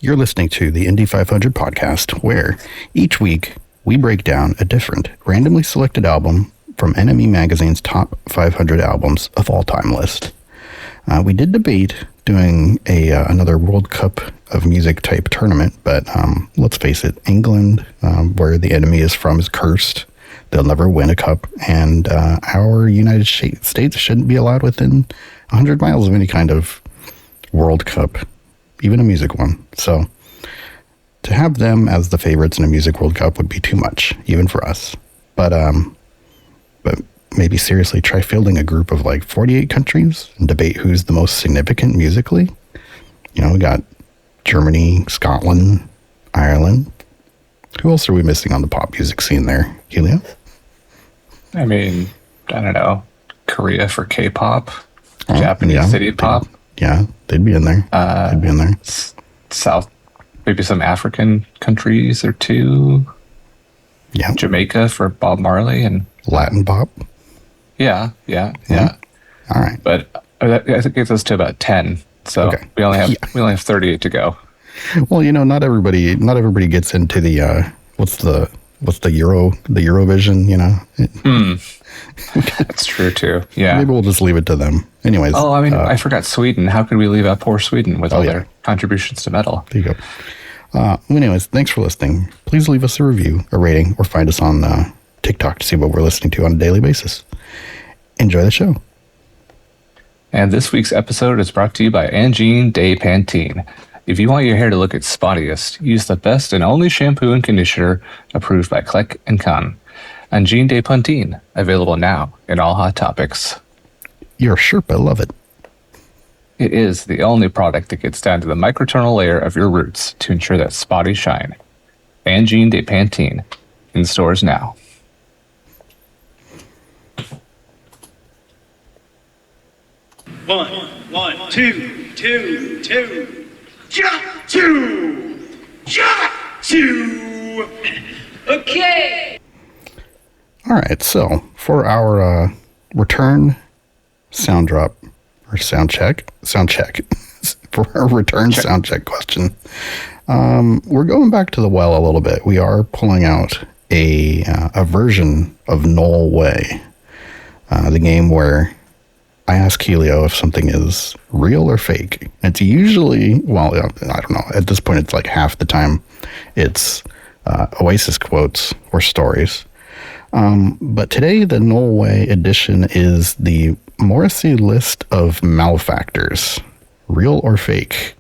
You're listening to the Indy 500 podcast, where each week we break down a different, randomly selected album from NME Magazine's top 500 albums of all time list. We did debate doing another World Cup of Music type tournament, but let's face it, England, where the NME is from, is cursed. They'll never win a cup, and our United States shouldn't be allowed within 100 miles of any kind of World Cup, even a music one. So to have them as the favorites in a music World Cup would be too much, even for us. But maybe seriously try fielding a group of like 48 countries and debate who's the most significant musically. You know, we got Germany, Scotland, Ireland. Who else are we missing on the pop music scene there, Helio? I mean, I don't know. Korea for K-pop, Japanese city pop. They'd be in there. South, maybe some African countries or two. Yeah. Jamaica for Bob Marley and Latin pop. Yeah. All right. But I think it gets us to about 10. So okay. we only have 38 to go. Well, you know, not everybody gets into the what's the Eurovision, you know. That's true too. Yeah. Maybe we'll just leave it to them. Anyways. Oh, I mean, I forgot Sweden. How could we leave out poor Sweden with all their contributions to metal? There you go. Anyways, thanks for listening. Please leave us a review, a rating, or find us on TikTok to see what we're listening to on a daily basis. Enjoy the show. And this week's episode is brought to you by Angine de Pantene. If you want your hair to look its spottiest, use the best and only shampoo and conditioner approved by Kleck & Kahn. Angine de Pantene, available now in all Hot Topics. Your Sherpa love it. It is the only product that gets down to the microtonal layer of your roots to ensure that spotty shine. Angine de Pantene, in stores now. One, two. Two. Okay. All right, so for our return sound drop or sound check for our return sound check question, we're going back to the well a little bit. We are pulling out a version of Null Way, the game where I ask Helio if something is real or fake. It's usually, well, I don't know. At this point, it's like half the time it's Oasis quotes or stories. But today, the Null Way edition is the Morrissey list of malefactors, real or fake.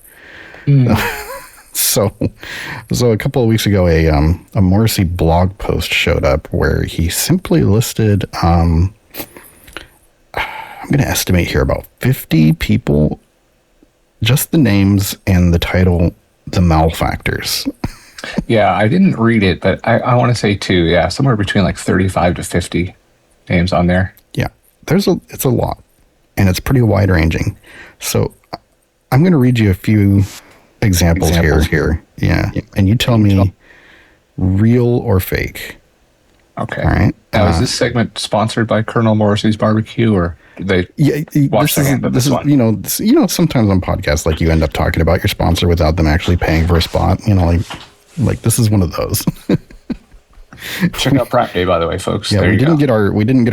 So a couple of weeks ago, a Morrissey blog post showed up where he simply listed, I'm going to estimate here about 50 people, just the names and the title, The Malefactors. Yeah, I didn't read it, but I want to say too, yeah, somewhere between like 35 to 50 names on there. Yeah, it's a lot, and it's pretty wide ranging. So I'm going to read you a few examples here. Yeah, and you tell me real or fake. Okay. All right. Now, is this segment sponsored by Colonel Morrissey's Barbecue, or they wash their hands of this one? You know, sometimes on podcasts, like you end up talking about your sponsor without them actually paying for a spot. You know, like this is one of those. Check out Prep Day, by the way, folks. Yeah, we didn't get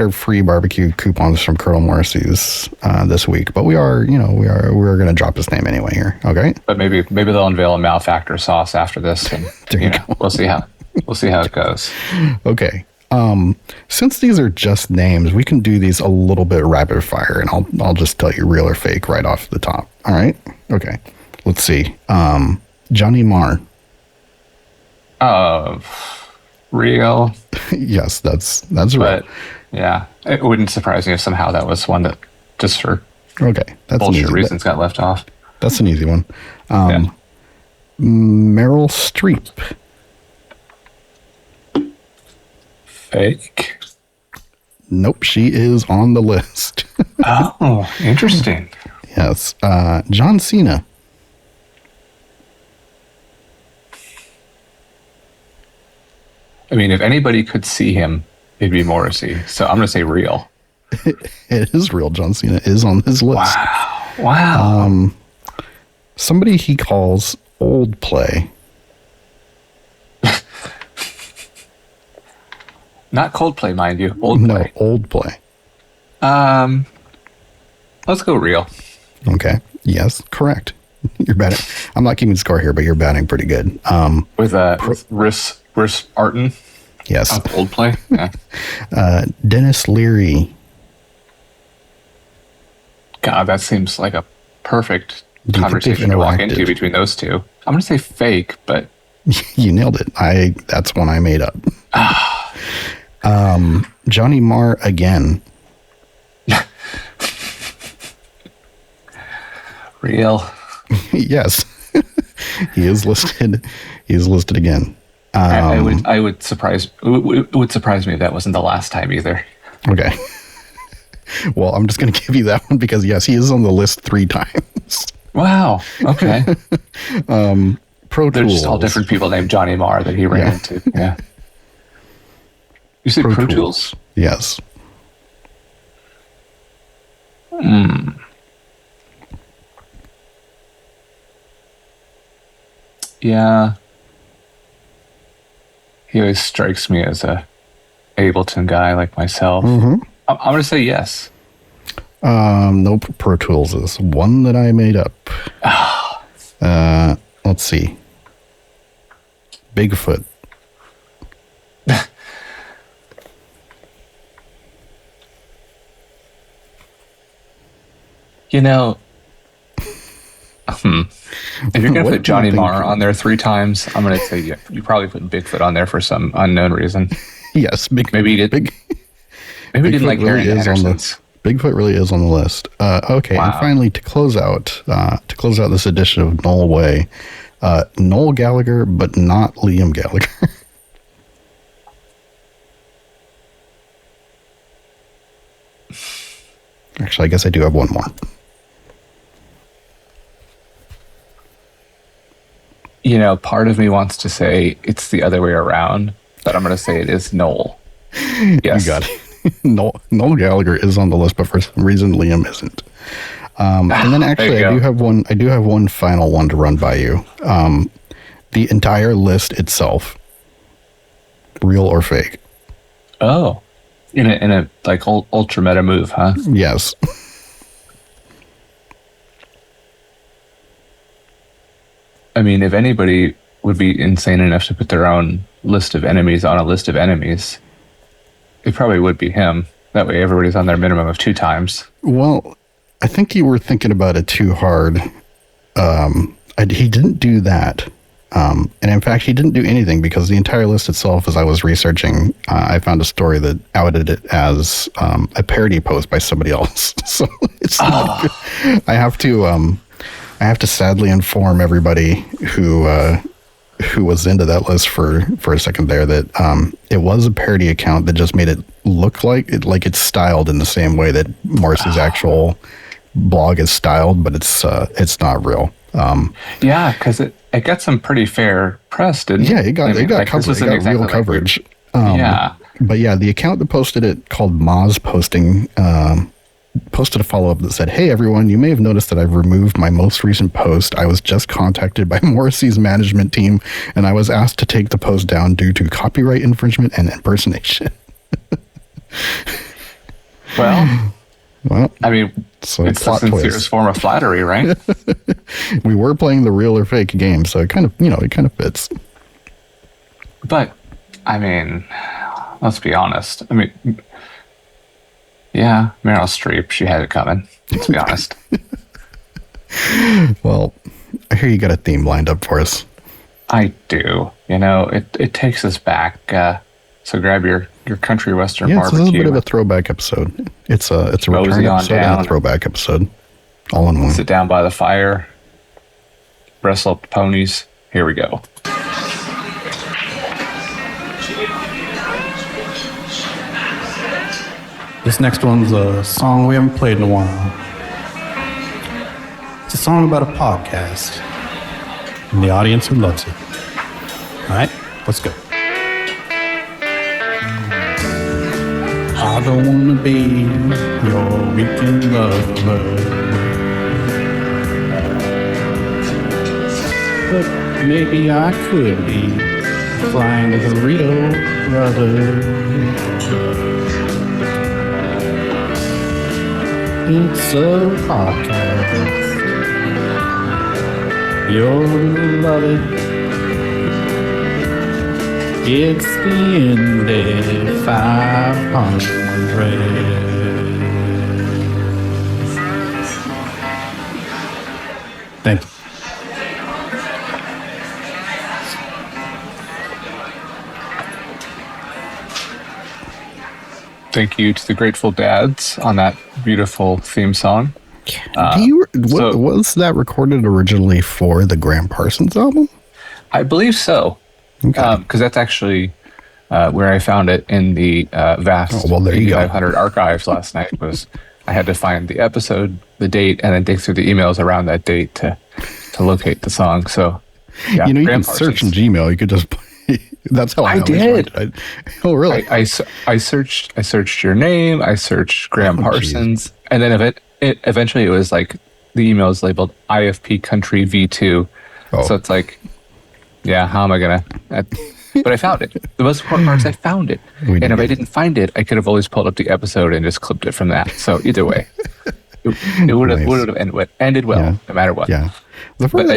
our free barbecue coupons from Colonel Morrissey's this week, but we're going to drop his name anyway here. Okay. But maybe they'll unveil a malefactor sauce after this, and we'll see how it goes. Okay. Since these are just names, we can do these a little bit rapid fire, and I'll just tell you real or fake right off the top. All right. Okay. Let's see. Johnny Marr. Real. Yes, that's real. But yeah, it wouldn't surprise me if somehow that was one that just for that's bullshit reasons got left off. That's an easy one. Meryl Streep. Fake. Nope, she is on the list. Oh, interesting. Yes. John Cena. I mean, if anybody could see him, it'd be Morrissey. So I'm going to say real. It is real. John Cena is on his list. Wow. Somebody he calls old play. Not Coldplay, mind you. Old No, play. old play. Let's go real. Okay. Yes, correct. You're batting. I'm not keeping score here, but you're batting pretty good. With Riss Arton. Yes. Old play. Yeah. Dennis Leary. God, that seems like a perfect Do you think conversation they've to walk interacted? into between those two. I'm going to say fake, but You nailed it. That's one I made up. Johnny Marr again. real. Yes. He is listed. He is listed again. I would surprise. It would surprise me if that wasn't the last time either. Okay. Well, I'm just going to give you that one because yes, he is on the list 3 times. Wow. Okay. Pro They're Tools. just all different people named Johnny Marr that he ran into. Yeah. You said Pro Tools? Yes. Yeah. He always strikes me as a Ableton guy like myself. I'm going to say yes. Nope. Pro Tools is one that I made up. Let's see. Bigfoot. You know, if you're going to put Johnny Marr on there 3 times, I'm going to say you probably put Bigfoot on there for some unknown reason. Yes. Maybe he didn't. Maybe he didn't like Harry Anderson's. Bigfoot really is on the list. Okay, Wow. and finally to close out this edition of Noel Way, Noel Gallagher, but not Liam Gallagher. Actually, I guess I do have one more. You know, part of me wants to say it's the other way around, but I'm going to say it is Noel. Yes. You got it. Noel Gallagher is on the list, but for some reason Liam isn't. And then actually, I do have one final one to run by you. The entire list itself, real or fake? Oh, in a like ultra meta move, huh? Yes. I mean, if anybody would be insane enough to put their own list of enemies on a list of enemies, it probably would be him. That way everybody's on their minimum of 2 times. Well, I think you were thinking about it too hard. He didn't do that. And in fact, he didn't do anything because the entire list itself, as I was researching, I found a story that outed it as a parody post by somebody else. So it's not good. I have to sadly inform everybody who was into that list for a second there that it was a parody account that just made it look like it's styled in the same way that Morris's actual blog is styled, but it's not real. Yeah, because it got some pretty fair press, didn't it? Yeah, it got coverage. It got real coverage. Yeah. But yeah, the account that posted it, called Moz Posting, posted a follow-up that said, "Hey everyone, you may have noticed that I've removed my most recent post. I was just contacted by Morrissey's management team, and I was asked to take the post down due to copyright infringement and impersonation." Well, I mean, so it's the plot sincerest twist. form of flattery, right? We were playing the real or fake game, so it kind of fits. But, I mean, let's be honest. I mean, yeah, Meryl Streep, she had it coming, let's be honest. Well, I hear you got a theme lined up for us. I do. You know, it takes us back. So grab your country western Yeah, it's a barbecue. little bit of a throwback episode. It's a return Mosey on episode and down. a throwback episode, all in one. Sit down by the fire, wrestle up the ponies. Here we go. This next one's a song we haven't played in a while. It's a song about a podcast and the audience who loves it. All right, let's go. I don't want to be your weekend lover. but maybe I could be flying with a Rodeo brother. It's a podcast. You'll love it. It's the Indy 500. Thank you. Thank you to the Grateful Dads on that beautiful theme song. Was that recorded originally for the Gram Parsons album? I believe so. Okay. Because that's actually where I found it in the vast 500 archives last night. Was I had to find the episode, the date, and then dig through the emails around that date to locate the song. So, yeah, you Gram can search in Gmail. You could just. That's how I did. Oh, really? I searched your name. I searched Gram Parsons, and then eventually it was like the email is labeled IFP Country V2. Oh. So it's like, yeah, how am I gonna? But I found it. The most important part is I found it. And if I didn't find it, I could have always pulled up the episode and just clipped it from that. So either way, it would have ended well, no matter what. Yeah. The further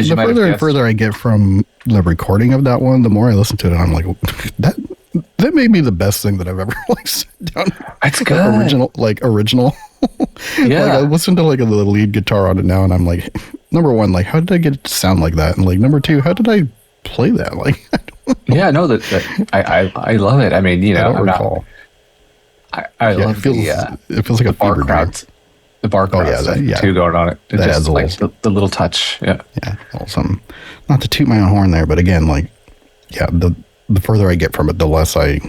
I get from the recording of that one, the more I listen to it, I'm like, that may be the best thing that I've ever sat down. It's good. Original. Yeah. I listen to the lead guitar on it now, and I'm like, number one, how did I get it to sound like that? And number two, how did I play that? Yeah, no, I love it. I mean, I don't recall. I love it feels like a bar fever crowds. The bar crowds too going on it. It that just like the little touch. Yeah. Yeah. Awesome. Not to toot my own horn there, but again, the further I get from it, the less I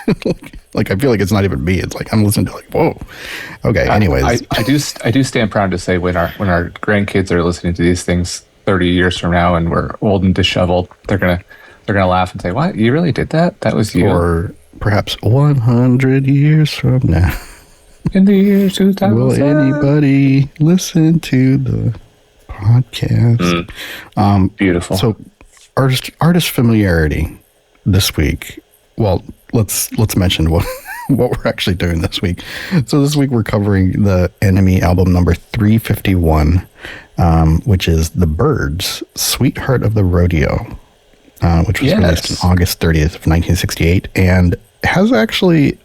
I feel like it's not even me. It's like I'm listening to whoa. Okay. Anyways, I do stand proud to say when our grandkids are listening to these things 30 years from now and we're old and disheveled, they're gonna laugh and say, "What? You really did that? That was you?" Or perhaps 100 years from now. In the year 2000. Will anybody listen to the podcast? Beautiful. So, artist familiarity this week. Well, let's mention what we're actually doing this week. So this week we're covering the NME album number 351, which is the Byrds Sweetheart of the Rodeo, which was released on August 30th of 1968, and has actually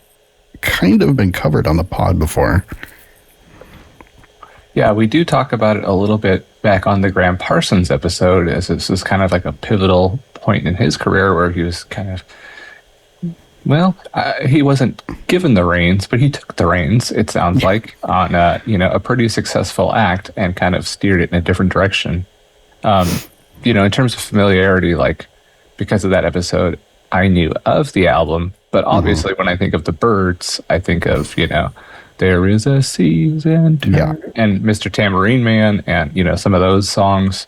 kind of been covered on the pod before. Yeah, we do talk about it a little bit back on the Gram Parsons episode, as this is kind of like a pivotal point in his career where he was kind of, he wasn't given the reins, but he took the reins, it sounds like, on a pretty successful act and kind of steered it in a different direction. In terms of familiarity, because of that episode, I knew of the album, but obviously when I think of the Byrds, I think of, There Is a Season and Mr. Tambourine Man and, some of those songs.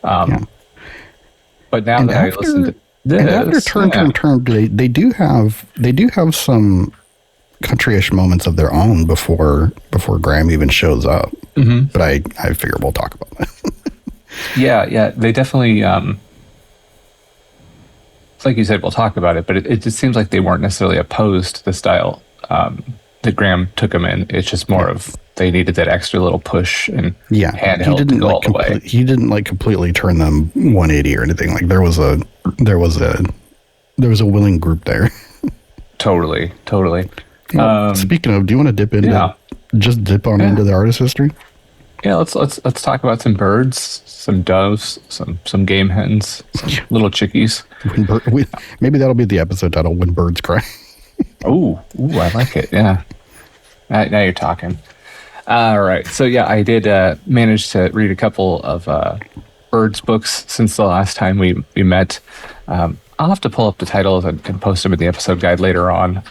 But now that I listen to this, and after Turn, they do have some country-ish moments of their own before Graham even shows up. Mm-hmm. But I figure we'll talk about that. Yeah, they definitely, like you said, we'll talk about it, but it just seems like they weren't necessarily opposed to the style that Graham took them in. It's just more of they needed that extra little push and handheld to go all the way. He didn't completely turn them 180 or anything. There was a willing group there. Totally. Speaking of, do you want to dip into into the artist history? Yeah, let's talk about some birds, some doves, some game hens, some little chickies. Maybe that'll be the episode title: "When Birds Cry." Ooh, I like it. Yeah. Now you're talking. All right. So I did manage to read a couple of Byrds books since the last time we met. I'll have to pull up the titles and post them in the episode guide later on.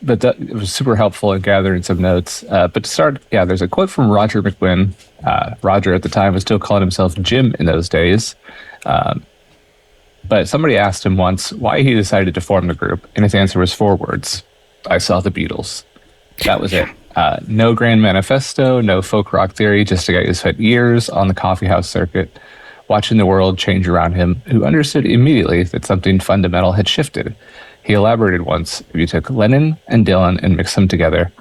But it was super helpful in gathering some notes. But to start, there's a quote from Roger McGuinn. Roger at the time was still calling himself Jim in those days. But somebody asked him once why he decided to form the group, and his answer was 4 words: "I saw the Beatles." That was it. No grand manifesto, no folk rock theory, just a guy who spent years on the coffeehouse circuit, watching the world change around him, who understood immediately that something fundamental had shifted. He elaborated once, if you took Lennon and Dylan and mixed them together,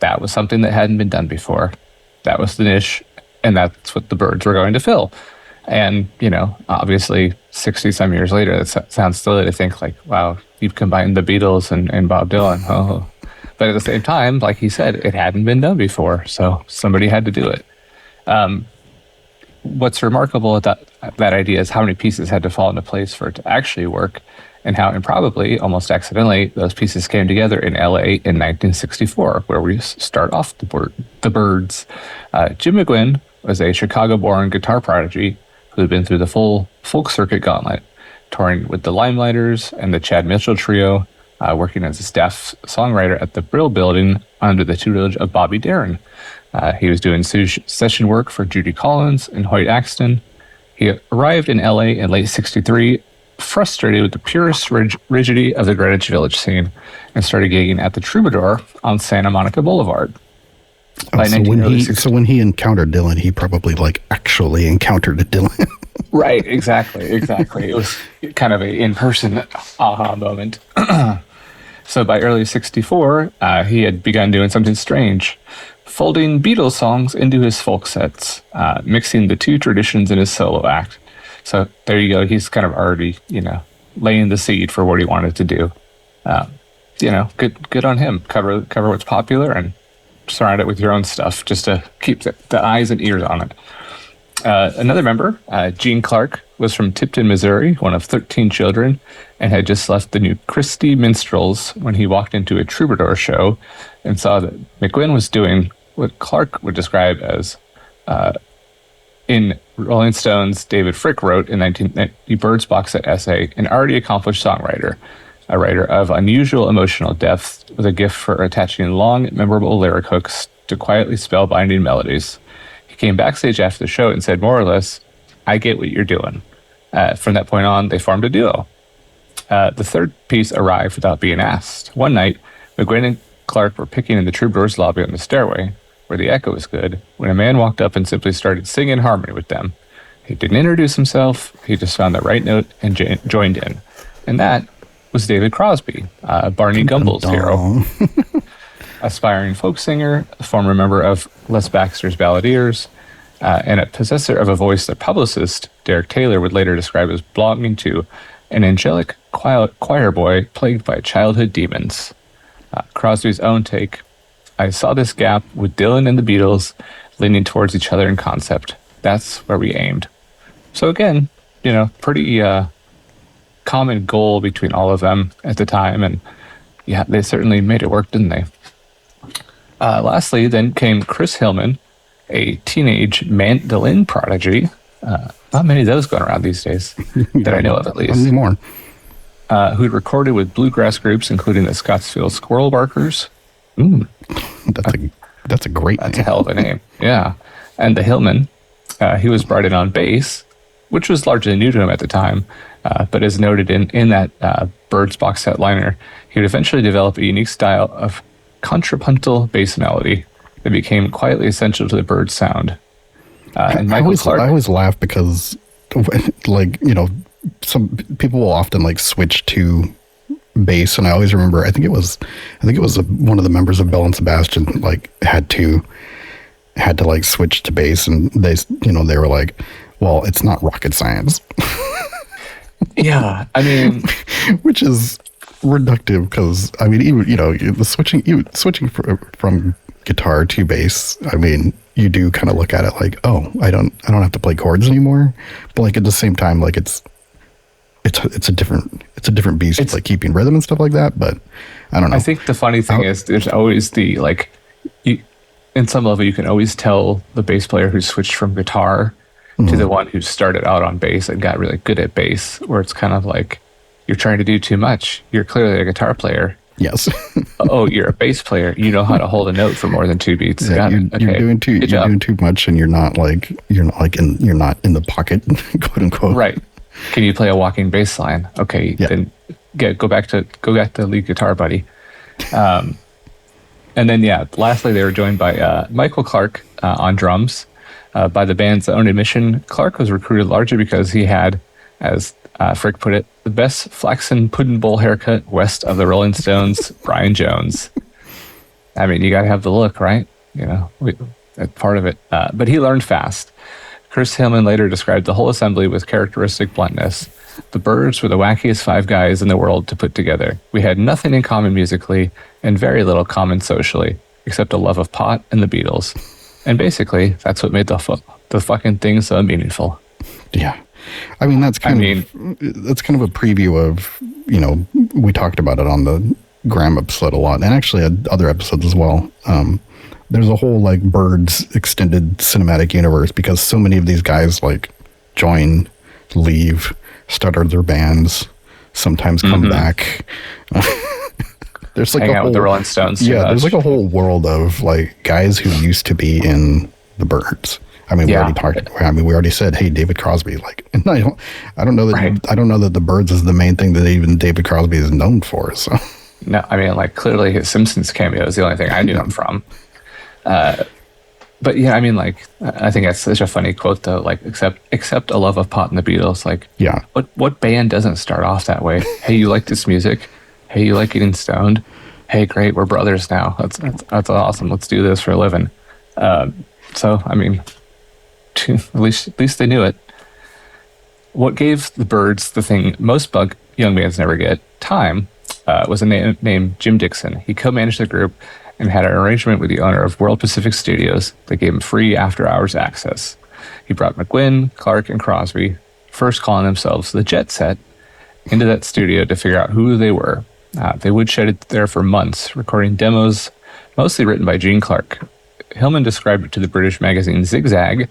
that was something that hadn't been done before. That was the niche, and that's what the Byrds were going to fill. And, obviously 60 some years later, it sounds silly to think like, wow, you've combined the Beatles and Bob Dylan. Oh. But at the same time, like he said, it hadn't been done before, so somebody had to do it. What's remarkable about that idea is how many pieces had to fall into place for it to actually work, and how improbably, almost accidentally, those pieces came together in LA in 1964, where we start off the Byrds. Jim McGuinn was a Chicago-born guitar prodigy who had been through the full folk circuit gauntlet, touring with the Limelighters and the Chad Mitchell Trio, working as a staff songwriter at the Brill Building under the tutelage of Bobby Darin. He was doing session work for Judy Collins and Hoyt Axton. He arrived in LA in late 63, frustrated with the purest rigidity of the Greenwich Village scene, and started gigging at the Troubadour on Santa Monica Boulevard. So when he encountered Dylan, he probably actually encountered a Dylan. Right, exactly. It was kind of an in-person aha moment. So by early 64, he had begun doing something strange, folding Beatles songs into his folk sets, mixing the two traditions in his solo act. So there you go. He's kind of already, laying the seed for what he wanted to do. Good on him. Cover what's popular and surround it with your own stuff just to keep the eyes and ears on it. Another member, Gene Clark, was from Tipton, Missouri, one of 13 children, and had just left the New Christie Minstrels when he walked into a Troubadour show and saw that McGuinn was doing what Clark would describe as, in Rolling Stone's David Frick wrote in 1990 Byrds box set essay, an already accomplished songwriter, a writer of unusual emotional depth with a gift for attaching long, memorable lyric hooks to quietly spellbinding melodies. He came backstage after the show and said more or less, I get what you're doing. From that point on, they formed a duo. The third piece arrived without being asked. One night, McGuinn and Clark were picking in the Troubadour's lobby on the stairway, where the echo was good, when a man walked up and simply started singing in harmony with them. He didn't introduce himself, he just found the right note and joined in. And that was David Crosby, Barney Gumbel's hero. Aspiring folk singer, a former member of Les Baxter's Balladeers, and a possessor of a voice that publicist Derek Taylor would later describe as belonging to an angelic choir boy plagued by childhood demons. Crosby's own take, I saw this gap with Dylan and the Beatles leaning towards each other in concept. That's where we aimed. So again, pretty common goal between all of them at the time, and yeah, they certainly made it work, didn't they? Lastly, then came Chris Hillman, a teenage mandolin prodigy. Not many of those going around these days, that I know of at least. Anymore. Who'd recorded with bluegrass groups, including the Scottsville Squirrel Barkers. That's a great name. That's a hell of a name, yeah. And the Hillman, he was brought in on bass, which was largely new to him at the time, but as noted in that Byrds box set liner, he would eventually develop a unique style of contrapuntal bass melody that became quietly essential to the Byrds sound. And I always laugh because, some people will often switch to bass, and I always remember. I think it was one of the members of Bell and Sebastian had to switch to bass, and they were like, well, it's not rocket science. Yeah, I mean, which is reductive because even the switching from guitar to bass, you do kind of look at it like, oh, I don't have to play chords anymore, but at the same time, it's a different beast. It's keeping rhythm and stuff like that, but I don't know. I think the funny thing is there's always the in some level you can always tell the bass player who switched from guitar to the one who started out on bass and got really good at bass, where it's kind of like you're trying to do too much. You're clearly a guitar player. Yes. Oh, you're a bass player. You know how to hold a note for more than two beats. Yeah, you're doing too much, and you're not in the pocket, quote unquote. Right. Can you play a walking bass line? Okay, yeah. Then go back to lead guitar, buddy. And then, lastly, they were joined by Michael Clark on drums. By the band's own admission, Clark was recruited largely because he had, as Frick put it, the best flaxen pudding bowl haircut west of the Rolling Stones, Brian Jones. I mean, you got to have the look, right? That's part of it. But he learned fast. Chris Hillman later described the whole assembly with characteristic bluntness. The Byrds were the wackiest 5 guys in the world to put together. We had nothing in common musically and very little common socially, except a love of pot and the Beatles. And basically, that's what made the fucking thing so meaningful. Yeah. I mean, that's kind of a preview of, we talked about it on the Gram episode a lot, and actually other episodes as well. There's a whole like Byrds extended cinematic universe because so many of these guys like join, leave, started their bands, sometimes come back. There's like hang out with the Rolling Stones. Yeah, there's like a whole world of like guys who used to be in the Byrds. I mean, we already said, hey, David Crosby. Like, and I don't know that the Byrds is the main thing that even David Crosby is known for. So, no, I mean, like clearly his Simpsons cameo is the only thing I knew him from. But yeah, I mean, like, I think that's such a funny quote though. Like, except a love of pot and the Beatles. Like, yeah, what band doesn't start off that way? Hey, you like this music? Hey, you like getting stoned? Hey, great, we're brothers now. That's awesome. Let's do this for a living. So, I mean, at least they knew it. What gave the Byrds the thing most young bands never get, time, was a name named Jim Dixon. He co-managed the group and had an arrangement with the owner of World Pacific Studios that gave him free after-hours access. He brought McGuinn, Clark, and Crosby, first calling themselves the Jet Set, into that studio to figure out who they were. They woodshedded there for months, recording demos mostly written by Gene Clark. Hillman described it to the British magazine Zigzag.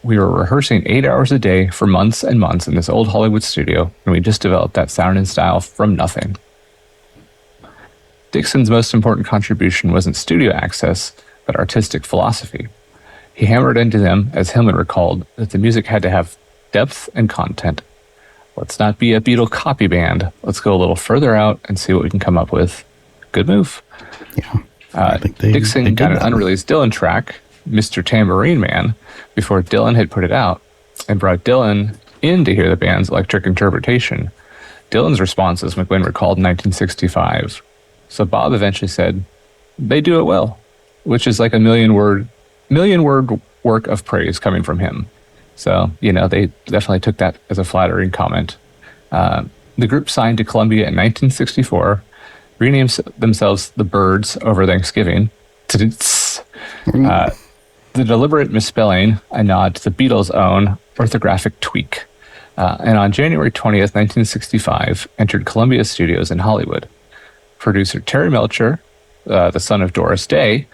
We were rehearsing 8 hours a day for months and months in this old Hollywood studio, and we just developed that sound and style from nothing. Dixon's most important contribution wasn't studio access, but artistic philosophy. He hammered into them, as Hillman recalled, that the music had to have depth and content. Let's not be a Beatle copy band. Let's go a little further out and see what we can come up with. Good move. Yeah. Dixon got an unreleased Dylan track, Mr. Tambourine Man, before Dylan had put it out, and brought Dylan in to hear the band's electric interpretation. Dylan's response, as McGuinn recalled in 1965. So Bob eventually said, "They do it well," which is like a million word work of praise coming from him. So, they definitely took that as a flattering comment. The group signed to Columbia in 1964, renamed themselves the Byrds over Thanksgiving. The deliberate misspelling, a nod to the Beatles' own orthographic tweak. And on January 20th, 1965, entered Columbia Studios in Hollywood. Producer Terry Melcher, the son of Doris Day,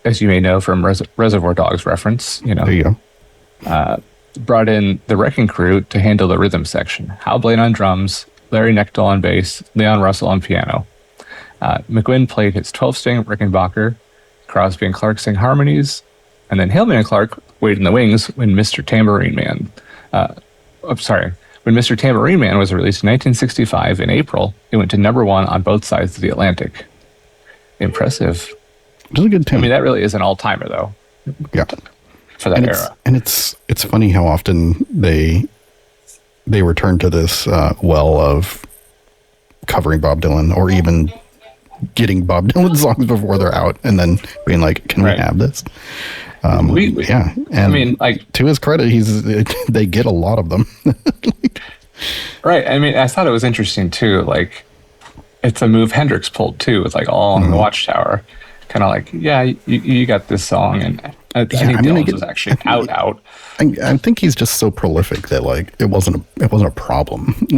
as you may know from Reservoir Dogs reference, There you go. brought in the Wrecking Crew to handle the rhythm section. Hal Blaine on drums, Larry Knechtel on bass, Leon Russell on piano. McGuinn played his 12-string Rickenbacker, Crosby and Clark sang harmonies, and then Hillman and Clark waited in the wings when Mr. Tambourine Man when Mr. Tambourine Man was released in 1965 in April, it went to #1 on both sides of the Atlantic. Impressive. It was a good tune. I mean, that really is an all-timer, though. Yeah. For that era. And it's funny how often they return to this well of covering Bob Dylan, or even getting Bob Dylan songs before they're out and then being like, can we have this? Yeah. And I mean, like, to his credit, they get a lot of them. Right. I mean, I thought it was interesting too. Like, it's a move Hendrix pulled too, with like All on the Watchtower. Kind of like, yeah, you got this song, and I think Dylan's was actually out. I think he's just so prolific that like it wasn't a problem.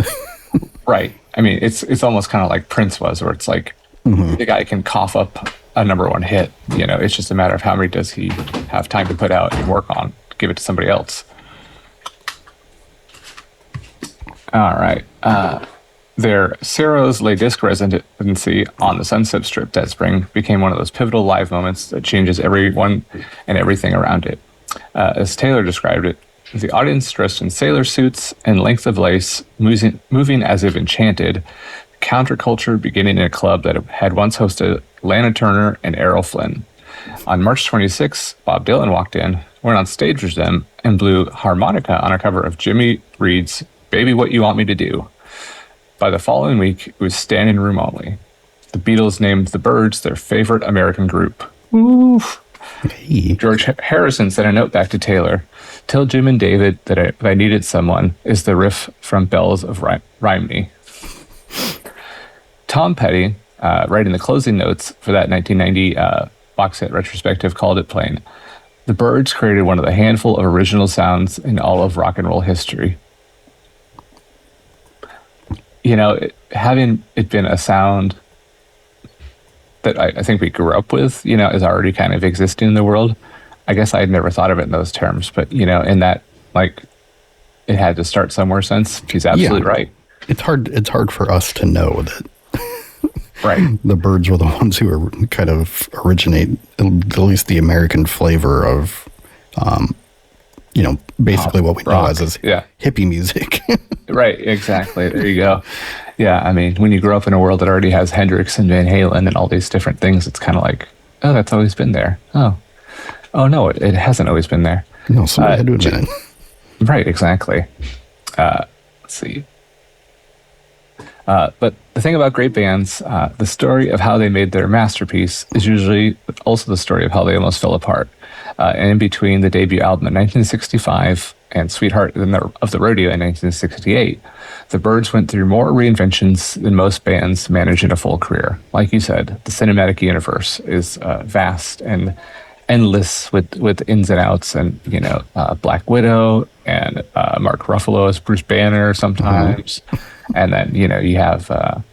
Right. I mean, it's almost kind of like Prince was, where it's like the guy can cough up a #1 hit. It's just a matter of how many does he have time to put out and work on, give it to somebody else. All right. Their Ciro's Lay Disc residency on the Sunset Strip that spring became one of those pivotal live moments that changes everyone and everything around it. As Taylor described it, the audience dressed in sailor suits and lengths of lace, moving as if enchanted, counterculture beginning in a club that had once hosted Lana Turner and Errol Flynn. On March 26, Bob Dylan walked in, went on stage with them, and blew harmonica on a cover of Jimmy Reed's Baby What You Want Me to Do. By the following week, it was standing room only. The Beatles named the Byrds their favorite American group. Oof. Hey. George Harrison sent a note back to Taylor. Tell Jim and David that if I needed someone is the riff from Bells of Rhymney. Tom Petty, writing the closing notes for that 1990 box set retrospective, called it plain. The Byrds created one of the handful of original sounds in all of rock and roll history. Having it been a sound that I think we grew up with, is already kind of existing in the world. I guess I had never thought of it in those terms, but, in that, it had to start somewhere since. He's absolutely right. It's hard for us to know that right. The Byrds were the ones who are kind of originate at least the American flavor of, basically what we know as hippie music. Right, exactly. There you go. Yeah, I mean, when you grow up in a world that already has Hendrix and Van Halen and all these different things, it's kind of like, oh, that's always been there. Oh no, it hasn't always been there. No, somebody had to admit it. Right, exactly. Let's see. But the thing about great bands, the story of how they made their masterpiece is usually also the story of how they almost fell apart. And in between the debut album in 1965 and Sweetheart of the Rodeo in 1968, the Byrds went through more reinventions than most bands manage in a full career. Like you said, the cinematic universe is vast and endless with ins and outs, and Black Widow and Mark Ruffalo as Bruce Banner sometimes, and then you have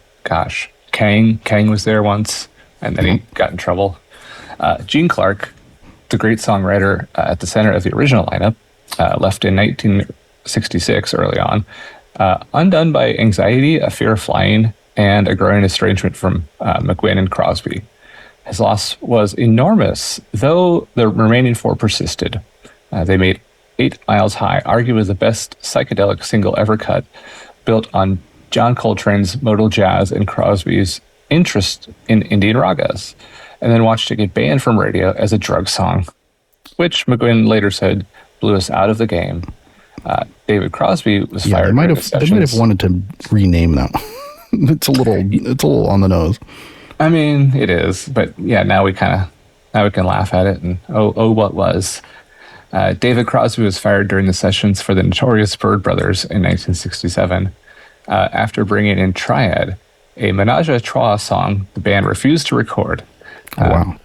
Kang was there once, and then he got in trouble. Gene Clark, the great songwriter at the center of the original lineup, left in 1966 early on, undone by anxiety, a fear of flying, and a growing estrangement from McGuinn and Crosby. His loss was enormous, though the remaining four persisted. They made 8 Miles High, arguably the best psychedelic single ever cut, built on John Coltrane's modal jazz and Crosby's interest in Indian ragas, and then watched it get banned from radio as a drug song, which McGuinn later said blew us out of the game. David Crosby was fired. They might have wanted to rename them. It's a little on the nose. I mean, it is, but yeah, now we can laugh at it and what was. David Crosby was fired during the sessions for the notorious Byrd Brothers in 1967 after bringing in Triad, a Menage a Trois song the band refused to record. Wow,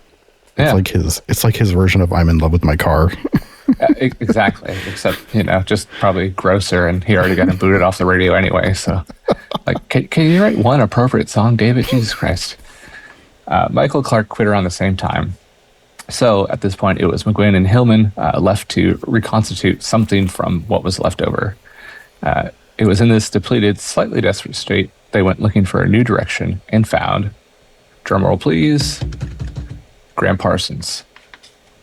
it's like his version of "I'm in Love with My Car." Exactly, except just probably grosser, and he already got him booted off the radio anyway. So, can you write one appropriate song, David? Jesus Christ. Michael Clark quit around the same time. So at this point, it was McGuinn and Hillman left to reconstitute something from what was left over. It was in this depleted, slightly desperate state they went looking for a new direction and found, drumroll please, Gram Parsons.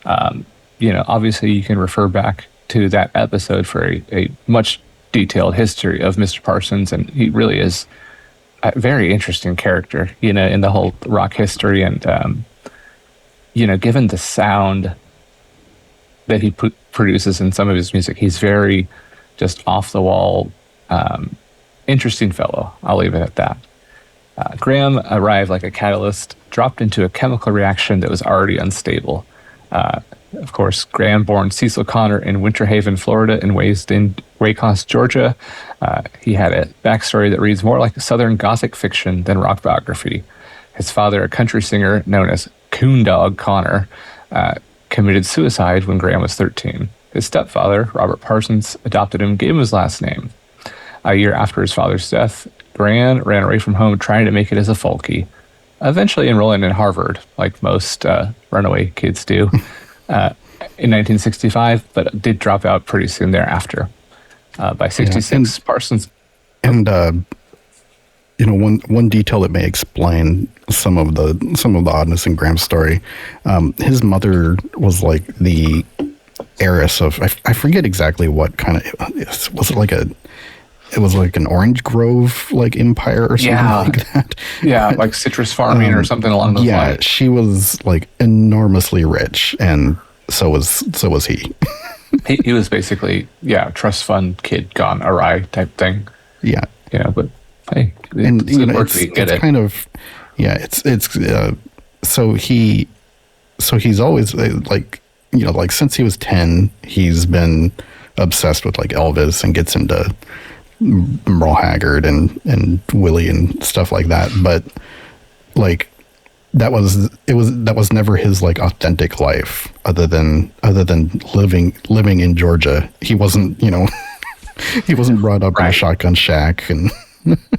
Obviously you can refer back to that episode for a much detailed history of Mr. Parsons, and he really is a very interesting character, in the whole rock history, and given the sound that he produces in some of his music, he's very just off the wall, interesting fellow. I'll leave it at that. Gram arrived like a catalyst, dropped into a chemical reaction that was already unstable. Of course, Gram, born Cecil Connor in Winter Haven, Florida, and raised in Waycross, Georgia. He had a backstory that reads more like Southern Gothic fiction than rock biography. His father, a country singer known as Coondog Connor, committed suicide when Gram was 13. His stepfather, Robert Parsons, adopted him and gave him his last name. A year after his father's death, Gram ran away from home trying to make it as a folkie, eventually enrolling in Harvard, like most runaway kids do, in 1965, but did drop out pretty soon thereafter. By 66, Parsons... And, one detail that may explain some of the oddness in Gram's story, his mother was like the heiress of, I forget exactly what kind of, was it like it was like an orange grove like empire or something like that. Yeah, like citrus farming or something along those lines. Yeah, she was like enormously rich, and so was he. He was basically, trust fund kid gone awry type thing. Yeah. But hey, and it's kind of, so he's always like, like since he was 10, he's been obsessed with like Elvis and gets into Merle Haggard and Willie and stuff like that. But like, that was never his like authentic life other than living in Georgia. He wasn't, he wasn't brought up in a shotgun shack and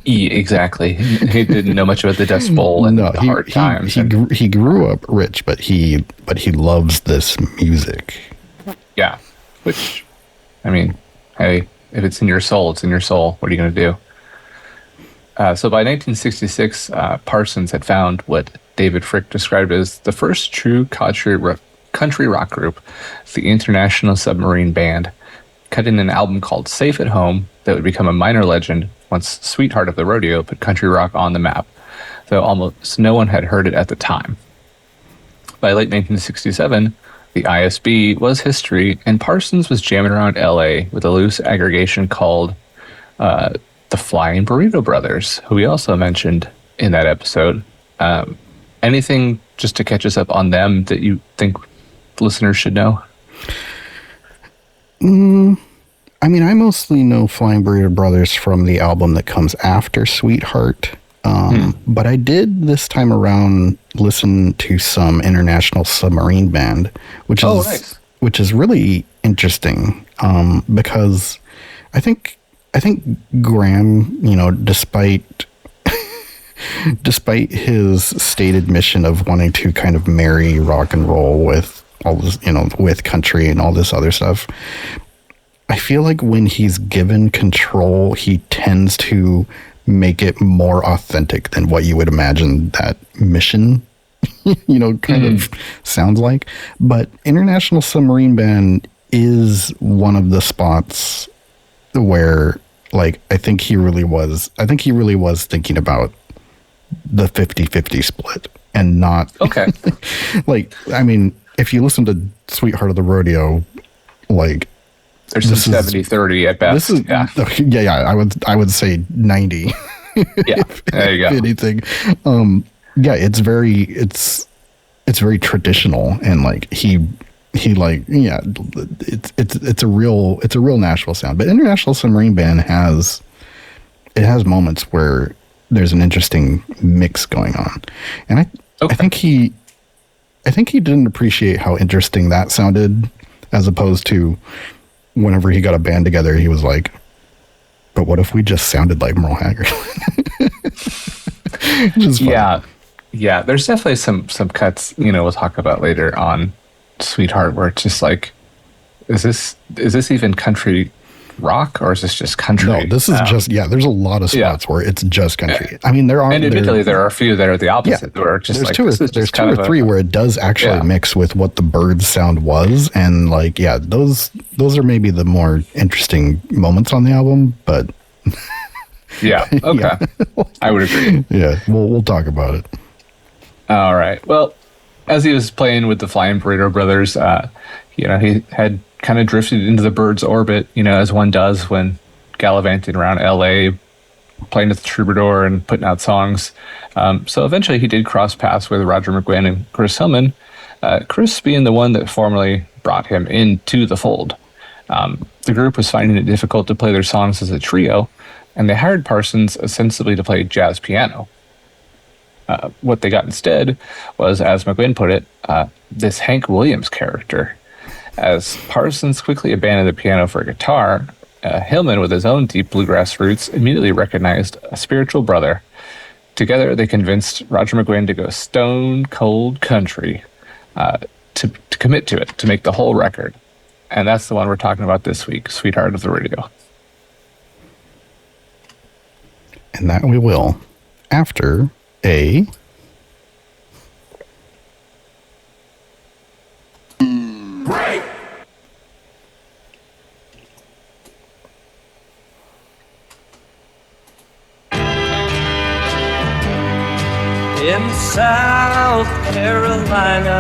exactly. He didn't know much about the Dust Bowl and the hard times. He grew up rich, but he loves this music. Yeah. Which, I mean, hey, if it's in your soul, it's in your soul. What are you going to do? So by 1966, Parsons had found what David Frick described as the first true country rock group, the International Submarine Band, cutting an album called Safe at Home that would become a minor legend once Sweetheart of the Rodeo put country rock on the map, though almost no one had heard it at the time. By late 1967, the ISB was history, and Parsons was jamming around LA with a loose aggregation called the Flying Burrito Brothers, who we also mentioned in that episode. Anything just to catch us up on them that you think listeners should know? I mean, I mostly know Flying Burrito Brothers from the album that comes after Sweetheart. But I did this time around listen to some International Submarine Band, which is really interesting, because I think Gram, despite his stated mission of wanting to kind of marry rock and roll with all this, with country and all this other stuff, I feel like when he's given control, he tends to make it more authentic than what you would imagine that mission, kind of sounds like. But International Submarine Band is one of the spots where, like, I think he really was thinking about the 50-50 split and not, okay. Like, I mean, if you listen to Sweetheart of the Rodeo, like, there's some 70-30 at best. I would say 90. Yeah, there you go. Anything. It's very traditional, and like he like, it's a real Nashville sound. But International Submarine Band has moments where there's an interesting mix going on, and I think he didn't appreciate how interesting that sounded, as opposed to whenever he got a band together, he was like, but what if we just sounded like Merle Haggard? Yeah. There's definitely some cuts, we'll talk about later on Sweetheart, where it's just like, is this even country rock, or is this just country? No, this is just, there's a lot of spots where it's just country. I mean, there are a few that are the opposite. Yeah, where just there's two or three where it does actually mix with what the Byrds sound was, and like, those are maybe the more interesting moments on the album. But I would agree. Yeah, we'll talk about it. All right. Well, as he was playing with the Flying Burrito Brothers, he had kind of drifted into the Byrds' orbit, as one does when gallivanting around LA, playing at the Troubadour and putting out songs. So eventually he did cross paths with Roger McGuinn and Chris Hillman, Chris being the one that formally brought him into the fold. The group was finding it difficult to play their songs as a trio, and they hired Parsons ostensibly to play jazz piano. What they got instead was, as McGuinn put it, this Hank Williams character. As Parsons quickly abandoned the piano for a guitar, Hillman, with his own deep bluegrass roots, immediately recognized a spiritual brother. Together, they convinced Roger McGuinn to go stone cold country, to commit to it, to make the whole record. And that's the one we're talking about this week, Sweetheart of the Rodeo. And that we will, after a... South Carolina.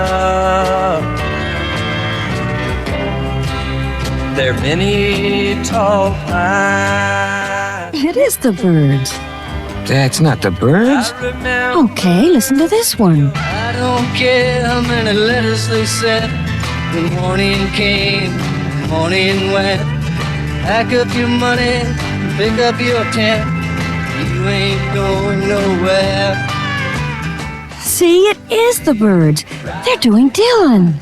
There are many tall pines. It is the Byrds. That's not the Byrds. Okay, listen to this one. I don't care how many letters they sent. The morning came, the morning went. Pack up your money, pick up your tent. You ain't going nowhere. See, it is the Byrds. They're doing Dylan.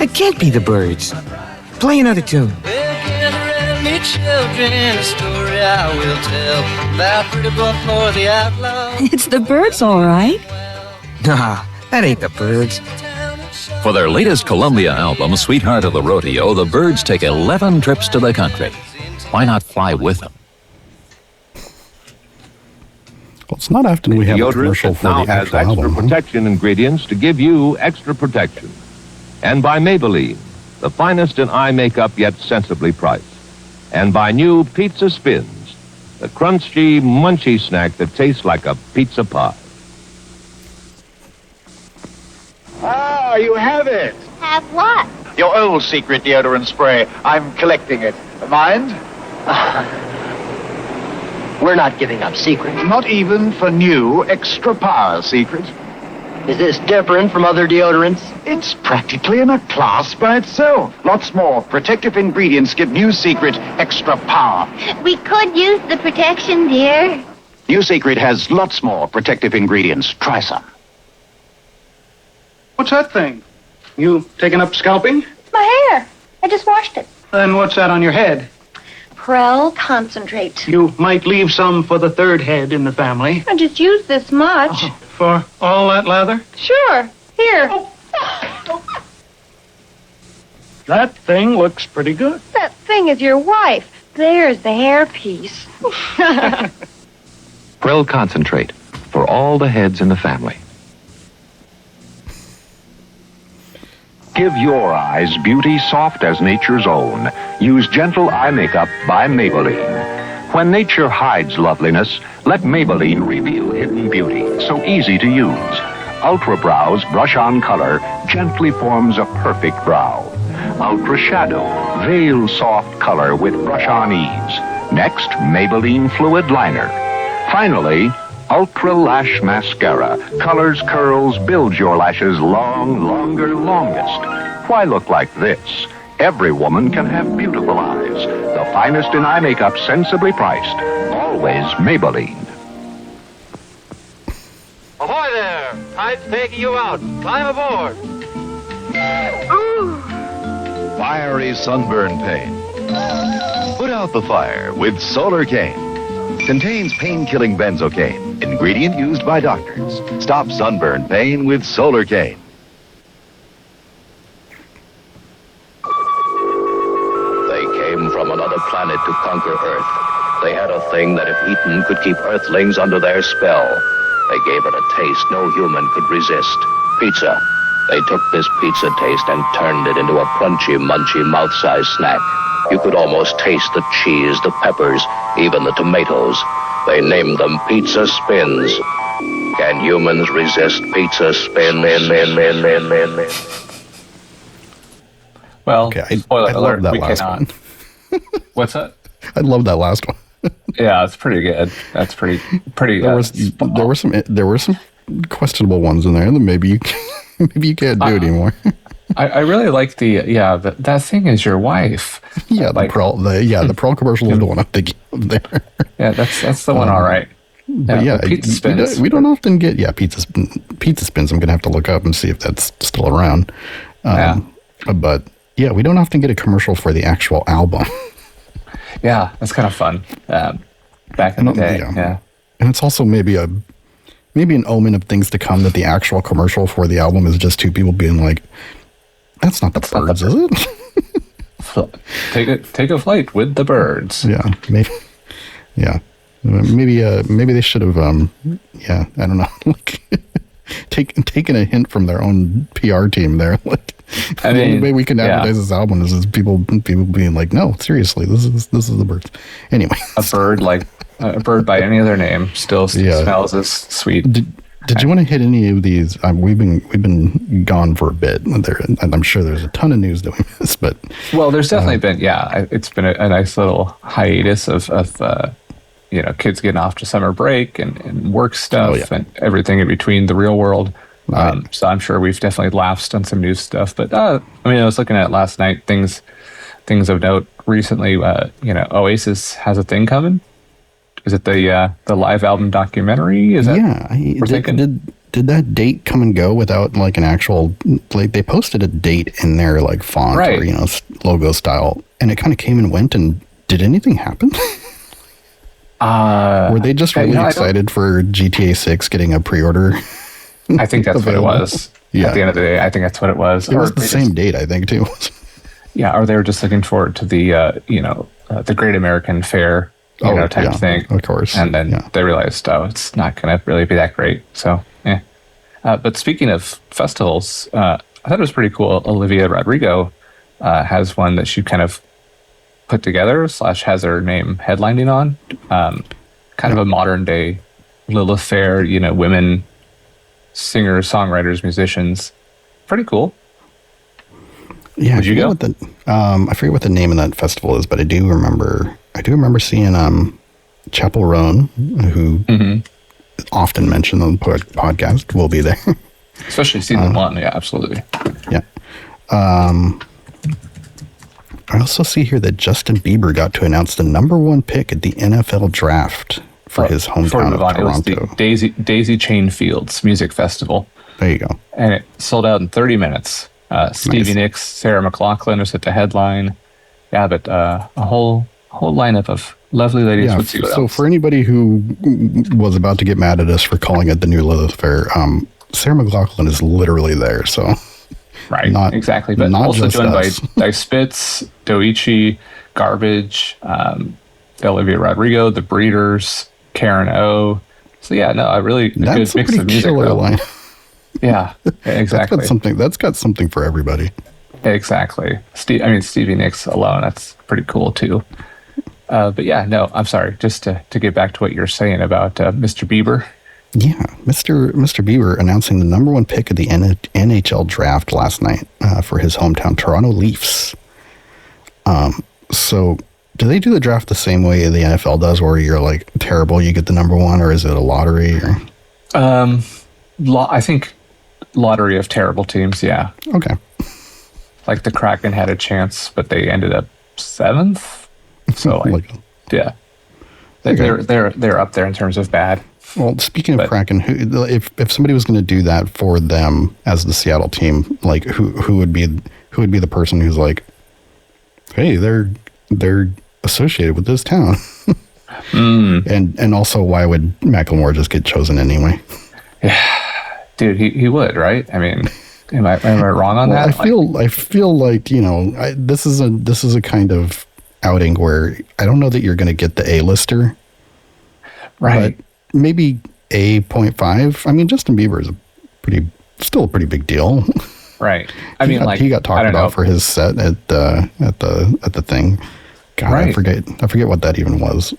It can't be the Byrds. Play another tune. Well, gather around me, children, a story I will tell about pretty boy Floyd the outlaw. It's the Byrds, all right. Nah, that ain't the Byrds. For their latest Columbia album, Sweetheart of the Rodeo, the Byrds take 11 trips to the country. Why not fly with them? Well, it's not often we have a Deodorant commercial that for now the has actual extra album. protection ingredients to give you extra protection. And by Maybelline, the finest in eye makeup yet sensibly priced. And by new Pizza Spins, the crunchy, munchy snack that tastes like a pizza pie. Ah, you have it. Have what? Your old secret deodorant spray. I'm collecting it. Mind? We're not giving up secrets. Not even for new extra power secret. Is this different from other deodorants? It's practically in a class by itself. Lots more protective ingredients give new secret extra power. We could use the protection, dear. New secret has lots more protective ingredients. Try some. What's that thing? You taking up scalping? My hair. I just washed it. Then what's that on your head? Prel concentrate. You might leave some for the third head in the family. I just used this much. Oh, for all that lather? Sure. Here. That thing looks pretty good. That thing is your wife. There's the hairpiece. Prel Concentrate for all the heads in the family. Give your eyes beauty soft as nature's own. Use gentle eye makeup by Maybelline. When nature hides loveliness, let Maybelline reveal hidden beauty, so easy to use. Ultra Brow's brush-on color gently forms a perfect brow. Ultra Shadow veils soft color with brush-on ease. Next, Maybelline Fluid Liner. Finally, Ultra Lash Mascara colors curls, builds your lashes long, longer, longest. Why look like this? Every woman can have beautiful eyes. The finest in eye makeup, sensibly priced. Always Maybelline. Ahoy there! Tide's taking you out. Climb aboard. Ooh. Fiery sunburn pain. Put out the fire with Solar Cane. Contains pain-killing benzocaine. Ingredient used by doctors. Stop sunburn pain with Solar Cane. They came from another planet to conquer Earth. They had a thing that if eaten could keep Earthlings under their spell. They gave it a taste no human could resist. Pizza. They took this pizza taste and turned it into a crunchy, munchy, mouth-sized snack. You could almost taste the cheese, the peppers, even the tomatoes. They named them Pizza Spins. Can humans resist Pizza Spin? Well, okay, spoiler I alert, love that we last cannot. one. What's that? I love that last one. Yeah, it's pretty good. That's pretty. There were some questionable ones in there that maybe you can't do anymore. I really like that thing is your wife. Yeah, the Prel commercial is the one I'm thinking of there. Yeah, that's the one. All right. But Pizza Spins. We don't often get pizza spins. I'm gonna have to look up and see if that's still around. But yeah, we don't often get a commercial for the actual album. Yeah, that's kind of fun. Back in the day, yeah. And it's also maybe an omen of things to come that the actual commercial for the album is just two people being like, "That's not the Byrds, is it?" Take a flight with the Byrds. Yeah, maybe. Yeah, maybe they should have. I don't know. Like, taken a hint from their own PR team there. Like, the only way we can advertise this album is people being like, "No, seriously, this is the Byrds." Anyway, a bird by any other name still smells as sweet. Did you want to hit any of these? We've been gone for a bit. I'm sure there's a ton of news that we missed, but well, there's definitely been. Yeah, it's been a nice little hiatus of kids getting off to summer break and work stuff and everything in between the real world. So I'm sure we've definitely lapsed on some new stuff. But I was looking at last night things of note recently. Oasis has a thing coming. Is it the live album documentary? Is that did that date come and go without like an actual, like they posted a date in their like font or logo style, and it kind of came and went, and did anything happen? Were they just really excited for GTA 6 getting a pre-order? I think that's what it was. Yeah. At the end of the day, I think that's what it was. It was the same date, I think, too. Yeah, or they were just looking forward to the the Great American Fair type thing, of course. And then they realized, it's not going to really be that great. So, yeah. But speaking of festivals, I thought it was pretty cool. Olivia Rodrigo has one that she kind of put together / has her name headlining on. Kind of a modern day Lilith Fair, women singers, songwriters, musicians. Pretty cool. Yeah, Would you go? I forget what the name of that festival is, but I do remember seeing Chapel Roan, who often mentioned on the podcast, will be there. Especially season 1, yeah, absolutely. Yeah. I also see here that Justin Bieber got to announce the #1 pick at the NFL draft for his hometown of Toronto. It was the Daisy Chain Fields Music Festival. There you go. And it sold out in 30 minutes. Stevie Nicks, Sarah McLachlan was at the headline. Yeah, but a whole lineup of lovely ladies. Yeah, so for anybody who was about to get mad at us for calling it the new Lilith Fair, Sarah McLachlan is literally there. So right, exactly. But also joined by Dice Spitz, Doichi, Garbage, Olivia Rodrigo, The Breeders, Karen O. So yeah, no, a good mix of music. Line. Yeah, exactly. That's got something for everybody. Exactly. Stevie Nicks alone, that's pretty cool too. But yeah, no, I'm sorry. Just to get back to what you're saying about Mr. Bieber. Yeah, Mr. Bieber announcing the #1 pick of the NHL draft last night for his hometown Toronto Leafs. So do they do the draft the same way the NFL does, where you're like terrible, you get the #1, or is it a lottery? Or? I think lottery of terrible teams. Yeah. Okay. Like the Kraken had a chance, but they ended up 7th. So yeah, they're up there in terms of bad. Well, speaking of Kraken, if somebody was going to do that for them as the Seattle team, like who would be the person who's like, hey, they're associated with this town, and also why would Macklemore just get chosen anyway? Yeah, dude, he would, right? I mean, am I wrong on that? I feel like this is a kind of outing where I don't know that you're going to get the A-lister, right? But maybe A.5. I mean, Justin Bieber is still a pretty big deal, right? He got talked about for his set at the thing. God, right. I forget what that even was.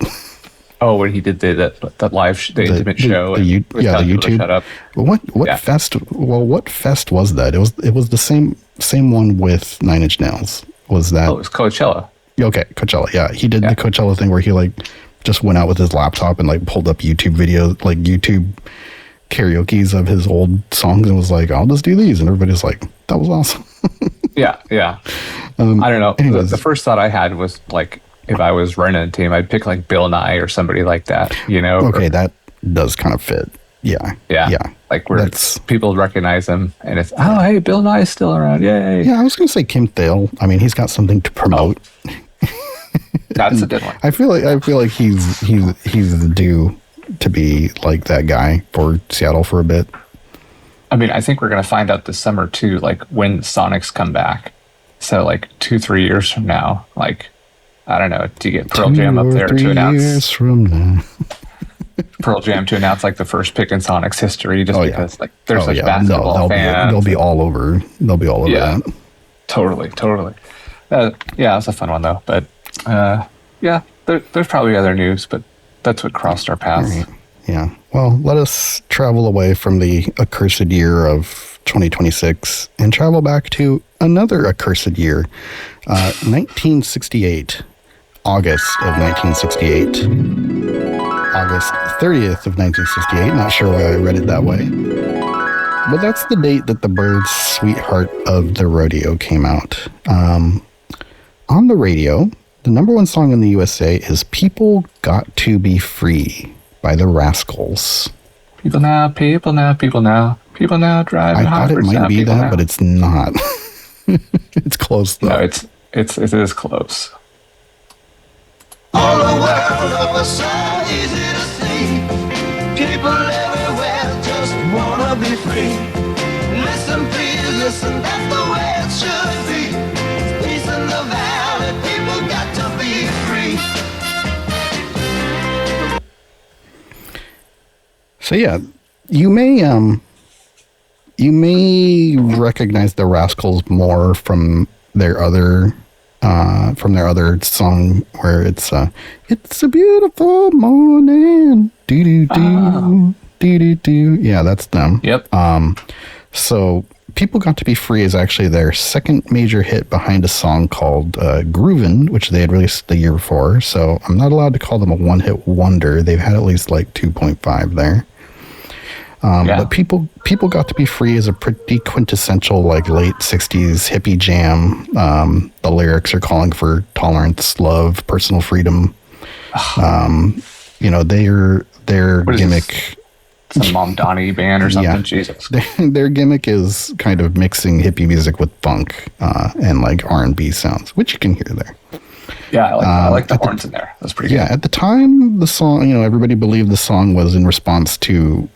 Oh, when he did that live intimate show. The YouTube. Shut up. What fest? Well, what fest was that? It was the same one with Nine Inch Nails. Was that? Oh, it was Coachella. Okay, Coachella. Yeah, he did the Coachella thing where he just went out with his laptop and pulled up YouTube videos, YouTube karaoke's of his old songs, and was like, "I'll just do these," and everybody's like, "That was awesome." Yeah. I don't know. The first thought I had was if I was running a team, I'd pick Bill Nye or somebody like that, Okay, that does kind of fit. Yeah. Where people recognize him, and it's, oh, hey, Bill Nye's still around, yay. Yeah, I was going to say Kim Thale. I mean, he's got something to promote. That's a good one. I feel like he's due to be that guy for Seattle for a bit. I mean, I think we're going to find out this summer too, when Sonics come back. So 2-3 years from now, I don't know, do you get Pearl Jam up there to announce? 2 years from now. Pearl Jam to announce the first pick in Sonics history, just because they're such basketball fans. They'll be all over. They'll be all over that. Totally. Yeah, it's a fun one though. But there's probably other news, but that's what crossed our paths. Right. Yeah. Well, let us travel away from the accursed year of 2026 and travel back to another accursed year, 1968, August of 1968. August 30th of 1968. Not sure why I read it that way. But that's the date that the Byrds Sweetheart of the Rodeo came out. On the radio, the number one song in the USA is People Got to Be Free by the Rascals. People now, people now, people now, people now driving. I thought it might be that, but it's not. It's close though. No, it is close. All the world of us so easy to see. People everywhere just wanna be free. Listen, please, listen, that's the way it should be. Peace in the valley, people got to be free. So yeah, you may recognize the Rascals more from their other song where it's a beautiful morning, do do do do do do. Yeah, that's them. Yep. So People Got to Be Free is actually their second major hit behind a song called Groovin', which they had released the year before. So I'm not allowed to call them a one-hit wonder. They've had at least like 2.5 there. But People Got to Be Free is a pretty quintessential like late 60s hippie jam. The lyrics are calling for tolerance, love, personal freedom. Their gimmick. Some Mom Donnie band or something. Yeah. Jesus. Their gimmick is kind of mixing hippie music with funk and like R&B sounds, which you can hear there. Yeah, I like the horns in there. That's pretty good. Yeah, at the time, the song, everybody believed the song was in response to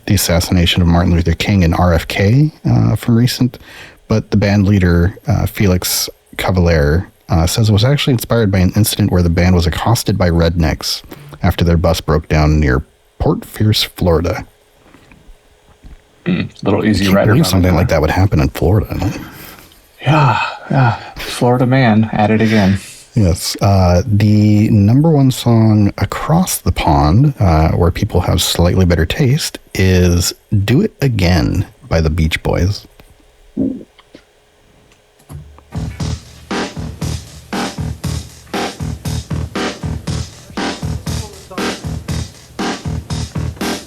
the assassination of Martin Luther King and RFK from recent. But the band leader, Felix Cavalier, says it was actually inspired by an incident where the band was accosted by rednecks after their bus broke down near Port Pierce, Florida. Little easy rider. I believe something like that would happen in Florida. Yeah. Florida man at it again. Yes. The number one song across the pond, where people have slightly better taste, is Do It Again by the Beach Boys.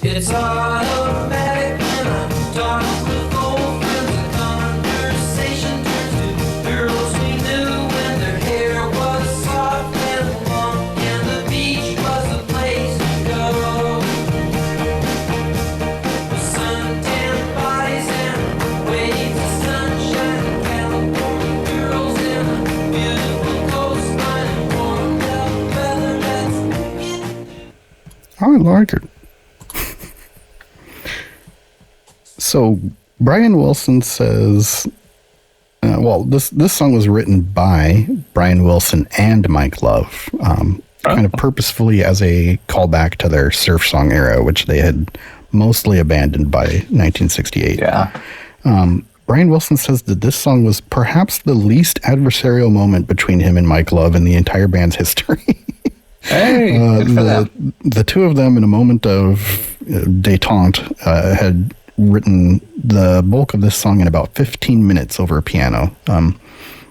It's automatic and I'm talking with old friends. The conversation turns to girls we knew when their hair was soft and long, and the beach was a place to go. With suntan bodies and waves of sunshine, California girls in a beautiful coastline and warmed up weather. I like it. So Brian Wilson says, this song was written by Brian Wilson and Mike Love, kind of purposefully as a callback to their surf song era, which they had mostly abandoned by 1968. Yeah. Brian Wilson says that this song was perhaps the least adversarial moment between him and Mike Love in the entire band's history. Hey, the two of them, in a moment of détente, had written the bulk of this song in about 15 minutes over a piano.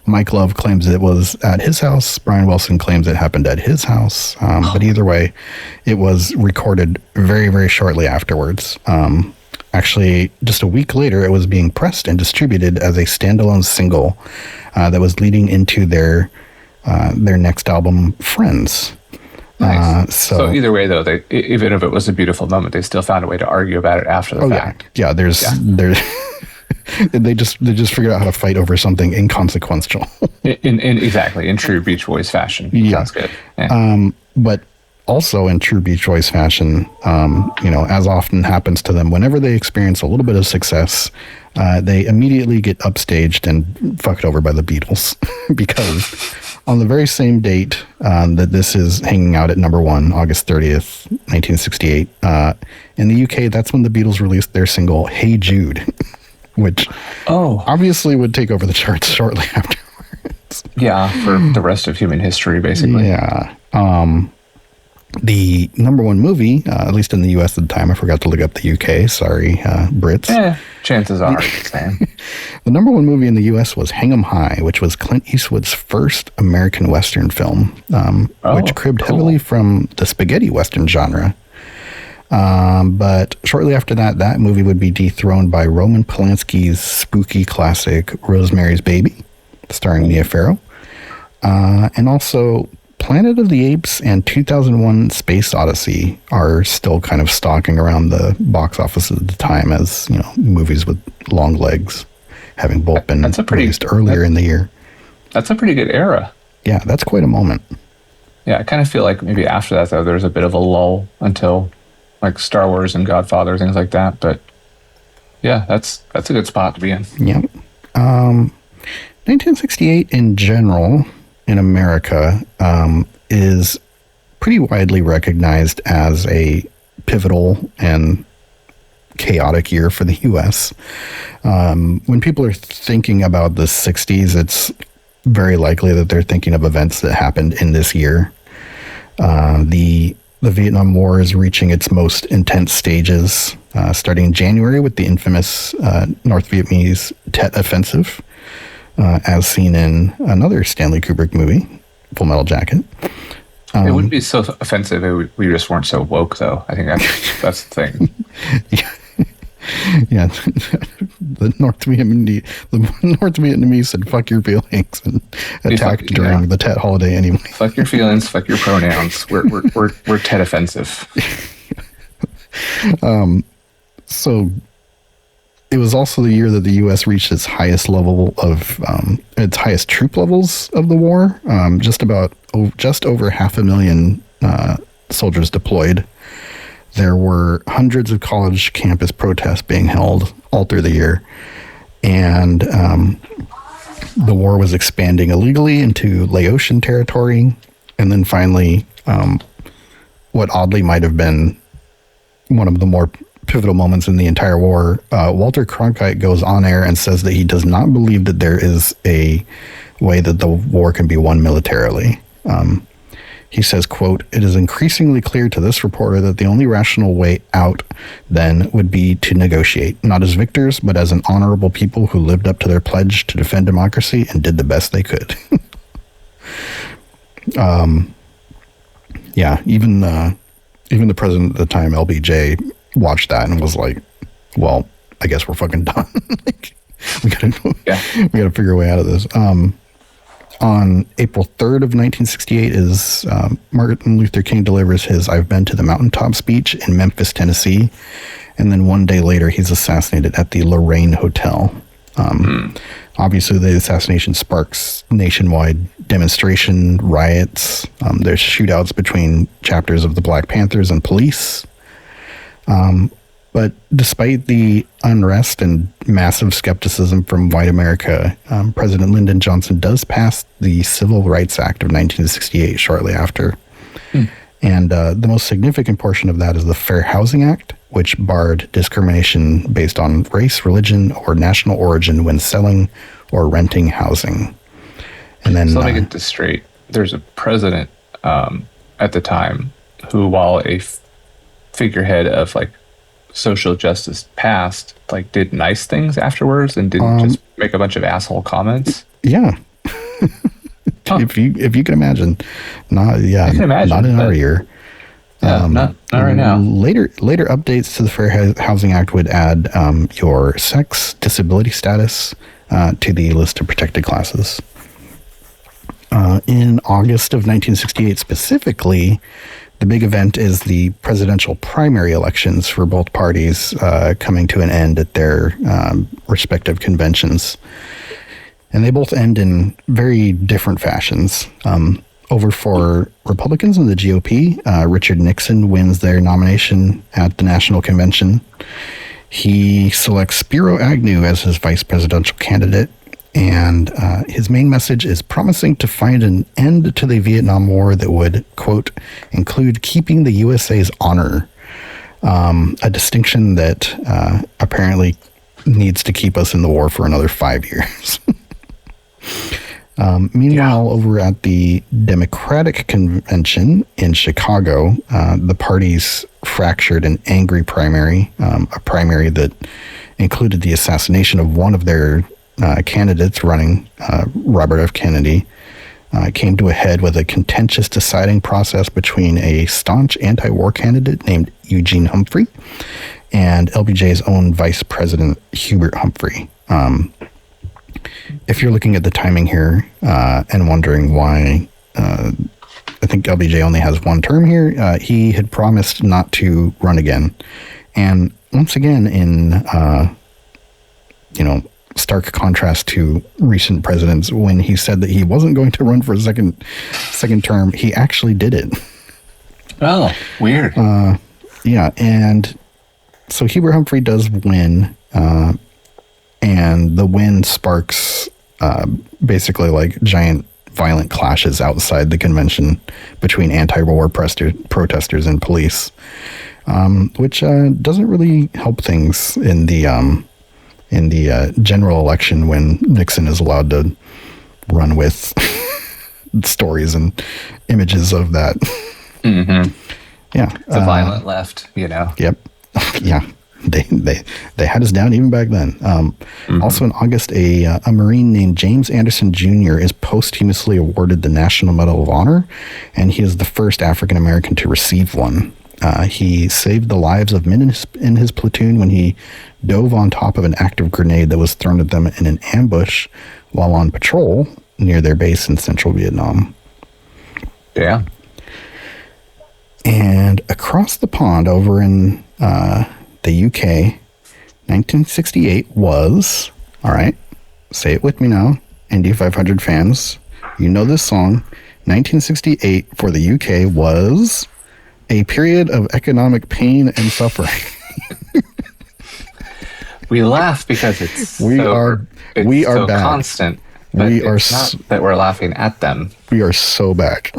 Mike Love claims it was at his house. Brian Wilson claims it happened at his house. But either way, it was recorded very, very shortly afterwards. Actually, just a week later, it was being pressed and distributed as a standalone single that was leading into their next album, Friends. Nice. So either way, though, even if it was a beautiful moment, they still found a way to argue about it after the fact. Yeah. There's they just figured out how to fight over something inconsequential. Exactly, in true Beach Boys fashion. Yeah. Sounds good. Yeah. But also in true Beach Boys fashion, as often happens to them, whenever they experience a little bit of success, they immediately get upstaged and fucked over by the Beatles because on the very same date that this is hanging out at number one, August 30th, 1968, in the UK, that's when the Beatles released their single Hey Jude, which obviously would take over the charts shortly afterwards. Yeah, for the rest of human history, basically. Yeah. The number one movie, at least in the U.S. at the time, I forgot to look up the U.K. Sorry, Brits. Chances are the same. The number one movie in the U.S. was Hang 'em High, which was Clint Eastwood's first American Western film, which cribbed heavily from the spaghetti Western genre. But shortly after that, that movie would be dethroned by Roman Polanski's spooky classic Rosemary's Baby, starring Mia Farrow. And also Planet of the Apes and 2001 Space Odyssey are still kind of stalking around the box office at the time as, movies with long legs, having both been released earlier in the year. That's a pretty good era. Yeah, that's quite a moment. Yeah, I kind of feel like maybe after that, though, there's a bit of a lull until like Star Wars and Godfather, things like that. But yeah, that's a good spot to be in. Yep. 1968 in general in America is pretty widely recognized as a pivotal and chaotic year for the U.S. When people are thinking about the 60s, it's very likely that they're thinking of events that happened in this year. The Vietnam War is reaching its most intense stages, starting in January with the infamous North Vietnamese Tet Offensive, as seen in another Stanley Kubrick movie, Full Metal Jacket. It wouldn't be so offensive if we just weren't so woke, though. I think that's the thing. Yeah, the North Vietnamese said "fuck your feelings" and attacked during the Tet holiday anyway. Fuck your feelings, fuck your pronouns. We're Tet offensive. So it was also the year that the U.S. reached its highest level of its highest troop levels of the war. Just over 500,000 soldiers deployed. There were hundreds of college campus protests being held all through the year. And the war was expanding illegally into Laotian territory. And then finally, what oddly might have been one of the more pivotal moments in the entire war, Walter Cronkite goes on air and says that he does not believe that there is a way that the war can be won militarily. He says, quote, "It is increasingly clear to this reporter that the only rational way out then would be to negotiate, not as victors, but as an honorable people who lived up to their pledge to defend democracy and did the best they could." Yeah, even the president at the time, LBJ, watched that and was like, well, I guess we're fucking done. we gotta figure a way out of this. On April 3rd of 1968 is Martin Luther King delivers his "I've Been to the Mountaintop" speech in Memphis, Tennessee. And then one day later, he's assassinated at the Lorraine Hotel. Obviously, the assassination sparks nationwide demonstration, riots. There's shootouts between chapters of the Black Panthers and police. But despite the unrest and massive skepticism from white America, President Lyndon Johnson does pass the Civil Rights Act of 1968 shortly after. And the most significant portion of that is the Fair Housing Act, which barred discrimination based on race, religion, or national origin when selling or renting housing. And then, so let me get this straight. There's a president at the time who, while a figurehead of like social justice past, like did nice things afterwards and didn't just make a bunch of asshole comments. Yeah. If you can imagine. I can imagine, not in our year. Not right now. Later updates to the Fair Housing Act would add your sex, disability status to the list of protected classes. In August of 1968 specifically, the big event is the presidential primary elections for both parties coming to an end at their respective conventions. And they both end in very different fashions. Over for Republicans in the GOP, Richard Nixon wins their nomination at the National Convention. He selects Spiro Agnew as his vice presidential candidate. And his main message is promising to find an end to the Vietnam War that would, quote, include keeping the USA's honor, a distinction that apparently needs to keep us in the war for another 5 years. Meanwhile, over at the Democratic Convention in Chicago, the parties fractured an angry primary, a primary that included the assassination of one of their candidates running, Robert F. Kennedy. Came to a head with a contentious deciding process between a staunch anti-war candidate named Eugene Humphrey and LBJ's own Vice President Hubert Humphrey. If you're looking at the timing here and wondering why I think LBJ only has one term here, he had promised not to run again. And once again, in, stark contrast to recent presidents, when he said that he wasn't going to run for a second term, he actually did it. Oh, weird. Yeah, and so Hubert Humphrey does win, and the win sparks basically like giant violent clashes outside the convention between anti-war protesters and police, which doesn't really help things in the general election when Nixon is allowed to run with stories and images of that. Mm-hmm. Yeah. The violent left, Yep. Yeah. They had us down even back then. Also in August, a Marine named James Anderson Jr. is posthumously awarded the National Medal of Honor, and he is the first African-American to receive one. He saved the lives of men in his platoon when he dove on top of an active grenade that was thrown at them in an ambush while on patrol near their base in central Vietnam. Yeah. And across the pond over in the UK, 1968 was, all right, say it with me now, Indy 500 fans, you know this song, 1968 for the UK was a period of economic pain and suffering. We laugh because it's so back. Constant. But it's not that we're laughing at them. We are so back.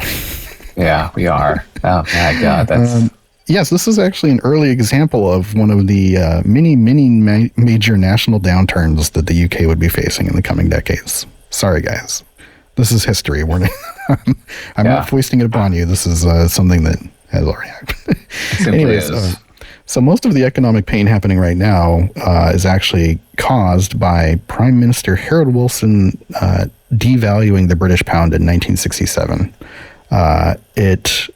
Yeah, we are. Oh my God, that's. Yes, this is actually an early example of one of the many major national downturns that the UK would be facing in the coming decades. Sorry, guys. This is history. I'm not foisting it upon you. This is something that has already happened. Anyways, so most of the economic pain happening right now is actually caused by Prime Minister Harold Wilson devaluing the British pound in 1967. It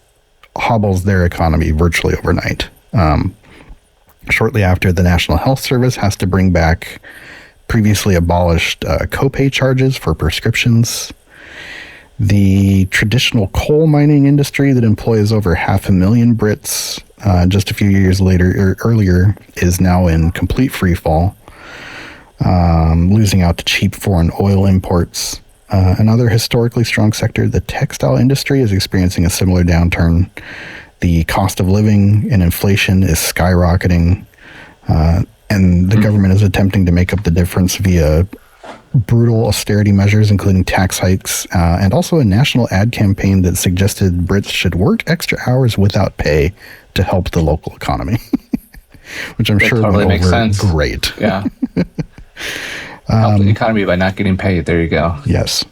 hobbles their economy virtually overnight. Shortly after, the National Health Service has to bring back previously abolished copay charges for prescriptions. The traditional coal mining industry that employs over 500,000 Brits just a few years earlier is now in complete freefall, losing out to cheap foreign oil imports. Another historically strong sector, the textile industry, is experiencing a similar downturn. The cost of living and inflation is skyrocketing, and the government is attempting to make up the difference via brutal austerity measures, including tax hikes, and also a national ad campaign that suggested Brits should work extra hours without pay to help the local economy, which I'm sure totally went makes over sense. Great. Yeah. Help the economy by not getting paid. There you go. Yes.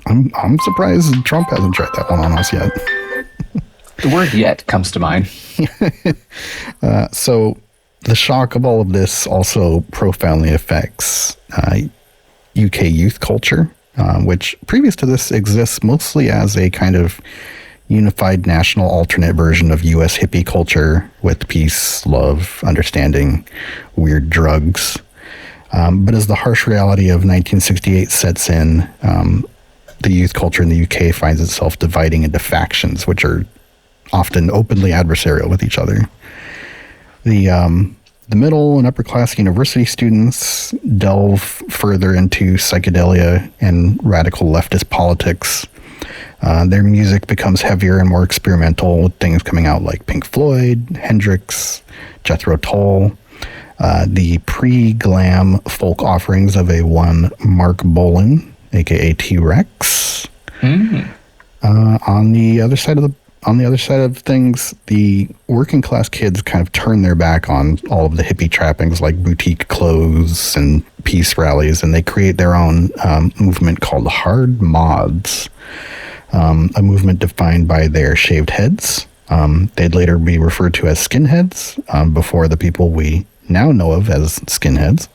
I'm surprised Trump hasn't tried that one on us yet. The word "yet" comes to mind. So the shock of all of this also profoundly affects UK youth culture, which previous to this exists mostly as a kind of unified national alternate version of US hippie culture with peace, love, understanding, weird drugs. But as the harsh reality of 1968 sets in, the youth culture in the UK finds itself dividing into factions, which are often openly adversarial with each other. The middle and upper class university students delve further into psychedelia and radical leftist politics. Their music becomes heavier and more experimental, with things coming out like Pink Floyd, Hendrix, Jethro Tull, the pre-glam folk offerings of a one Mark Bolan, aka T-Rex. On the other side of on the other side of things, the working class kids kind of turn their back on all of the hippie trappings like boutique clothes and peace rallies, and they create their own movement called Hard Mods, a movement defined by their shaved heads. They'd later be referred to as skinheads before the people we now know of as skinheads.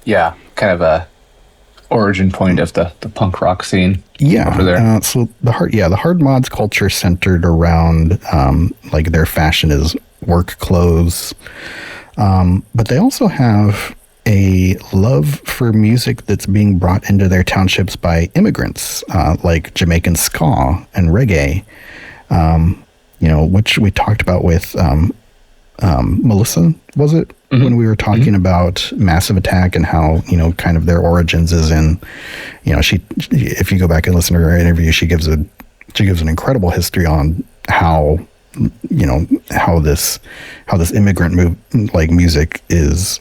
Yeah, kind of a origin point of the punk rock scene. Yeah, over there. So the hard mods culture centered around like their fashion is work clothes, but they also have a love for music that's being brought into their townships by immigrants, like Jamaican ska and reggae, which we talked about with Melissa, was it? Mm-hmm. When we were talking about Massive Attack and how, kind of their origins is in, if you go back and listen to her interview, she gives an incredible history on how this immigrant music is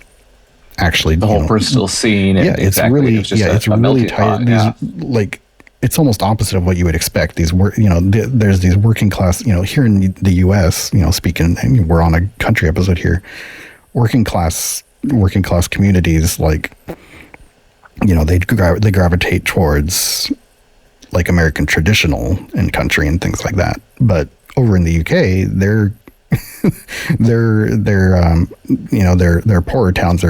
actually the whole Bristol scene. Yeah, exactly. It's really tight. It's almost opposite of what you would expect. These there's these working class, here in the U.S., speaking, we're on a country episode here, working class communities, like, they gravitate towards like American traditional and country and things like that. But over in the UK, their poorer towns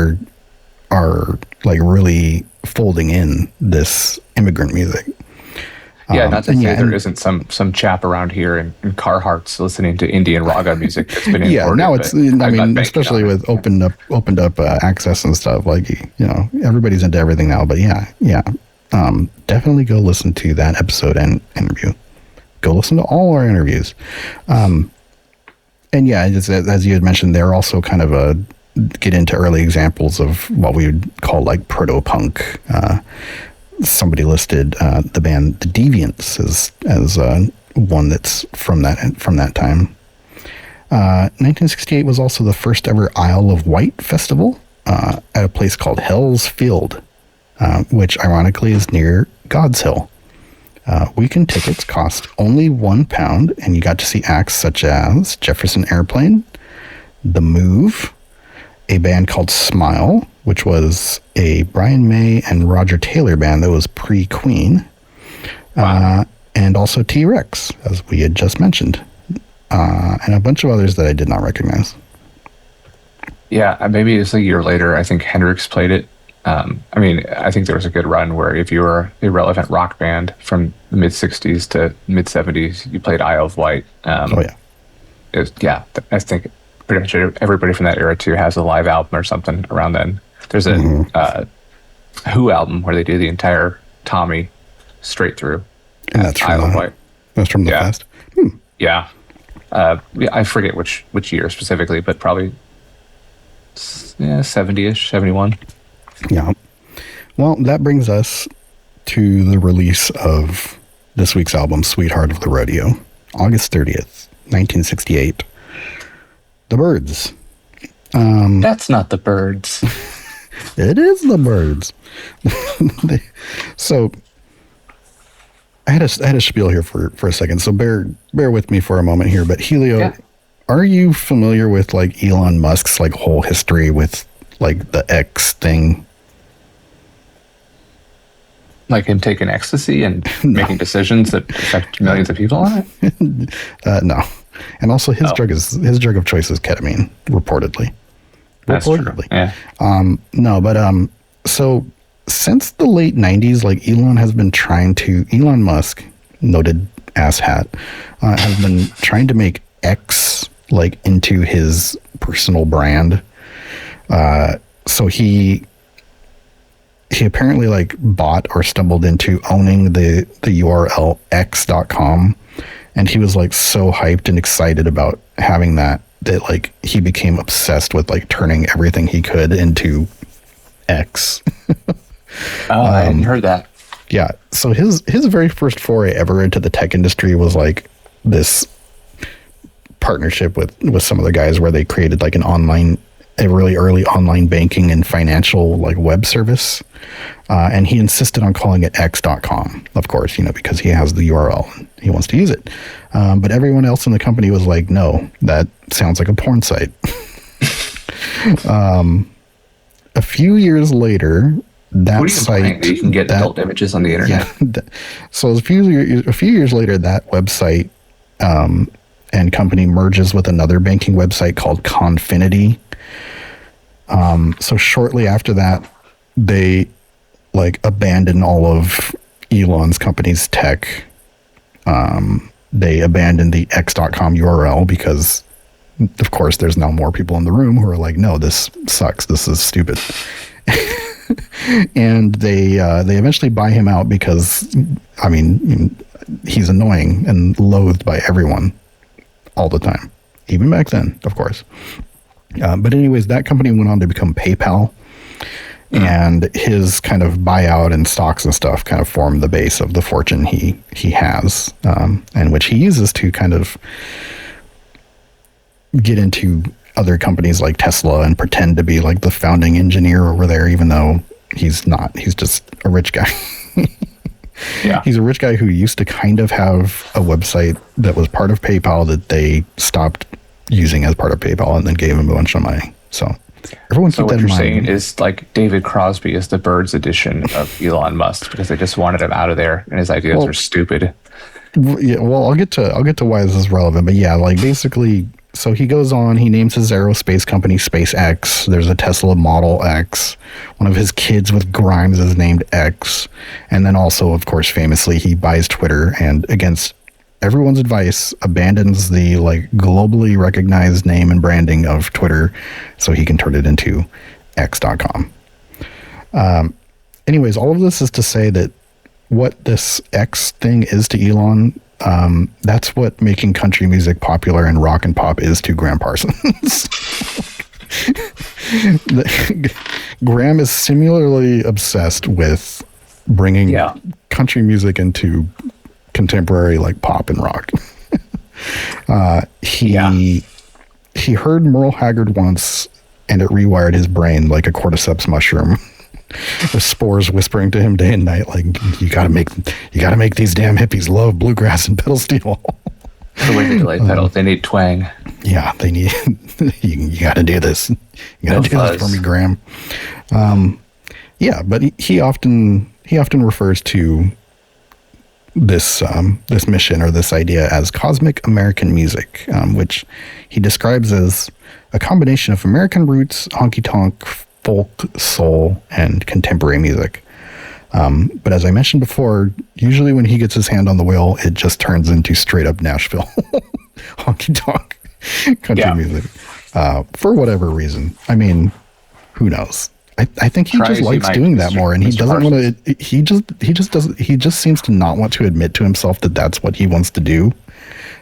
are like really folding in this immigrant music. Yeah, not to say there isn't some chap around here in Carhartts listening to Indian raga music that's been imported. Yeah, now it's, especially with opened up access and stuff, like, everybody's into everything now. But definitely go listen to that episode and interview. Go listen to all our interviews. And yeah, as you had mentioned, they're also kind of get into early examples of what we would call like proto-punk. Somebody listed the band The Deviants as one that's from that time. 1968 was also the first ever Isle of Wight festival at a place called Hell's Field, which ironically is near God's Hill. Weekend tickets cost only £1, and you got to see acts such as Jefferson Airplane, The Move, a band called Smile, which was a Brian May and Roger Taylor band that was pre-Queen, and also T-Rex, as we had just mentioned, and a bunch of others that I did not recognize. Yeah, maybe it's a year later. I think Hendrix played it. I think there was a good run where if you were a relevant rock band from the mid-'60s to mid-'70s, you played Isle of Wight. I think pretty much everybody from that era too has a live album or something around then. There's a Who album where they do the entire Tommy straight through. And that's from Isle of Wight. That's from the Fest. Yeah. I forget which year specifically, but probably 70-ish, 71. Yeah. Well, that brings us to the release of this week's album, Sweetheart of the Rodeo, August 30th, 1968. The Byrds. That's not the Byrds. It is the Byrds. So I had a spiel here for a second, so bear with me for a moment here. But Helio, are you familiar with like Elon Musk's like whole history with like the X thing? Like him taking ecstasy and making decisions that affect millions of people on it? No. And also his drug of choice is ketamine, reportedly. That's reportedly. True. Yeah. So since the late 90s, like Elon Musk, noted asshat, has been trying to make X like into his personal brand. So he apparently like bought or stumbled into owning the URL x.com, and he was like so hyped and excited about having that like he became obsessed with like turning everything he could into X. I hadn't heard that. Yeah. So his very first foray ever into the tech industry was like this partnership with some of the guys where they created like an online a really early online banking and financial like web service. And he insisted on calling it X.com, of course, because he has the URL and he wants to use it. But everyone else in the company was like, no, that sounds like a porn site. A few years later, that site... You can get adult images on the internet. Yeah, so a few years later, that website and company merges with another banking website called Confinity. So shortly after that, they abandoned all of Elon's company's tech. They abandoned the X.com URL because, of course, there's now more people in the room who are like, no, this sucks. This is stupid. And they eventually buy him out because, he's annoying and loathed by everyone all the time, even back then, of course. But anyways, that company went on to become PayPal, and his kind of buyout and stocks and stuff kind of formed the base of the fortune he has, and which he uses to kind of get into other companies like Tesla and pretend to be like the founding engineer over there, even though he's not. He's just a rich guy. Yeah. He's a rich guy who used to kind of have a website that was part of PayPal that they stopped using as part of PayPal and then gave him a bunch of money. So everyone keep that in mind. So what you're saying is like David Crosby is the Byrds edition of Elon Musk because they just wanted him out of there and his ideas are stupid. Yeah, well, I'll get to why this is relevant, but yeah, like basically, so he goes on, he names his aerospace company SpaceX. There's a Tesla Model X. One of his kids with Grimes is named X. And then also, of course, famously, he buys Twitter and against everyone's advice, abandons the like globally recognized name and branding of Twitter so he can turn it into X.com. Anyways, all of this is to say that what this X thing is to Elon, that's what making country music popular and rock and pop is to Gram Parsons. Gram is similarly obsessed with bringing country music into contemporary like pop and rock. He heard Merle Haggard once and it rewired his brain like a cordyceps mushroom. With spores whispering to him day and night, like you gotta make these damn hippies love bluegrass and pedal steel. The way they delay pedal, they need twang. Yeah, they need. you gotta do this. You gotta do this for me, Gram. Yeah, but he often refers to this mission or this idea as cosmic American music, which he describes as a combination of American roots, honky tonk, folk, soul, and contemporary music. But as I mentioned before, usually when he gets his hand on the wheel, it just turns into straight up Nashville honky tonk country music. For whatever reason. I mean, who knows? I think he just likes doing that more, and he doesn't want to. He just seems to not want to admit to himself that that's what he wants to do.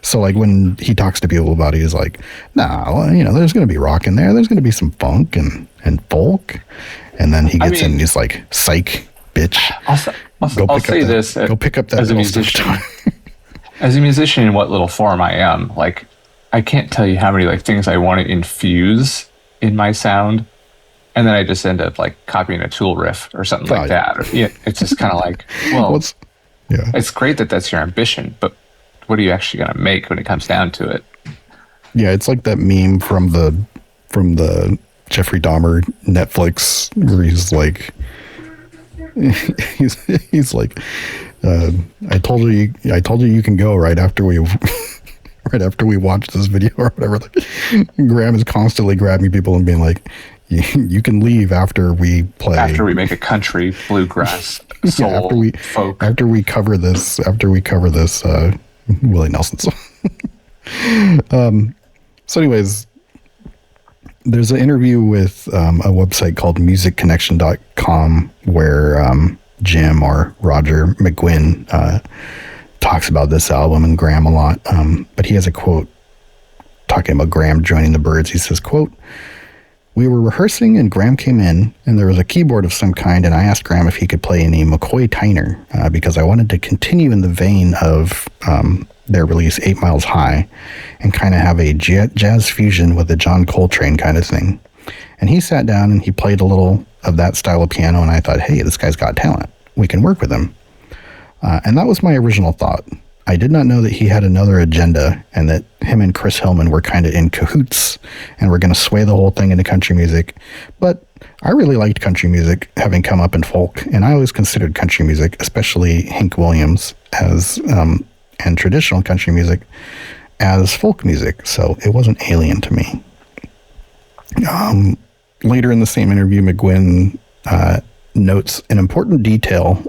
So like when he talks to people about it, he's like, nah, well, there's going to be rock in there. There's going to be some funk and folk. And then he gets in and he's like, psych, bitch. I'll say this. Go pick up that as a musician. As a musician in what little form I am, like, I can't tell you how many like things I want to infuse in my sound. And then I just end up like copying a Tool riff or something like that. Or, it's just kind of like, well, it's great that that's your ambition, but what are you actually going to make when it comes down to it? Yeah, it's like that meme from the Jeffrey Dahmer Netflix where he's like, he's like, I told you you can go right after we watch this video or whatever. Gram is constantly grabbing people and being like, you can leave after we play. After we make a country bluegrass soul folk. After we cover this Willie Nelson song. So anyways, there's an interview with a website called musicconnection.com where Jim or Roger McGuinn talks about this album and Gram a lot. But he has a quote talking about Gram joining the Byrds. He says, quote, "We were rehearsing and Gram came in and there was a keyboard of some kind and I asked Gram if he could play any McCoy Tyner because I wanted to continue in the vein of their release 8 Miles High and kind of have a jazz fusion with a John Coltrane kind of thing. And he sat down and he played a little of that style of piano, and I thought, hey, this guy's got talent. We can work with him. And that was my original thought. I did not know that he had another agenda and that him and Chris Hillman were kind of in cahoots and were going to sway the whole thing into country music. But I really liked country music, having come up in folk, and I always considered country music, especially Hank Williams, as and traditional country music, as folk music. So it wasn't alien to me. Later in the same interview, McGuinn notes an important detail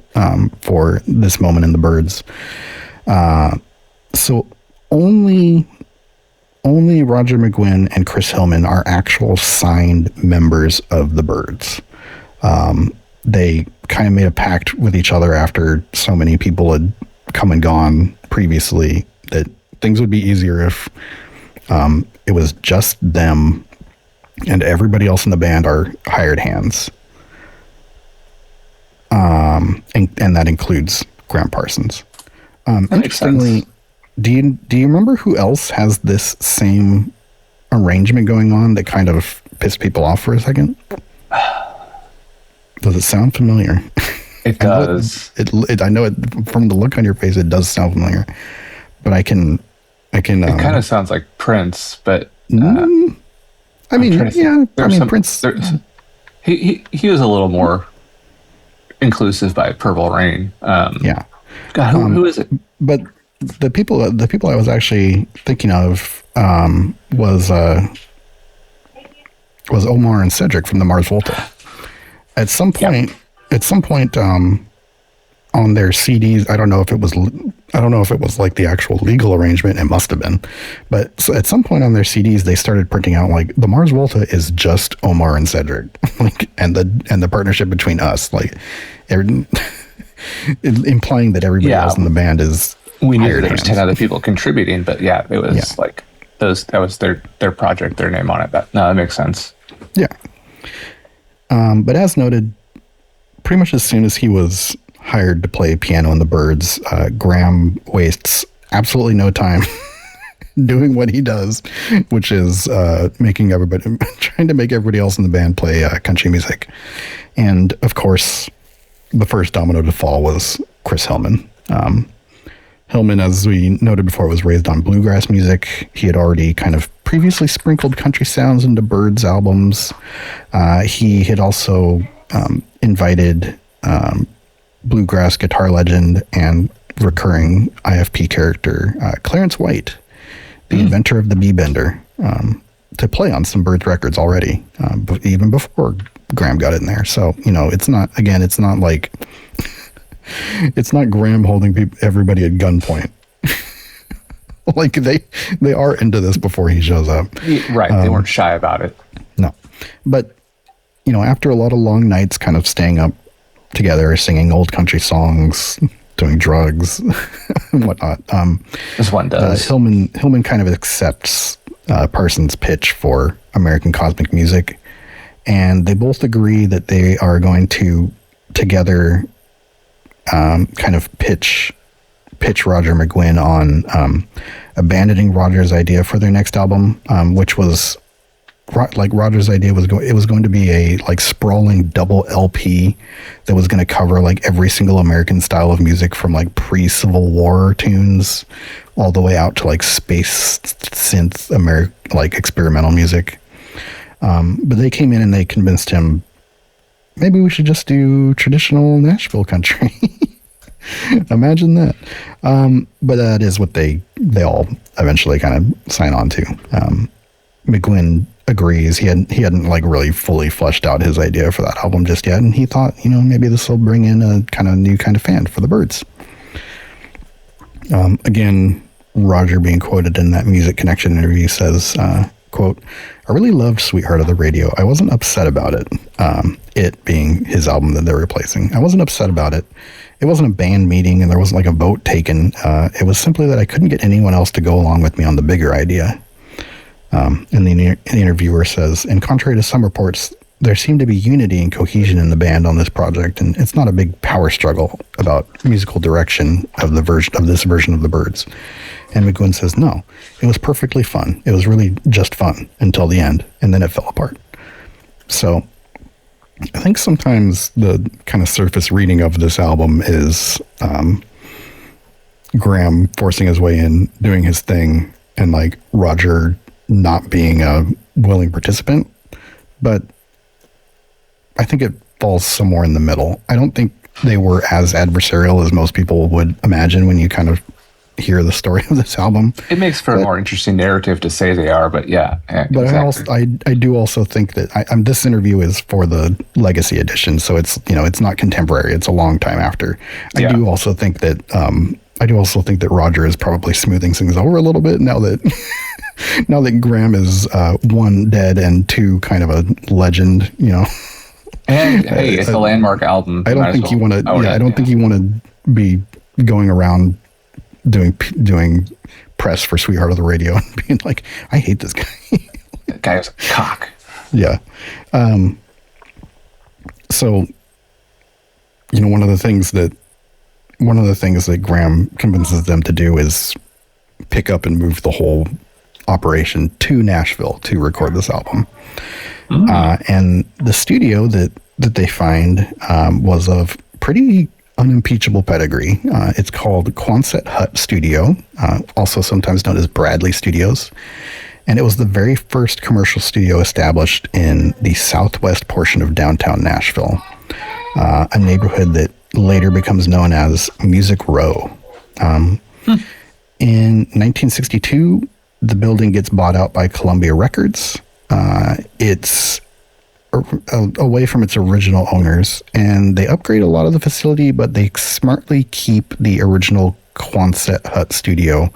for this moment in the Byrds. So only Roger McGuinn and Chris Hillman are actual signed members of the Byrds. They kind of made a pact with each other after so many people had come and gone previously that things would be easier if it was just them and everybody else in the band are hired hands. And that includes Gram Parsons. Interestingly, do you remember who else has this same arrangement going on that kind of pissed people off for a second? Does it sound familiar? It does. I know it from the look on your face. It does sound familiar, but I can. It kind of sounds like Prince, but I mean, Prince. He was a little more inclusive by Purple Rain. Yeah. God, who is it? But the people I was actually thinking of was Omar and Cedric from the Mars Volta. At some point on their CDs, I don't know if it was like the actual legal arrangement. It must have been, but so at some point on their CDs, they started printing out like the Mars Volta is just Omar and Cedric, like, and the partnership between us, like, implying that everybody else in the band is. We knew there was 10 other people contributing, but it was like that was their project, their name on it. That makes sense. Yeah. But as noted, pretty much as soon as he was hired to play piano in the Byrds, Gram wastes absolutely no time doing what he does, which is trying to make everybody else in the band play country music. And of course, the first domino to fall was Chris Hillman. Hillman, as we noted before, was raised on bluegrass music. He had already kind of previously sprinkled country sounds into Byrds albums. He had also invited bluegrass guitar legend and recurring IFP character Clarence White, the inventor of the B-Bender, to play on some Byrds records already, even before Gram got in there. So, it's not like it's not Gram holding everybody at gunpoint. Like they are into this before he shows up. Right. They weren't shy about it. No. But, after a lot of long nights kind of staying up together, singing old country songs, doing drugs and whatnot. This one does. Hillman kind of accepts Parsons' pitch for American Cosmic Music. And they both agree that they are going to together kind of pitch Roger McGuinn on abandoning Roger's idea for their next album, which was like Roger's idea was going to be a like sprawling double LP that was going to cover like every single American style of music from like pre-Civil War tunes all the way out to like space synth like experimental music. But they came in and they convinced him, maybe we should just do traditional Nashville country. Imagine that. But that is what they all eventually kind of sign on to. McGuinn agrees. He hadn't like really fully fleshed out his idea for that album just yet, and he thought, maybe this will bring in a kind of new kind of fan for the Byrds. Again, Roger, being quoted in that Music Connection interview, says, quote, "I really loved Sweetheart of the Radio. I wasn't upset about it." It being his album that they're replacing. I wasn't upset about it. It wasn't a band meeting and there wasn't like a vote taken. It was simply that I couldn't get anyone else to go along with me on the bigger idea. And the interviewer says, and contrary to some reports, there seemed to be unity and cohesion in the band on this project, and it's not a big power struggle about musical direction of this version of the Byrds. And McGuinn says, no, it was perfectly fun. It was really just fun until the end, and then it fell apart. So I think sometimes the kind of surface reading of this album is Gram forcing his way in, doing his thing, and like Roger not being a willing participant. But I think it falls somewhere in the middle. I don't think they were as adversarial as most people would imagine when you kind of hear the story of this album. It makes for a more interesting narrative to say they are, but yeah. But exactly. I do also think that this interview is for the Legacy edition, so it's it's not contemporary. It's a long time after. I do also think that Roger is probably smoothing things over a little bit now that Gram is one, dead, and two, kind of a legend. And hey, it's a landmark album. I don't think you want to. I don't think you want to be going around doing press for Sweetheart of the Radio and being like, I hate this guy. That guy was a cock. Yeah. So, one of the things that Gram convinces them to do is pick up and move the whole operation to Nashville to record this album. And the studio that they find was of pretty unimpeachable pedigree. It's called Quonset Hut Studio, also sometimes known as Bradley Studios. And it was the very first commercial studio established in the southwest portion of downtown Nashville, a neighborhood that later becomes known as Music Row. In 1962, the building gets bought out by Columbia Records. It's away from its original owners, and they upgrade a lot of the facility, but they smartly keep the original Quonset Hut studio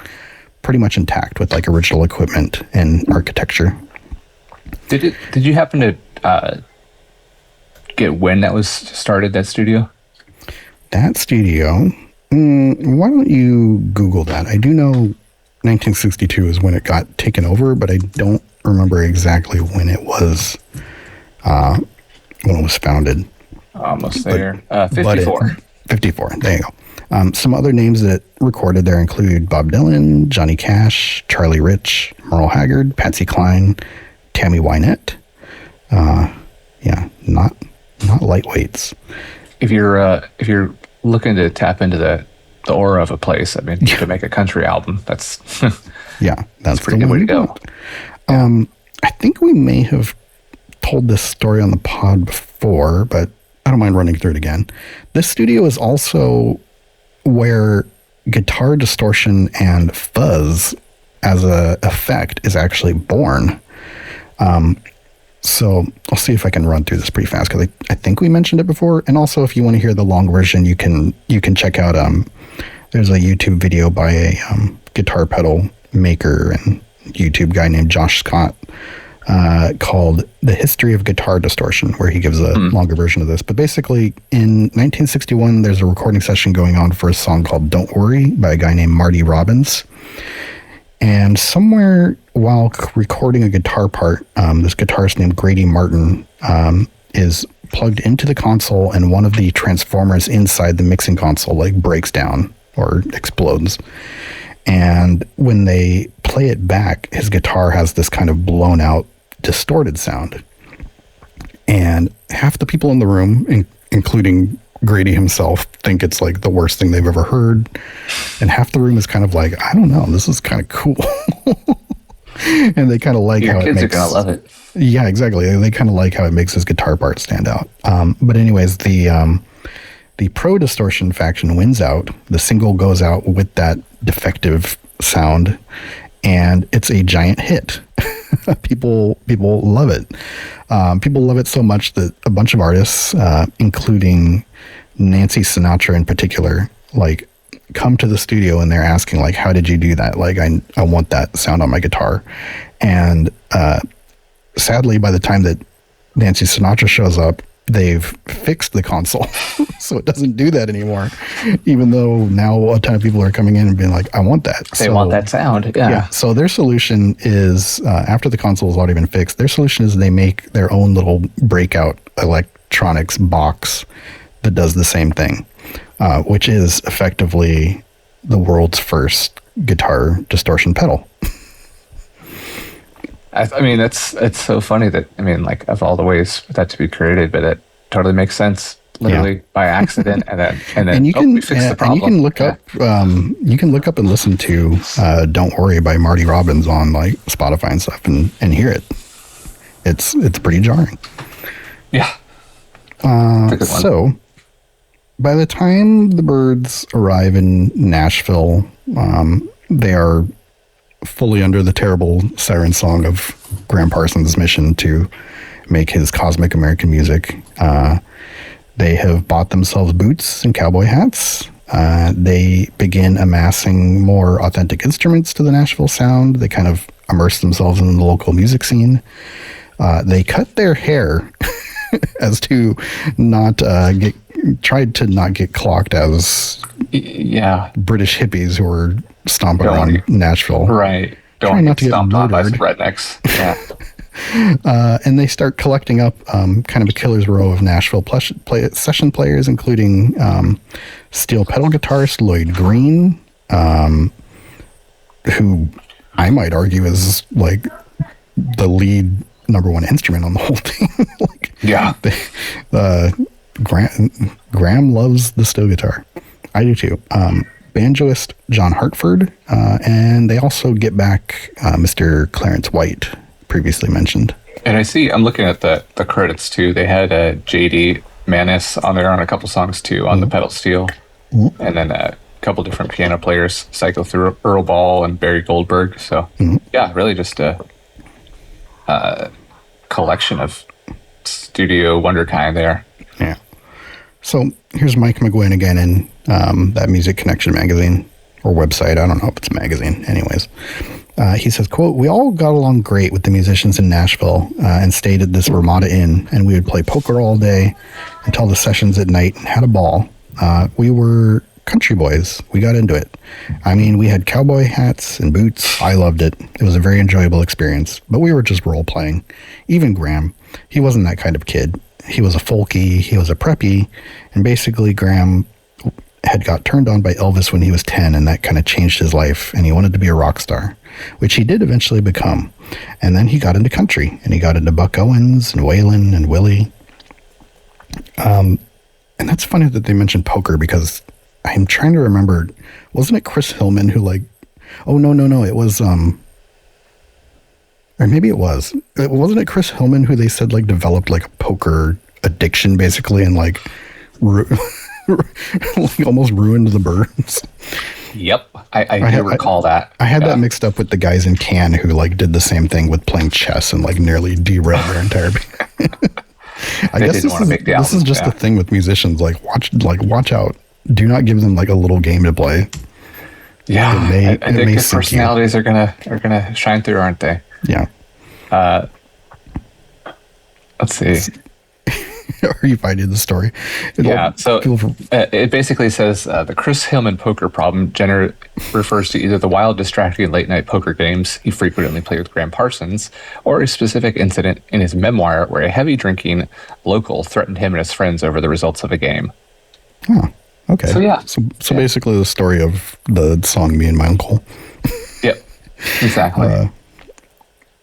pretty much intact with like original equipment and architecture. Did you happen to get when that was started, that studio? That studio? Why don't you Google that? I do know 1962 is when it got taken over, but I don't remember exactly when it was founded. Almost there. 54. 54. There you go. Some other names that recorded there include Bob Dylan, Johnny Cash, Charlie Rich, Merle Haggard, Patsy Cline, Tammy Wynette. Not lightweights. If you're looking to tap into the aura of a place, I mean, you could make a country album. That's that's a pretty good way to go. I think we may have told this story on the pod before, but I don't mind running through it again. This studio is also where guitar distortion and fuzz as a effect is actually born. So I'll see if I can run through this pretty fast because I think we mentioned it before. And also, if you want to hear the long version, you can check out. There's a YouTube video by a guitar pedal maker and YouTube guy named Josh Scott called "The History of Guitar Distortion," where he gives a longer version of this. But basically, in 1961, there's a recording session going on for a song called "Don't Worry" by a guy named Marty Robbins. And somewhere while recording a guitar part, this guitarist named Grady Martin is plugged into the console, and one of the transformers inside the mixing console breaks down or explodes. And when they play it back, his guitar has this kind of blown out, distorted sound. And half the people in the room, including Grady himself, think it's the worst thing they've ever heard. And half the room is kind of like, I don't know, this is kind of cool. And they kind of like how it makes... Your kids are going to love it. Yeah, exactly. They kind of like how it makes his guitar part stand out. But anyways, the pro distortion faction wins out. The single goes out with that defective sound, and it's a giant hit. People love it. People love it so much that a bunch of artists, including Nancy Sinatra in particular, come to the studio and they're asking, how did you do that? I want that sound on my guitar. And sadly, by the time that Nancy Sinatra shows up, they've fixed the console. So it doesn't do that anymore. Even though now a ton of people are coming in and being like, I want that. They want that sound. Yeah. So their solution is, after the console has already been fixed, their solution is they make their own little breakout electronics box that does the same thing, which is effectively the world's first guitar distortion pedal. I mean, it's so funny that, I mean, like, of all the ways for that to be created, but it totally makes sense, literally by accident, and then you can we fixed the problem. and you can look up and listen to "Don't Worry" by Marty Robbins on like Spotify and stuff, and hear it. It's pretty jarring. Yeah. So, by the time the Byrds arrive in Nashville, they are fully under the terrible siren song of Gram Parsons' mission to make his cosmic American music. They have bought themselves boots and cowboy hats. They begin amassing more authentic instruments to the Nashville sound. They kind of immerse themselves in the local music scene. They cut their hair as to not tried to not get clocked as British hippies who were stomping around Nashville. Right. Don't get stomped on by some rednecks. Yeah. And they start collecting up kind of a killer's row of Nashville session players, including steel pedal guitarist Lloyd Green, who I might argue is like the lead number one instrument on the whole thing. Gram loves the steel guitar. I do too. Banjoist John Hartford, and they also get back Mr. Clarence White, previously mentioned. And I'm looking at the credits too. They had J.D. Manis on there on a couple songs too, on the pedal steel. And then a couple different piano players cycle through Earl Ball and Barry Goldberg. So yeah, really just a collection of studio wonderkind there. Yeah. So here's Mike McGuinn again in that Music Connection magazine or website. I don't know if it's a magazine. Anyways, he says, quote, "We all got along great with the musicians in Nashville and stayed at this Ramada Inn, and we would play poker all day until the sessions at night and had a ball. We were country boys. We got into it. I mean, we had cowboy hats and boots. I loved it. It was a very enjoyable experience, but we were just role playing. Even Gram, he wasn't that kind of kid. He was a folky, he was a preppy, and basically Gram had got turned on by Elvis when he was 10, and that kind of changed his life, and he wanted to be a rock star, which he did eventually become. And then he got into country, and he got into Buck Owens and Waylon and Willie. And that's funny that they mentioned poker, because I'm trying to remember, wasn't it Chris Hillman who it was, or maybe it was. Wasn't it Chris Hillman who they said developed a poker addiction basically, and almost ruined the Byrds? Yep, I do recall that. I had that mixed up with the guys in Cannes who did the same thing with playing chess and nearly derailed their entire band. I guess this is just the thing with musicians. Watch out. Do not give them a little game to play. Yeah, I think their personalities are gonna shine through, aren't they? Yeah. Let's see. Are you finding the story? It basically says the Chris Hillman poker problem refers to either the wild, distracting late-night poker games he frequently played with Gram Parsons, or a specific incident in his memoir where a heavy-drinking local threatened him and his friends over the results of a game. Oh, okay. So, yeah. So basically the story of the song Me and My Uncle. Yep, exactly.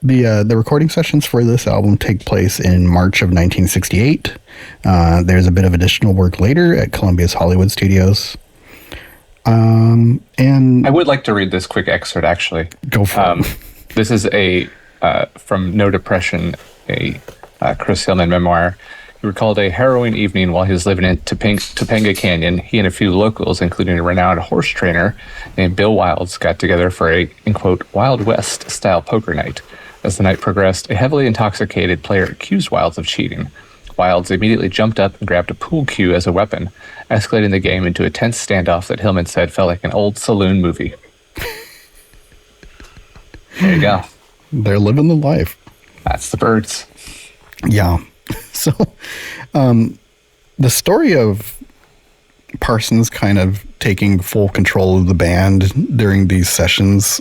The recording sessions for this album take place in March of 1968. There's a bit of additional work later at Columbia's Hollywood Studios. And I would like to read this quick excerpt, actually. Go for it. This is from No Depression, a Chris Hillman memoir. He recalled a harrowing evening while he was living in Topanga Canyon. He and a few locals, including a renowned horse trainer named Bill Wilds, got together for a, in quote, Wild West-style poker night. As the night progressed, a heavily intoxicated player accused Wilds of cheating. Wilds immediately jumped up and grabbed a pool cue as a weapon, escalating the game into a tense standoff that Hillman said felt like an old saloon movie. There you go. They're living the life. That's the Byrds. Yeah. So, the story of Parsons kind of taking full control of the band during these sessions,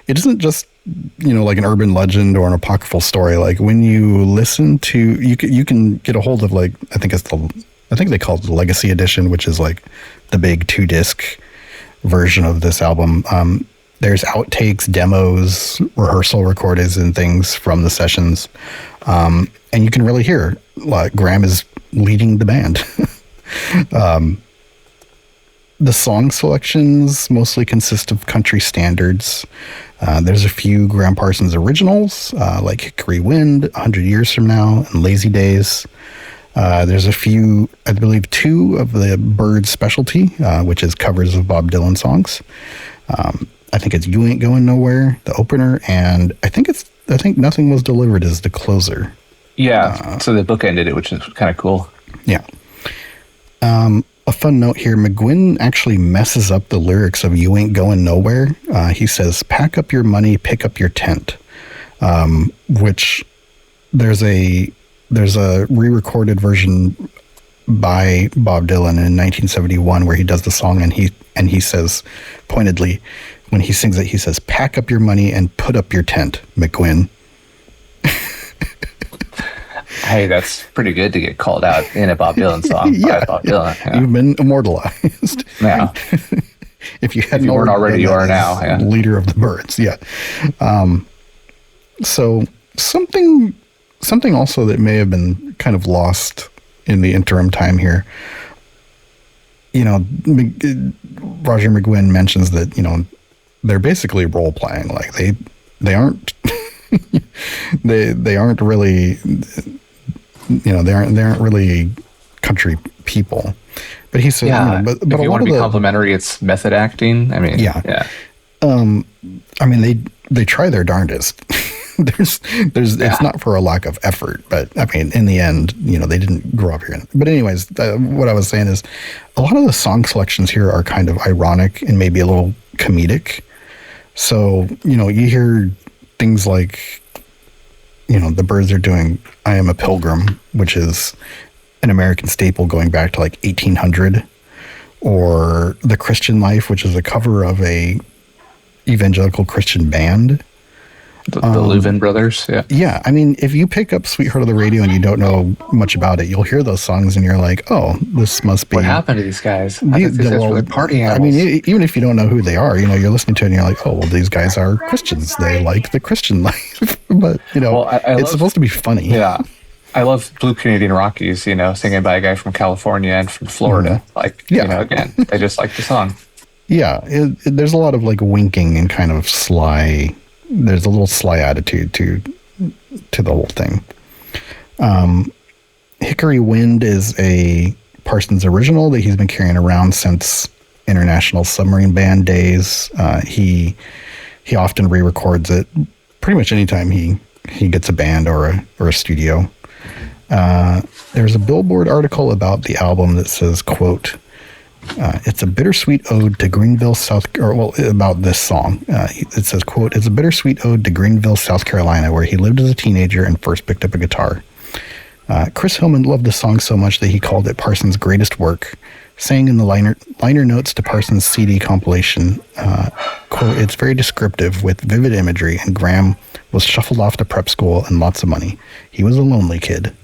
it isn't just, an urban legend or an apocryphal story. When you listen to, you can get a hold of I think they call it the Legacy Edition, which is the big 2-disc version of this album. There's outtakes, demos, rehearsal recordings, and things from the sessions. And you can really hear Gram is leading the band. The song selections mostly consist of country standards. There's a few Gram Parsons originals, like Hickory Wind, 100 Years From Now, and Lazy Days. There's a few, I believe 2 of the Byrds specialty, which is covers of Bob Dylan songs. I think it's You Ain't Going Nowhere, the opener, and I think Nothing Was Delivered is the closer. Yeah, so the book ended it, which is kind of cool. Yeah. A fun note here, McGuinn actually messes up the lyrics of You Ain't Going Nowhere. He says, pack up your money, pick up your tent, which there's a re-recorded version by Bob Dylan in 1971 where he does the song and he says pointedly, when he sings it, he says, pack up your money and put up your tent, McGuinn. Hey, that's pretty good to get called out in a Bob Dylan song by Bob Dylan. Yeah. You've been immortalized. Yeah. If you weren't already, you are now. Yeah. Leader of the Byrds. Yeah. So something also that may have been kind of lost in the interim time here. Roger McGuinn mentions that, they're basically role playing. Like they aren't, they aren't really, they aren't really country people. But he said, but if you want to be complimentary, it's method acting. I mean, yeah. They try their darndest. It's not for a lack of effort, but I mean, in the end, they didn't grow up here. But anyways, what I was saying is a lot of the song selections here are kind of ironic and maybe a little comedic. So, you hear things like, the Byrds are doing I Am a Pilgrim, which is an American staple going back to like 1800, or The Christian Life, which is a cover of a evangelical Christian band. The Louvin brothers, yeah. Yeah, I mean, if you pick up Sweetheart of the Radio and you don't know much about it, you'll hear those songs and you're like, oh, this must be... What happened to these guys? These guys were party animals. I mean, even if you don't know who they are, you're listening to it and you're like, oh, well, these guys are Christians. They like the Christian life. But, it's supposed to be funny. Yeah. I love Blue Canadian Rockies, singing by a guy from California and from Florida. Mm-hmm. Again, they just like the song. Yeah, there's a lot of winking and kind of sly... There's a little sly attitude to the whole thing. Hickory Wind is a Parsons original that he's been carrying around since International Submarine Band days. He often re-records it pretty much anytime he gets a band or a studio. There's a Billboard article about the album that says, quote, it's a bittersweet ode to Greenville, about this song. It says, quote, it's a bittersweet ode to Greenville, South Carolina, where he lived as a teenager and first picked up a guitar. Chris Hillman loved the song so much that he called it Parsons' greatest work, saying in the liner notes to Parsons' CD compilation, quote, it's very descriptive with vivid imagery, and Gram was shuffled off to prep school and lots of money. He was a lonely kid.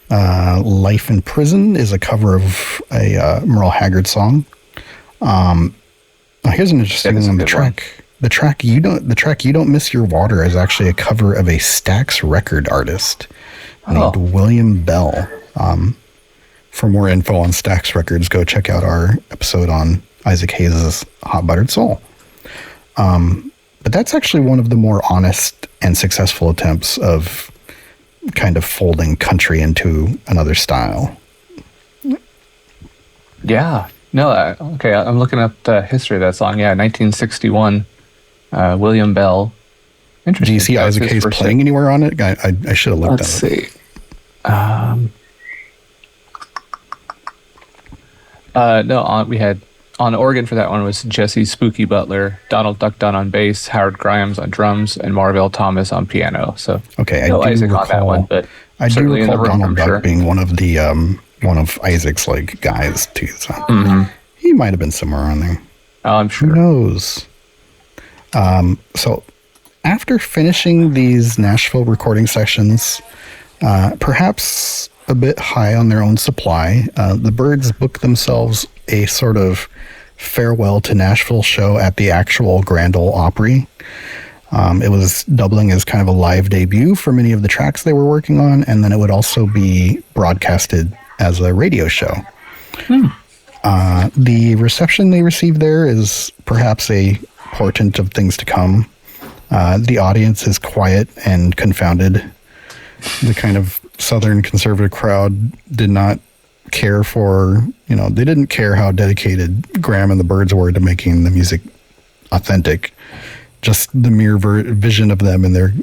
Life in Prison is a cover of a Merle Haggard song. Here's an interesting one. The track You Don't Miss Your Water is actually a cover of a Stax record artist named William Bell. For more info on Stax Records, go check out our episode on Isaac Hayes' Hot Buttered Soul. But that's actually one of the more honest and successful attempts of kind of folding country into another style. Yeah. No, okay, I'm looking up the history of that song. Yeah, 1961, William Bell. Interesting. Do you see Isaac Hayes playing anywhere on it? I should have looked at it. Let's see. We had on organ for that one was Jesse Spooky Butler, Donald Duck Dunn on bass, Howard Grimes on drums, and Marvell Thomas on piano. So okay, I do Isaac recall, on that one, but I do recall Donald Duck being one of the one of Isaac's guys too. So he might have been somewhere on there. Oh, I'm sure. Who knows? So after finishing these Nashville recording sessions, perhaps a bit high on their own supply, the Byrds booked themselves a sort of farewell to Nashville show at the actual Grand Ole Opry. It was doubling as kind of a live debut for many of the tracks they were working on, and then it would also be broadcasted as a radio show. The reception they received there is perhaps a portent of things to come. The audience is quiet and confounded. The kind of Southern conservative crowd did not care for, they didn't care how dedicated Gram and the Byrds were to making the music authentic. Just the mere vision of them and their,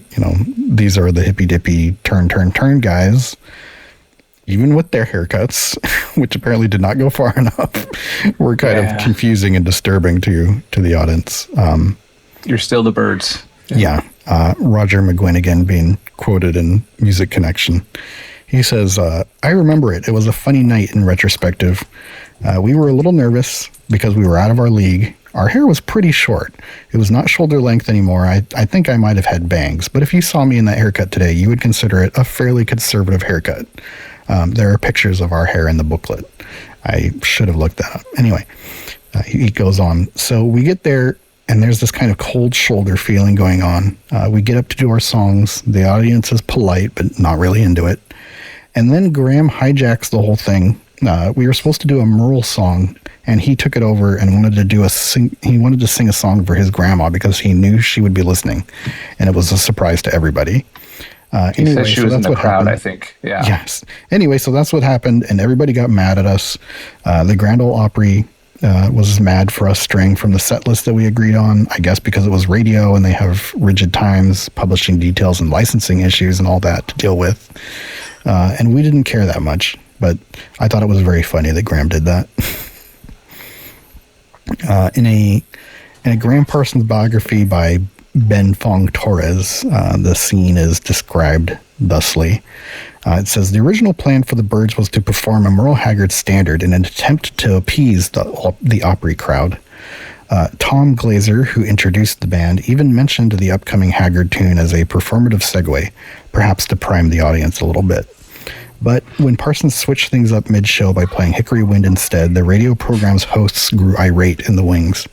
these are the hippy dippy turn guys, even with their haircuts, which apparently did not go far enough, were kind of confusing and disturbing to the audience. You're still the Byrds. Yeah. Roger McGuinn again being quoted in Music Connection. He says, I remember it. It was a funny night in retrospective. We were a little nervous because we were out of our league. Our hair was pretty short. It was not shoulder length anymore. I think I might have had bangs, but if you saw me in that haircut today, you would consider it a fairly conservative haircut. There are pictures of our hair in the booklet. I should have looked that up. Anyway, he goes on. So we get there, and there's this kind of cold shoulder feeling going on. We get up to do our songs. The audience is polite, but not really into it. And then Gram hijacks the whole thing. We were supposed to do a Merle song, and he took it over and wanted to sing a song for his grandma because he knew she would be listening, and it was a surprise to everybody. He said she was in the crowd, I think. Yeah. Yes. Anyway, so that's what happened, and everybody got mad at us. The Grand Ole Opry was mad for us straying from the set list that we agreed on, I guess because it was radio and they have rigid times, publishing details and licensing issues and all that to deal with. And we didn't care that much, but I thought it was very funny that Gram did that. In a Gram Parsons biography by Ben Fong Torres, the scene is described thusly. It says, the original plan for the Byrds was to perform a Merle Haggard standard in an attempt to appease the Opry crowd. Tom Glazer, who introduced the band, even mentioned the upcoming Haggard tune as a performative segue, perhaps to prime the audience a little bit. But when Parsons switched things up mid-show by playing Hickory Wind instead, the radio program's hosts grew irate in the wings.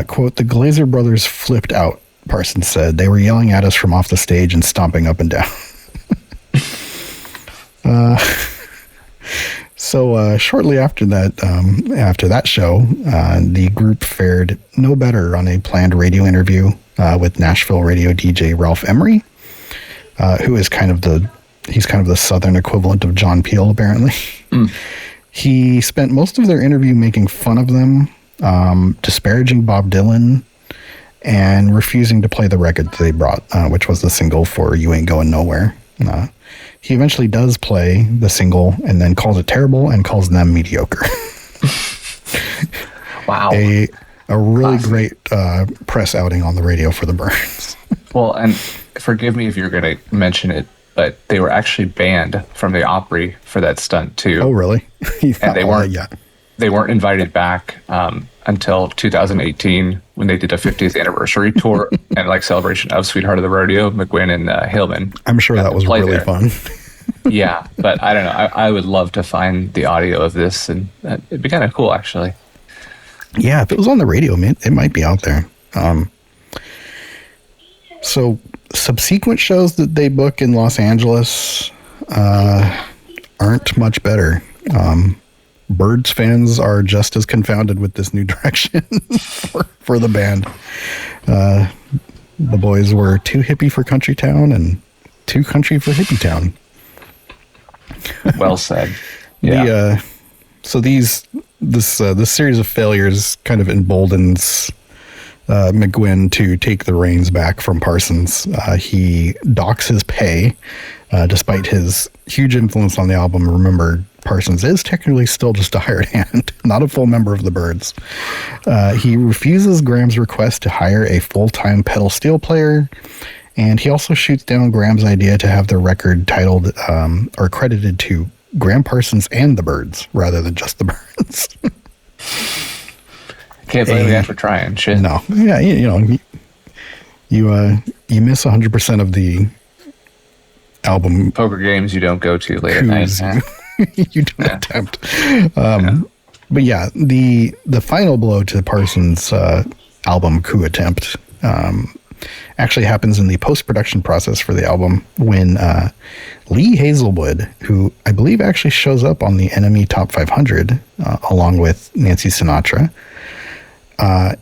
Quote, the Glazer brothers flipped out, Parsons said. They were yelling at us from off the stage and stomping up and down. So shortly after that show, the group fared no better on a planned radio interview with Nashville radio DJ Ralph Emery, who is kind of the Southern equivalent of John Peel, apparently. He spent most of their interview making fun of them, disparaging Bob Dylan, and refusing to play the record they brought, which was the single for You Ain't Going Nowhere. He eventually does play the single and then calls it terrible and calls them mediocre. Wow. A really great press outing on the radio for the Byrds. Well, and forgive me if you're going to mention it, but they were actually banned from the Opry for that stunt too. Oh, really? And they weren't invited back until 2018 when they did a 50th anniversary tour and celebration of Sweetheart of the Rodeo, McGuinn and Hillman. I'm sure that was really fun. Yeah, but I don't know. I would love to find the audio of this, and it'd be kind of cool, actually. Yeah, if it was on the radio, it might be out there. So subsequent shows that they book in Los Angeles aren't much better. Byrds fans are just as confounded with this new direction for the band. The boys were too hippie for Country Town and too country for Hippie Town. Well said. Yeah. So this series of failures kind of emboldens McGuinn to take the reins back from Parsons. He docks his pay, despite his huge influence on the album. Remember, Parsons is technically still just a hired hand, not a full member of the Byrds. He refuses Gram's request to hire a full-time pedal steel player, and he also shoots down Gram's idea to have the record titled or credited to Gram Parsons and the Byrds rather than just the Byrds. Can't blame me for trying. Shit. No, yeah, you miss 100% of the album. Poker games you don't go to late at night. You don't attempt. But yeah, the final blow to Parsons' album coup attempt actually happens in the post-production process for the album when Lee Hazelwood, who I believe actually shows up on the NME Top 500 along with Nancy Sinatra,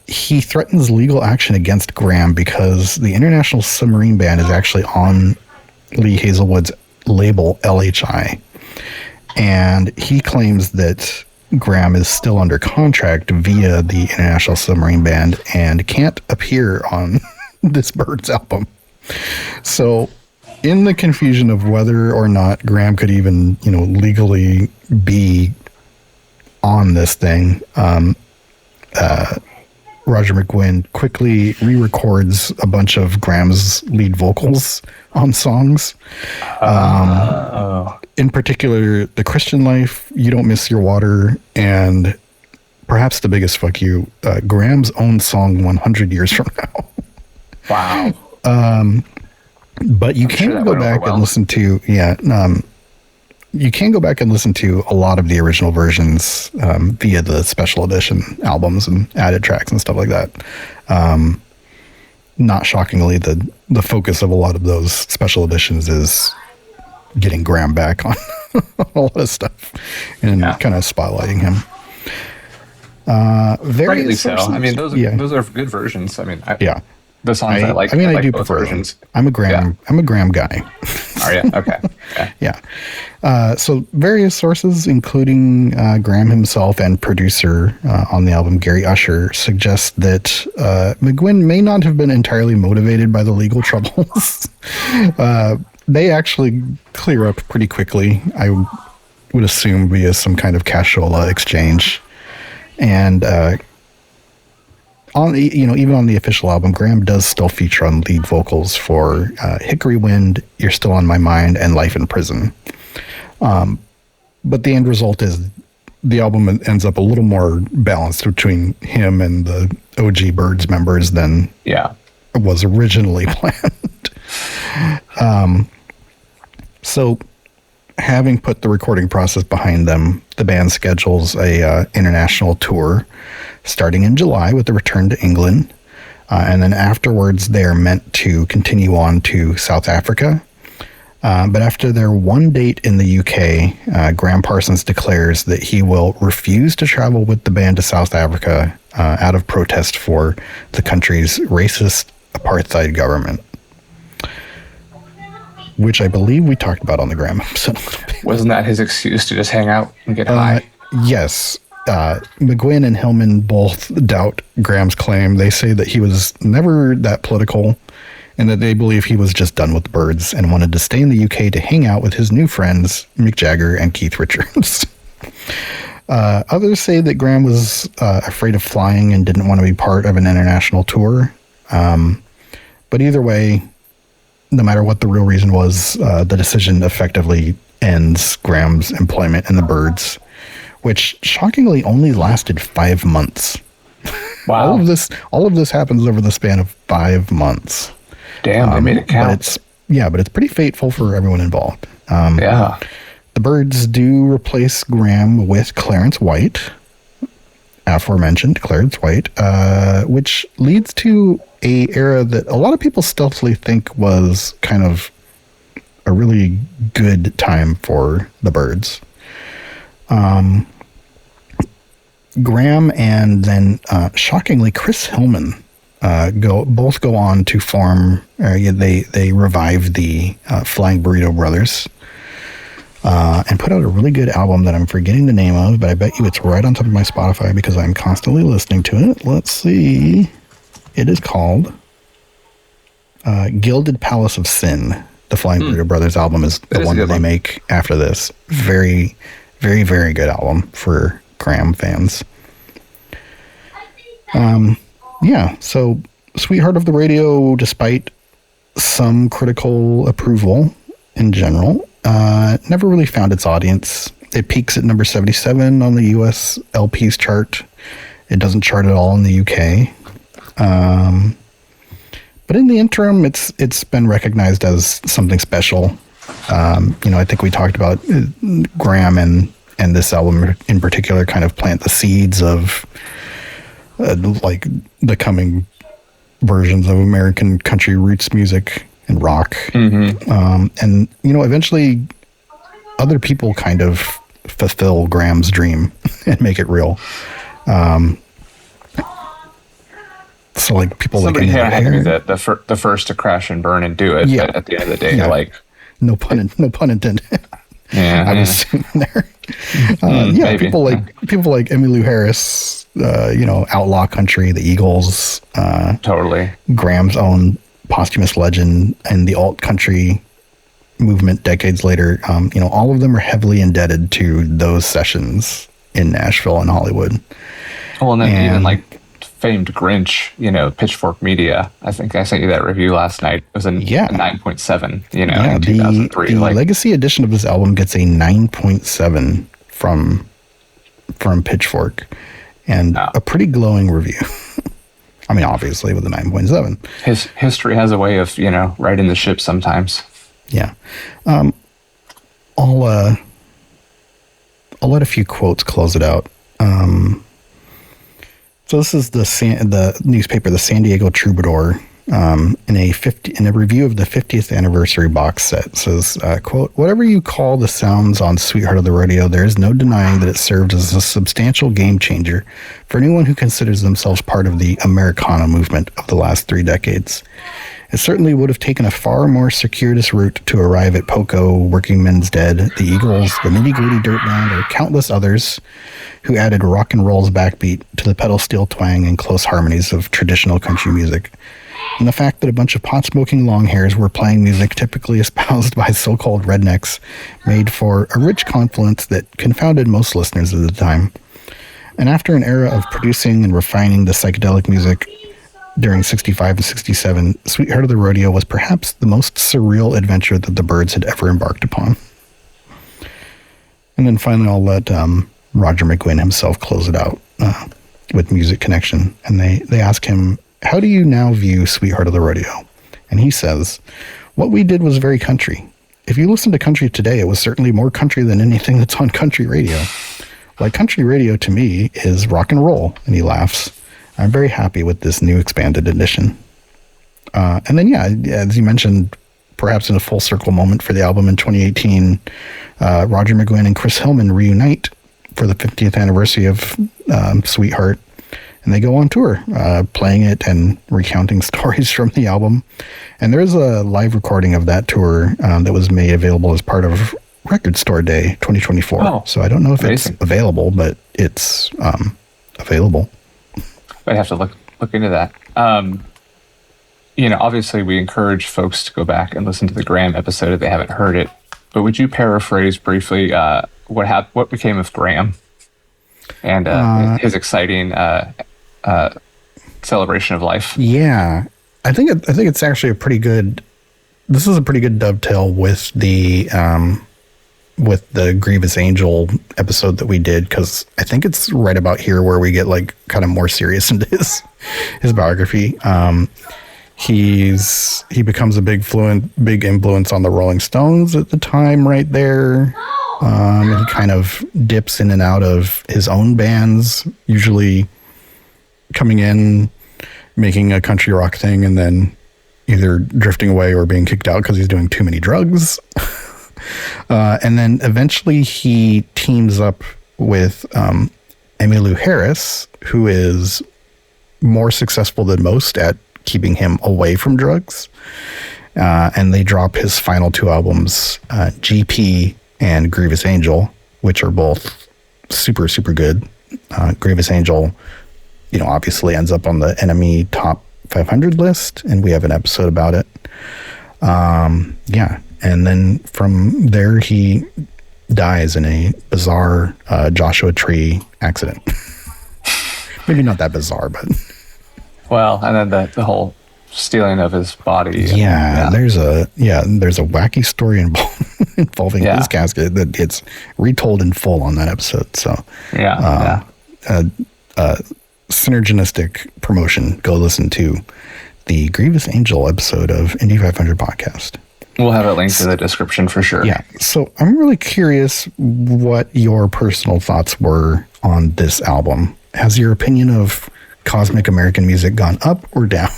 he threatens legal action against Gram because the International Submarine Band is actually on Lee Hazelwood's label LHI. And he claims that Gram is still under contract via the International Submarine Band and can't appear on this Byrds album. So in the confusion of whether or not Gram could even, legally be on this thing, Roger McGuinn quickly re-records a bunch of Gram's lead vocals on songs. In particular, The Christian Life, You Don't Miss Your Water, and perhaps the biggest fuck you, Gram's own song 100 Years From Now. Wow. But you can go back and listen to, you can go back and listen to a lot of the original versions via the special edition albums and added tracks and stuff like that. Not shockingly, the focus of a lot of those special editions is getting Gram back on a lot of stuff and kind of spotlighting him. Rightly so. I mean, those are good versions. I mean, the songs I like. I mean, I like do both prefer versions. I'm a Gram guy. Are you? Okay. Yeah. So various sources, including Gram himself and producer on the album, Gary Usher, suggest that McGuinn may not have been entirely motivated by the legal troubles. They actually clear up pretty quickly, I would assume, via some kind of cashola exchange. And even on the official album, Gram does still feature on lead vocals for Hickory Wind, You're Still on My Mind, and Life in Prison. But the end result is the album ends up a little more balanced between him and the OG Byrds members than was originally planned. So having put the recording process behind them, the band schedules a international tour starting in July with a return to England. And then afterwards, they are meant to continue on to South Africa. But after their one date in the UK, Gram Parsons declares that he will refuse to travel with the band to South Africa out of protest for the country's racist apartheid government, which I believe we talked about on the Gram episode. Wasn't that his excuse to just hang out and get high? Yes. McGuinn and Hillman both doubt Gram's claim. They say that he was never that political and that they believe he was just done with the Byrds and wanted to stay in the UK to hang out with his new friends, Mick Jagger and Keith Richards. Others say that Gram was afraid of flying and didn't want to be part of an international tour. But either way, no matter what the real reason was, the decision effectively ends Gram's employment in the Byrds, which shockingly only lasted 5 months. Wow. All of this happens over the span of 5 months. Damn, they made it count. But it's pretty fateful for everyone involved. The Byrds do replace Gram with Clarence White, aforementioned Clarence White, which leads to a era that a lot of people stealthily think was kind of a really good time for the Byrds. Gram and then shockingly Chris Hillman both go on to form. They revive the Flying Burrito Brothers and put out a really good album that I'm forgetting the name of, but I bet you it's right on top of my Spotify because I'm constantly listening to it. Let's see. It is called Gilded Palace of Sin. The Flying Burrito Brothers album is the one that they make after this. Very, very, very good album for Gram fans. So Sweetheart of the Radio, despite some critical approval in general, never really found its audience. It peaks at number 77 on the US LPs chart. It doesn't chart at all in the UK. But in the interim, it's been recognized as something special. I think we talked about Gram and and this album in particular kind of plant the seeds of like the coming versions of American country roots music and rock. And, you know, eventually other people kind of fulfill Gram's dream and make it real. So like people somebody like had to be the first to crash and burn and do it. Yeah. But at the end of the day, like no pun intended. Yeah, I was assuming there. maybe. People like Emmylou Harris, you know, outlaw country, the Eagles, totally. Gram's own posthumous legend, and the alt country movement decades later. You know, all of them are heavily indebted to those sessions in Nashville and Hollywood. Well, and then even like famed Grinch, you know, Pitchfork Media. I think I sent you that review last night. It was a 9.7, you know, in 2003. The legacy edition of this album gets a 9.7 from Pitchfork, and a pretty glowing review. I mean, obviously with a 9.7. His history has a way of, you know, righting the ship sometimes. Yeah. I'll let a few quotes close it out. So this is the newspaper, the San Diego Troubadour, in a review of the 50th anniversary box set. Says, quote, "Whatever you call the sounds on Sweetheart of the Rodeo, there is no denying that it served as a substantial game changer for anyone who considers themselves part of the Americana movement of the last 3 decades. It certainly would have taken a far more circuitous route to arrive at Poco, Working Men's Dead, the Eagles, the Nitty Gritty Dirt Band, or countless others who added rock and roll's backbeat to the pedal steel twang and close harmonies of traditional country music. And the fact that a bunch of pot-smoking longhairs were playing music typically espoused by so-called rednecks made for a rich confluence that confounded most listeners at the time. And after an era of producing and refining the psychedelic music during 65 and 67, Sweetheart of the Rodeo was perhaps the most surreal adventure that the Byrds had ever embarked upon." And then finally, I'll let Roger McGuinn himself close it out with Music Connection. And they ask him, "How do you now view Sweetheart of the Rodeo?" And he says, "What we did was very country. If you listen to country today, it was certainly more country than anything that's on country radio. Like country radio to me is rock and roll." And he laughs. "I'm very happy with this new expanded edition." And then, yeah, as you mentioned, perhaps in a full circle moment for the album in 2018, Roger McGuinn and Chris Hillman reunite for the 50th anniversary of Sweetheart. And they go on tour, playing it and recounting stories from the album. And there's a live recording of that tour that was made available as part of Record Store Day 2024. Oh, so I don't know if it's available, but it's available. I'd have to look into that. You know, obviously we encourage folks to go back and listen to the Gram episode if they haven't heard it. But would you paraphrase briefly what became of Gram and his exciting celebration of life? Yeah, I think it's actually a pretty good. This is a pretty good dovetail with the Grievous Angel episode that we did, because I think it's right about here where we get like kind of more serious into his biography. He becomes a big influence on the Rolling Stones at the time, right there. He kind of dips in and out of his own bands, usually coming in, making a country rock thing, and then either drifting away or being kicked out because he's doing too many drugs. And then eventually he teams up with Emmylou Harris, who is more successful than most at keeping him away from drugs. And they drop his final 2 albums, GP and Grievous Angel, which are both super, super good. Grievous Angel, you know, obviously ends up on the NME top 500 list, and we have an episode about it. Yeah. And then from there, he dies in a bizarre Joshua Tree accident. Maybe not that bizarre, but... Well, and then the whole stealing of his body. Yeah, there's a wacky story involving his casket that gets retold in full on that episode. So synergistic promotion. Go listen to the Grievous Angel episode of Indie 500 podcast. We'll have it linked in the description for sure. Yeah. So I'm really curious what your personal thoughts were on this album. Has your opinion of cosmic American music gone up or down?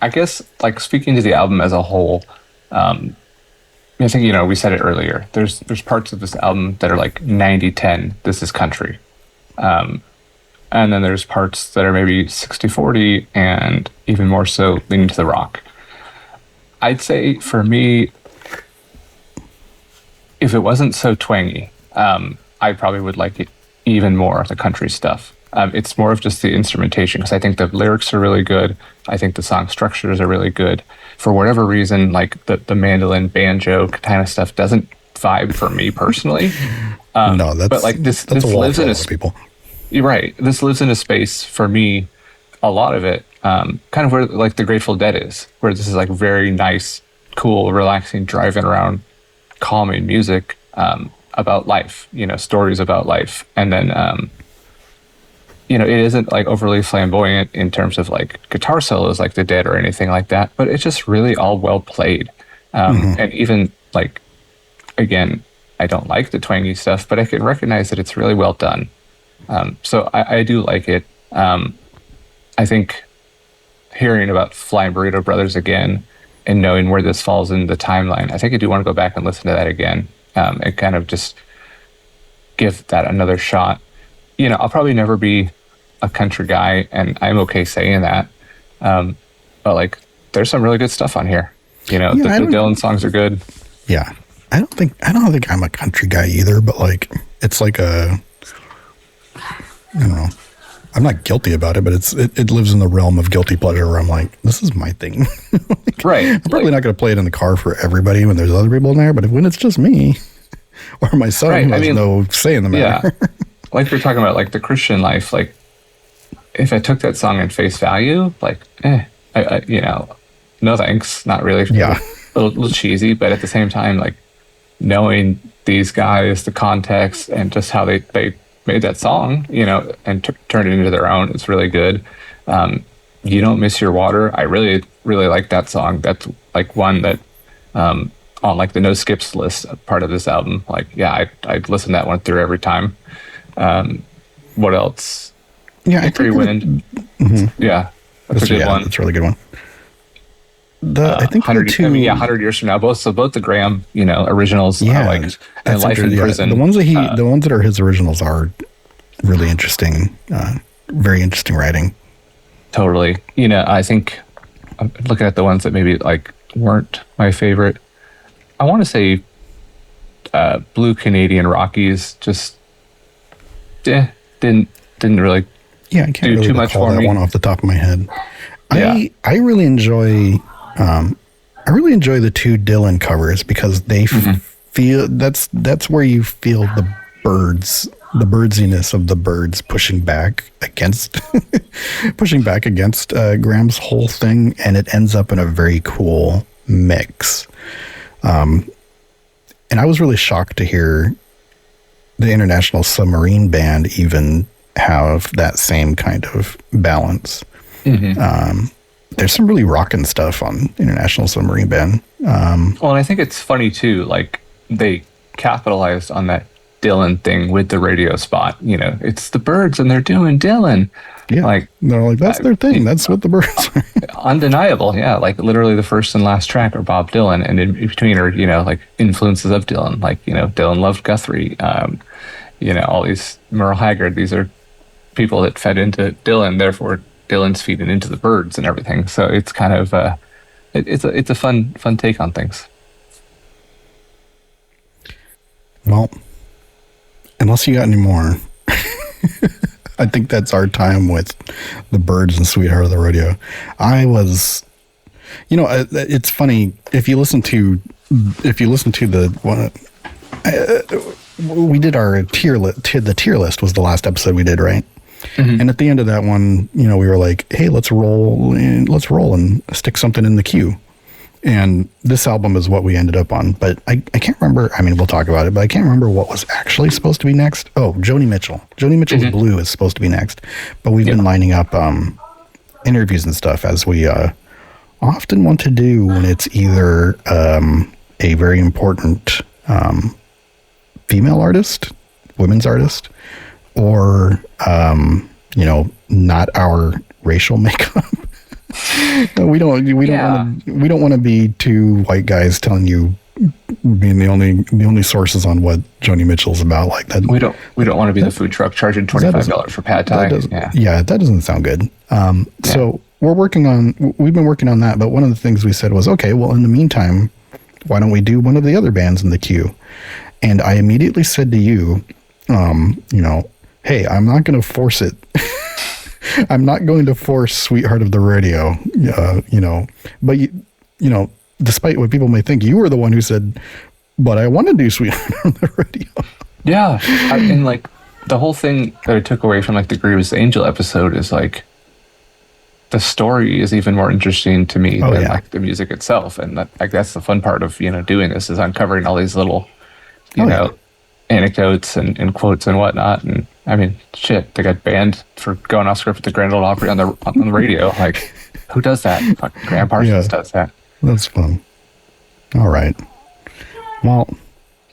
I guess, like, speaking to the album as a whole, I think, we said it earlier. There's parts of this album that are like 90-10, this is country. And then there's parts that are maybe 60-40 and even more so leaning to the rock. I'd say for me, if it wasn't so twangy, I probably would like it even more, the country stuff. It's more of just the instrumentation, because I think the lyrics are really good. I think the song structures are really good. For whatever reason, like the mandolin banjo kind of stuff doesn't vibe for me personally. No, that's, but like this a lives in a people. You're right. This lives in a space for me. A lot of it, kind of where like the Grateful Dead is, where this is like very nice, cool, relaxing, driving around, calming music about life. Stories about life, and then it isn't like overly flamboyant in terms of like guitar solos like the Dead or anything like that, but it's just really all well played. And even like, again, I don't like the twangy stuff, but I can recognize that it's really well done. So I do like it. I think hearing about Flying Burrito Brothers again and knowing where this falls in the timeline, I think I do want to go back and listen to that again, and kind of just give that another shot. I'll probably never be a country guy, and I'm okay saying that. But like, there's some really good stuff on here. The Dylan songs are good. Yeah. I don't think I'm a country guy either, but like, it's like I don't know. I'm not guilty about it, but it lives in the realm of guilty pleasure where I'm like, this is my thing. Right. I'm probably not going to play it in the car for everybody when there's other people in there, but when it's just me or my son, who has no say in the matter. Yeah. Like you're talking about, like the Christian life, like if I took that song at face value, like, no thanks, not really. Yeah. A little cheesy, but at the same time, like knowing these guys, the context, and just how they made that song, and turned it into their own. It's really good. You Don't Miss Your Water. I really, really like that song. That's like one that, on like the no skips list part of this album, like, yeah, I'd listen to that one through every time. What else? Yeah, Victory Wind. Yeah, that's a good one. That's a really good one. I think 100 years from now, both the Gram, originals, I liked, and Life in Prison. The ones that are his originals are really interesting, very interesting writing. Totally. I think I'm looking at the ones that maybe like weren't my favorite. I want to say Blue Canadian Rockies just didn't really I can't do really too much recall for that me. one off the top of my head. Yeah. I really enjoy the two Dylan covers because they feel that's where you feel the birdsiness of the Byrds pushing back against Graham's whole thing, and it ends up in a very cool mix. And I was really shocked to hear the International Submarine Band even have that same kind of balance. There's some really rockin' stuff on International Submarine Band. Well, and I think it's funny too, like they capitalized on that Dylan thing with the radio spot. It's the Byrds and they're doing Dylan. Yeah, like they're like, that's their thing. That's what the Byrds are. Undeniable. Yeah, like literally the first and last track are Bob Dylan, and in between are like influences of Dylan. Like Dylan loved Guthrie. All these Merle Haggard. These are people that fed into Dylan. Therefore, Dylan's feeding into the Byrds and everything. So it's kind of it's a fun take on things. Well, unless you got any more, I think that's our time with the Byrds and Sweetheart of the Rodeo. I was, it's funny if you listen to the one. We did our tier list. The tier list was the last episode we did, right? And at the end of that one, we were like, hey, let's roll and stick something in the queue. And this album is what we ended up on. But I can't remember. I mean, we'll talk about it, but I can't remember what was actually supposed to be next. Oh, Joni Mitchell. Joni Mitchell's Blue is supposed to be next. But we've been lining up interviews and stuff as we on often want to do when it's either a very important female artist, women's artist, or not our racial makeup. we don't want to be two white guys telling you being the only sources on what Joni Mitchell's about like that. We don't want to be the food truck charging $25 for pad thai. That doesn't sound good. So we've been working on that, but one of the things we said was, okay, well, in the meantime, why don't we do one of the other bands in the queue? And I immediately said to you, hey, I'm not going to force it. I'm not going to force Sweetheart of the Rodeo, but despite what people may think, you were the one who said, but I want to do Sweetheart of the Rodeo. Yeah. And like the whole thing that I took away from like the Grievous Angel episode is like, the story is even more interesting to me than like the music itself. And that's the fun part of, doing this is uncovering all these little, anecdotes and quotes and whatnot. And I mean, shit, they got banned for going off script with the Grand Ole Opry on the radio. Like, who does that? Gram Parsons does that. That's fun. All right. Well,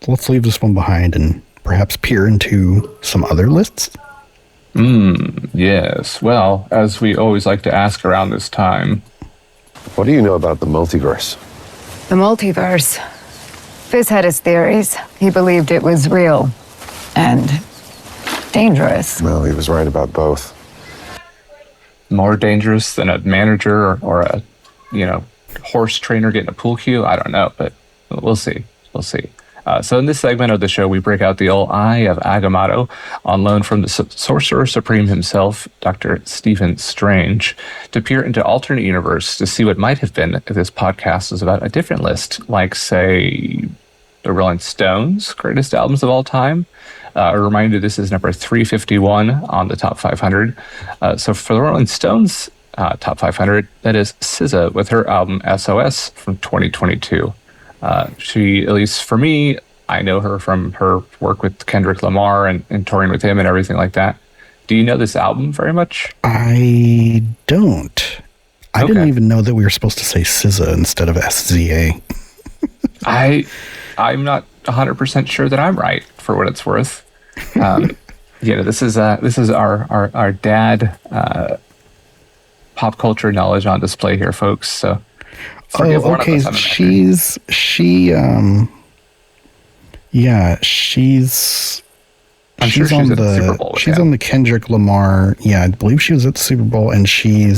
let's leave this one behind and perhaps peer into some other lists. Yes. Well, as we always like to ask around this time. What do you know about the multiverse? The multiverse. Fizz had his theories. He believed it was real and dangerous. Well, he was right about both. More dangerous than a manager or a, horse trainer getting a pool cue? I don't know, but we'll see. We'll see. So in this segment of the show, we break out the old Eye of Agamotto on loan from the Sorcerer Supreme himself, Dr. Stephen Strange, to peer into alternate universe to see what might have been if this podcast was about a different list, like, say, the Rolling Stones' greatest albums of all time. A reminder, this is number 351 on the Top 500. So for the Rolling Stones Top 500, that is SZA with her album SOS from 2022. She, at least for me, I know her from her work with Kendrick Lamar and touring with him and everything like that. Do you know this album very much? I don't. I didn't even know that we were supposed to say SZA instead of SZA. I'm not 100% sure that I'm right, for what it's worth. This is our dad pop culture knowledge on display here, folks. So. Okay. She's on the Super Bowl. She's on the Kendrick Lamar. Yeah, I believe she was at the Super Bowl, and she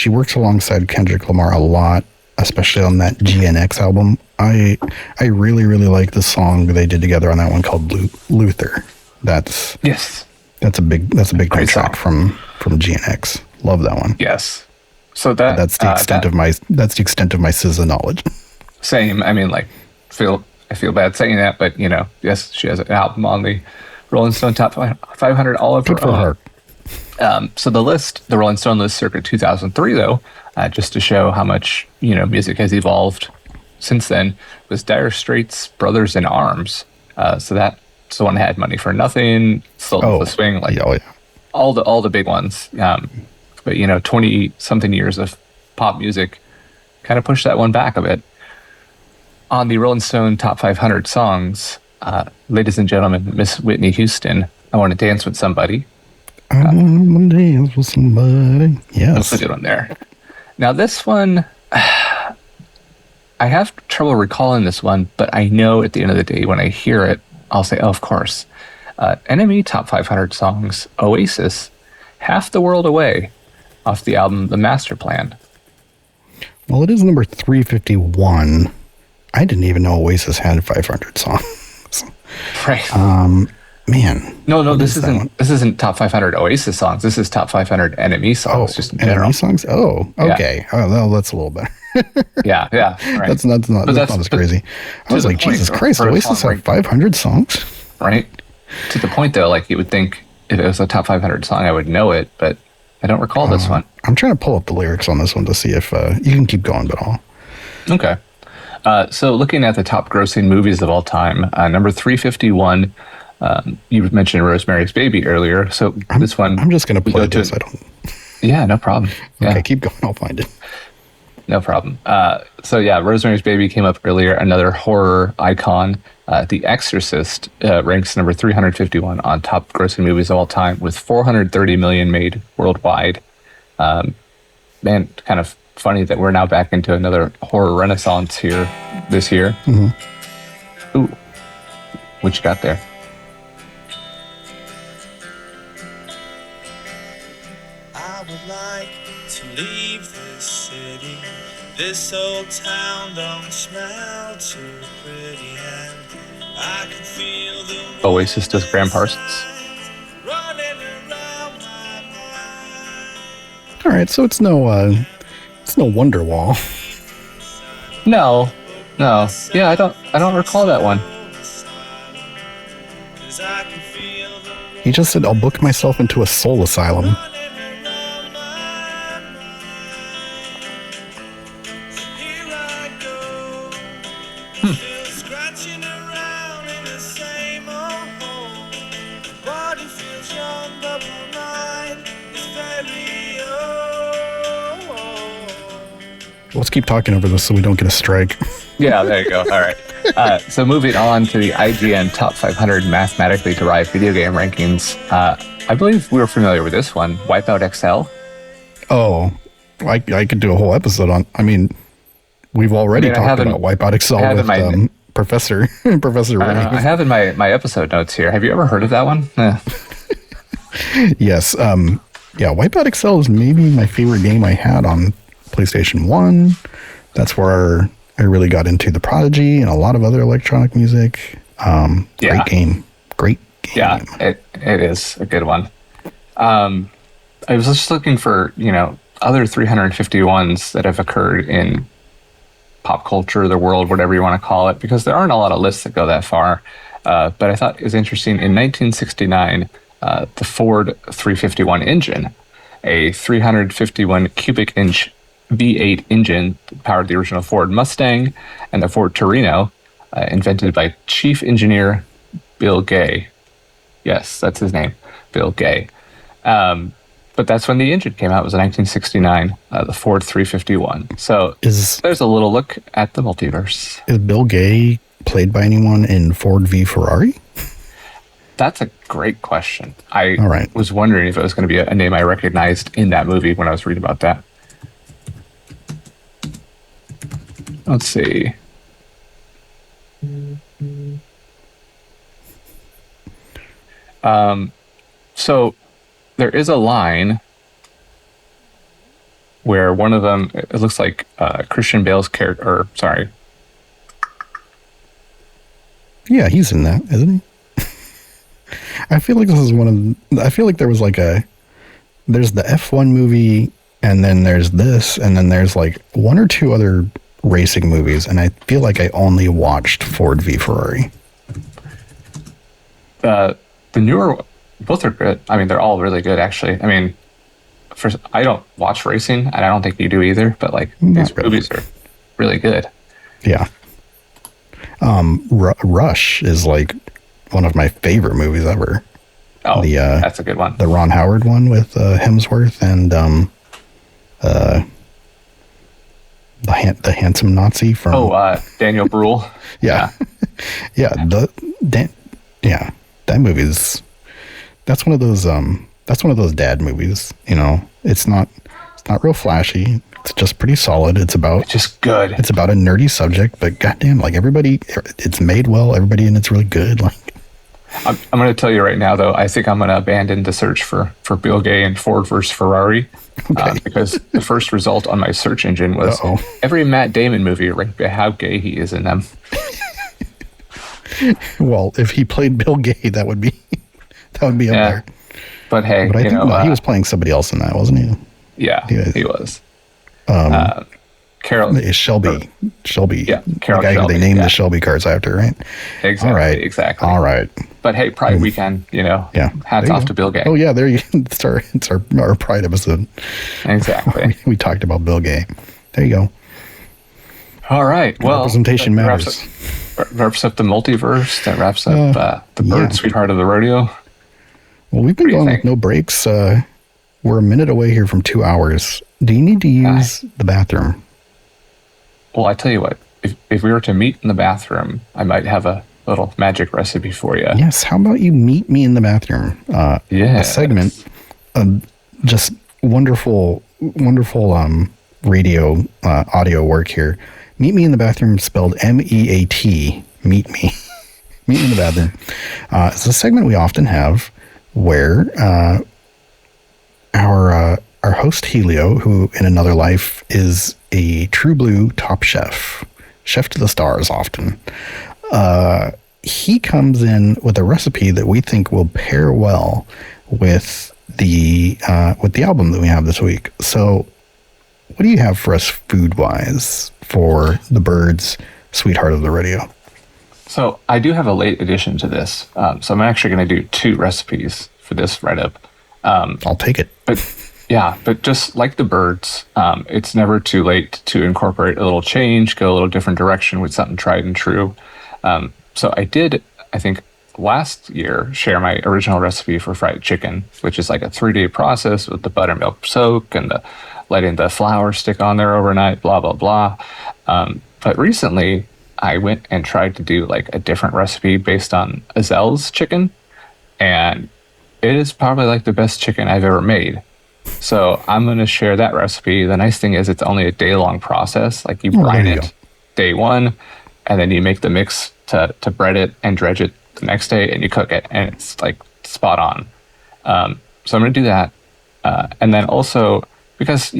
works alongside Kendrick Lamar a lot, especially on that GNX album. I really, really like the song they did together on that one called Luther. That's a big track from GNX. Love that one. Yes. So that's the extent of my SZA knowledge. Same. I mean, like, I feel bad saying that, but yes, she has an album on the Rolling Stone Top 500 all of her own. So the list, the Rolling Stone list, circa 2003, though, just to show how much music has evolved since then, was Dire Straits' Brothers in Arms. So that's the one that had Money for Nothing, Still the Swing, all the big ones. But 20-something years of pop music kind of pushed that one back a bit. On the Rolling Stone Top 500 songs, ladies and gentlemen, Miss Whitney Houston, I Want to Dance with Somebody. I want to dance with somebody. Yes. That's a good one there. Now this one, I have trouble recalling this one, but I know at the end of the day when I hear it, I'll say, oh, of course. NME Top 500 songs, Oasis, Half the World Away, off the album The Master Plan. Well, it is number 351. I didn't even know Oasis had 500 songs. Right. Man. No, this isn't top 500 Oasis songs. This is top 500 NME songs. Just in general. NME songs? Oh, okay. Yeah. Oh, well, that's a little better. yeah. Right. That's not as crazy. I was like, Jesus Christ, Oasis have 500 songs? Right. To the point, though, like you would think if it was a top 500 song, I would know it, but I don't recall this one. I'm trying to pull up the lyrics on this one to see if you can keep going, but all. Okay. So looking at the top grossing movies of all time, number 351, you mentioned Rosemary's Baby earlier. So this one... I'm just going to play this. I don't... Yeah, no problem. Okay, keep going. I'll find it. No problem. So yeah, Rosemary's Baby came up earlier, another horror icon. The Exorcist ranks number 351 on top grossing movies of all time with 430 million made worldwide. Man, kind of funny that we're now back into another horror renaissance here this year. Mm-hmm. Ooh, what you got there? I would like to leave this city. This old town don't smell too pretty, and I can feel the Oasis does Gram Parsons. All right, so it's no Wonderwall. No. Yeah, I don't recall that one. He just said, "I'll book myself into a soul asylum." Let's keep talking over this so we don't get a strike. Yeah, there you go. All right. So moving on to the IGN Top 500 mathematically derived video game rankings. I believe we were familiar with this one, Wipeout XL. Oh, I could do a whole episode on. I mean, we've already talked about Wipeout XL with Professor Ray. I have in my episode notes here. Have you ever heard of that one? Yes. Yeah, Wipeout XL is maybe my favorite game I had on PlayStation 1. That's where I really got into The Prodigy and a lot of other electronic music. Great game. Yeah, it is a good one. I was just looking for, other 351s that have occurred in pop culture, the world, whatever you want to call it, because there aren't a lot of lists that go that far. But I thought it was interesting. In 1969, the Ford 351 engine, a 351 cubic inch V8 engine that powered the original Ford Mustang and the Ford Torino, invented by Chief Engineer Bill Gay. Yes, that's his name, Bill Gay. But that's when the engine came out. It was in 1969, the Ford 351. So there's a little look at the multiverse. Is Bill Gay played by anyone in Ford v Ferrari? That's a great question. I was wondering if it was going to be a name I recognized in that movie when I was reading about that. Let's see. So there is a line where one of them, it looks like Christian Bale's character, Yeah, he's in that, isn't he? I feel like this is I feel like there was there's the F1 movie, and then there's this, and then there's one or two other racing movies, and I feel like I only watched Ford v Ferrari. The newer, both are good. I mean, they're all really good, actually. I mean, I don't watch racing, and I don't think you do either, but these movies are really good. Yeah. Rush is one of my favorite movies ever. Oh, that's a good one. The Ron Howard one with Hemsworth and the handsome Nazi from Daniel Bruhl. Yeah. Yeah, that movie's that's one of those dad movies, It's not real flashy. It's just pretty solid. It's just good. It's about a nerdy subject, but goddamn, everybody, it's made well. Everybody in it's really good. I'm going to tell you right now, though, I think I'm going to abandon the search for Bill Gay and Ford versus Ferrari, because the first result on my search engine was every Matt Damon movie ranked by how gay he is in them. Well, if he played Bill Gay, that would be up there. But hey, I think he was playing somebody else in that, wasn't he? Yeah, he was. Carol Shelby. Yeah, Carol the guy Shelby, who they named the Shelby cars after, right? Exactly. Exactly. All right. But hey, Pride Weekend, hats off to Bill Gay. Oh yeah, there you go. It's our Pride episode. Exactly. we talked about Bill Gay. There you go. All right. Well, representation matters. Wraps up the multiverse. That wraps up the Byrds Sweetheart of the Rodeo. Well, we've been going with no breaks. We're a minute away here from 2 hours. Do you need to use the bathroom? Well, I tell you what, if we were to meet in the bathroom, I might have a little magic recipe for you. Yes, how about you meet me in the bathroom? A segment of just wonderful radio audio work here. Meet me in the bathroom, spelled MEAT. Meet me. Meet me in the bathroom. It's a segment we often have where our host Helio, who in another life is a true blue top chef to the stars often, he comes in with a recipe that we think will pair well with the album that we have this week. So what do you have for us food-wise for the Byrds Sweetheart of the Rodeo? So I do have a late addition to this. So I'm actually going to do 2 recipes for this write-up. I'll take it. But just like the Byrds, it's never too late to incorporate a little change, go a little different direction with something tried and true. So I did, I think, last year share my original recipe for fried chicken, which is like a 3-day process with the buttermilk soak and letting the flour stick on there overnight, blah, blah, blah. But recently, I went and tried to do like a different recipe based on Azel's chicken, and it is probably like the best chicken I've ever made. So I'm going to share that recipe. The nice thing is it's only a day-long process. Like you brine it day 1, and then you make the mix to bread it and dredge it the next day, and you cook it, and it's like spot on. So I'm going to do that. And then also, because,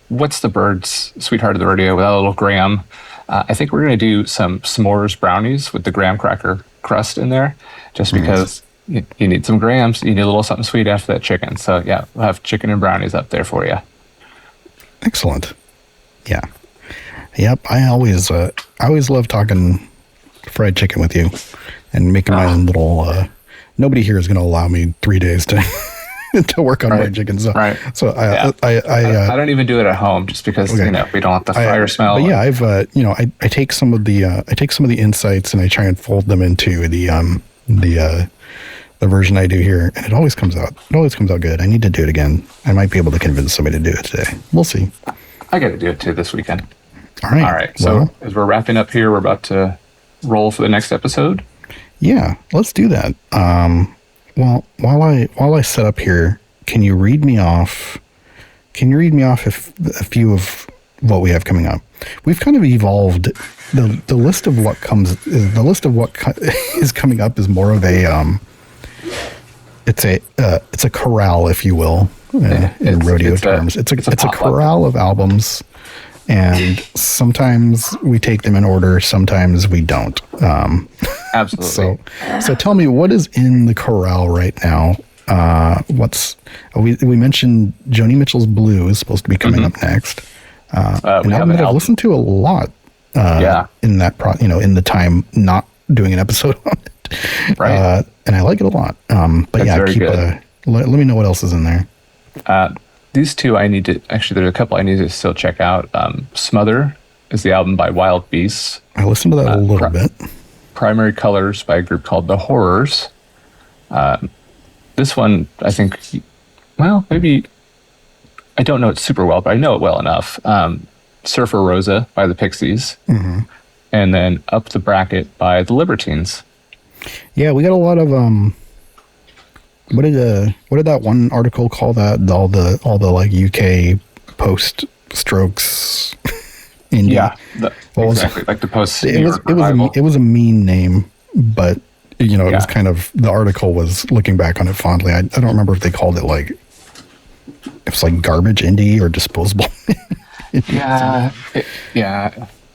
what's the Byrds Sweetheart of the Rodeo without a little Gram? I think we're going to do some s'mores brownies with the graham cracker crust in there, just because you need some grams. You need a little something sweet after that chicken. So yeah, we'll have chicken and brownies up there for you. Excellent. Yeah. Yep. I always love talking fried chicken with you and making my own little, nobody here is going to allow me 3 days to to work on fried chicken. So, so I don't even do it at home just because, we don't want the fire smell. But yeah, I've, I take some of the insights and I try and fold them into the version I do here, and it always comes out good. I need to do it again. I might be able to convince somebody to do it today. We'll see. I got to do it too this weekend. All right. So as we're wrapping up here, we're about to roll for the next episode. Yeah, let's do that. Well, while I set up here, can you read me off a few of what we have coming up? We've kind of evolved the list of what is coming up is more of a it's a corral, if you will, in rodeo terms. It's a corral of albums, and sometimes we take them in order, sometimes we don't. Absolutely. So tell me, what is in the corral right now? We mentioned Joni Mitchell's Blue is supposed to be coming up next. An album that I've listened to a lot. In that in the time not doing an episode on it. Right. And I like it a lot. But let me know what else is in there. These 2 there's a couple I need to still check out. Smother is the album by Wild Beasts. I listened to that a little bit. Primary Colors by a group called The Horrors. This one, I think, maybe I don't know it super well, but I know it well enough. Surfer Rosa by the Pixies. Mm-hmm. And then Up the Bracket by the Libertines. Yeah, we got a lot of what did that one article call that? All the like UK post strokes indie. Yeah, exactly. Like the post. It was a mean name, but it was kind of, the article was looking back on it fondly. I don't remember if they called it like, it was like garbage indie or disposable. Yeah.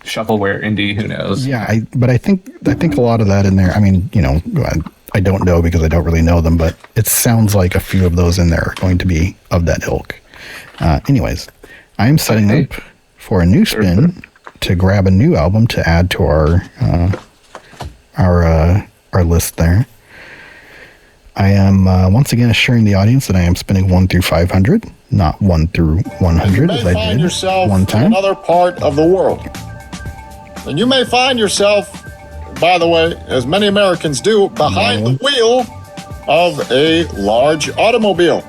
Shovelware indie, who knows? Yeah, but I think a lot of that in there. I mean, I don't know because I don't really know them, but it sounds like a few of those in there are going to be of that ilk. Anyways, I am setting up for a new spin to grab a new album to add to our list there. I am once again assuring the audience that I am spinning 1 through 500, not 1 through 100 as I did one time. In another part of the world. And you may find yourself, by the way, as many Americans do, behind the wheel of a large automobile.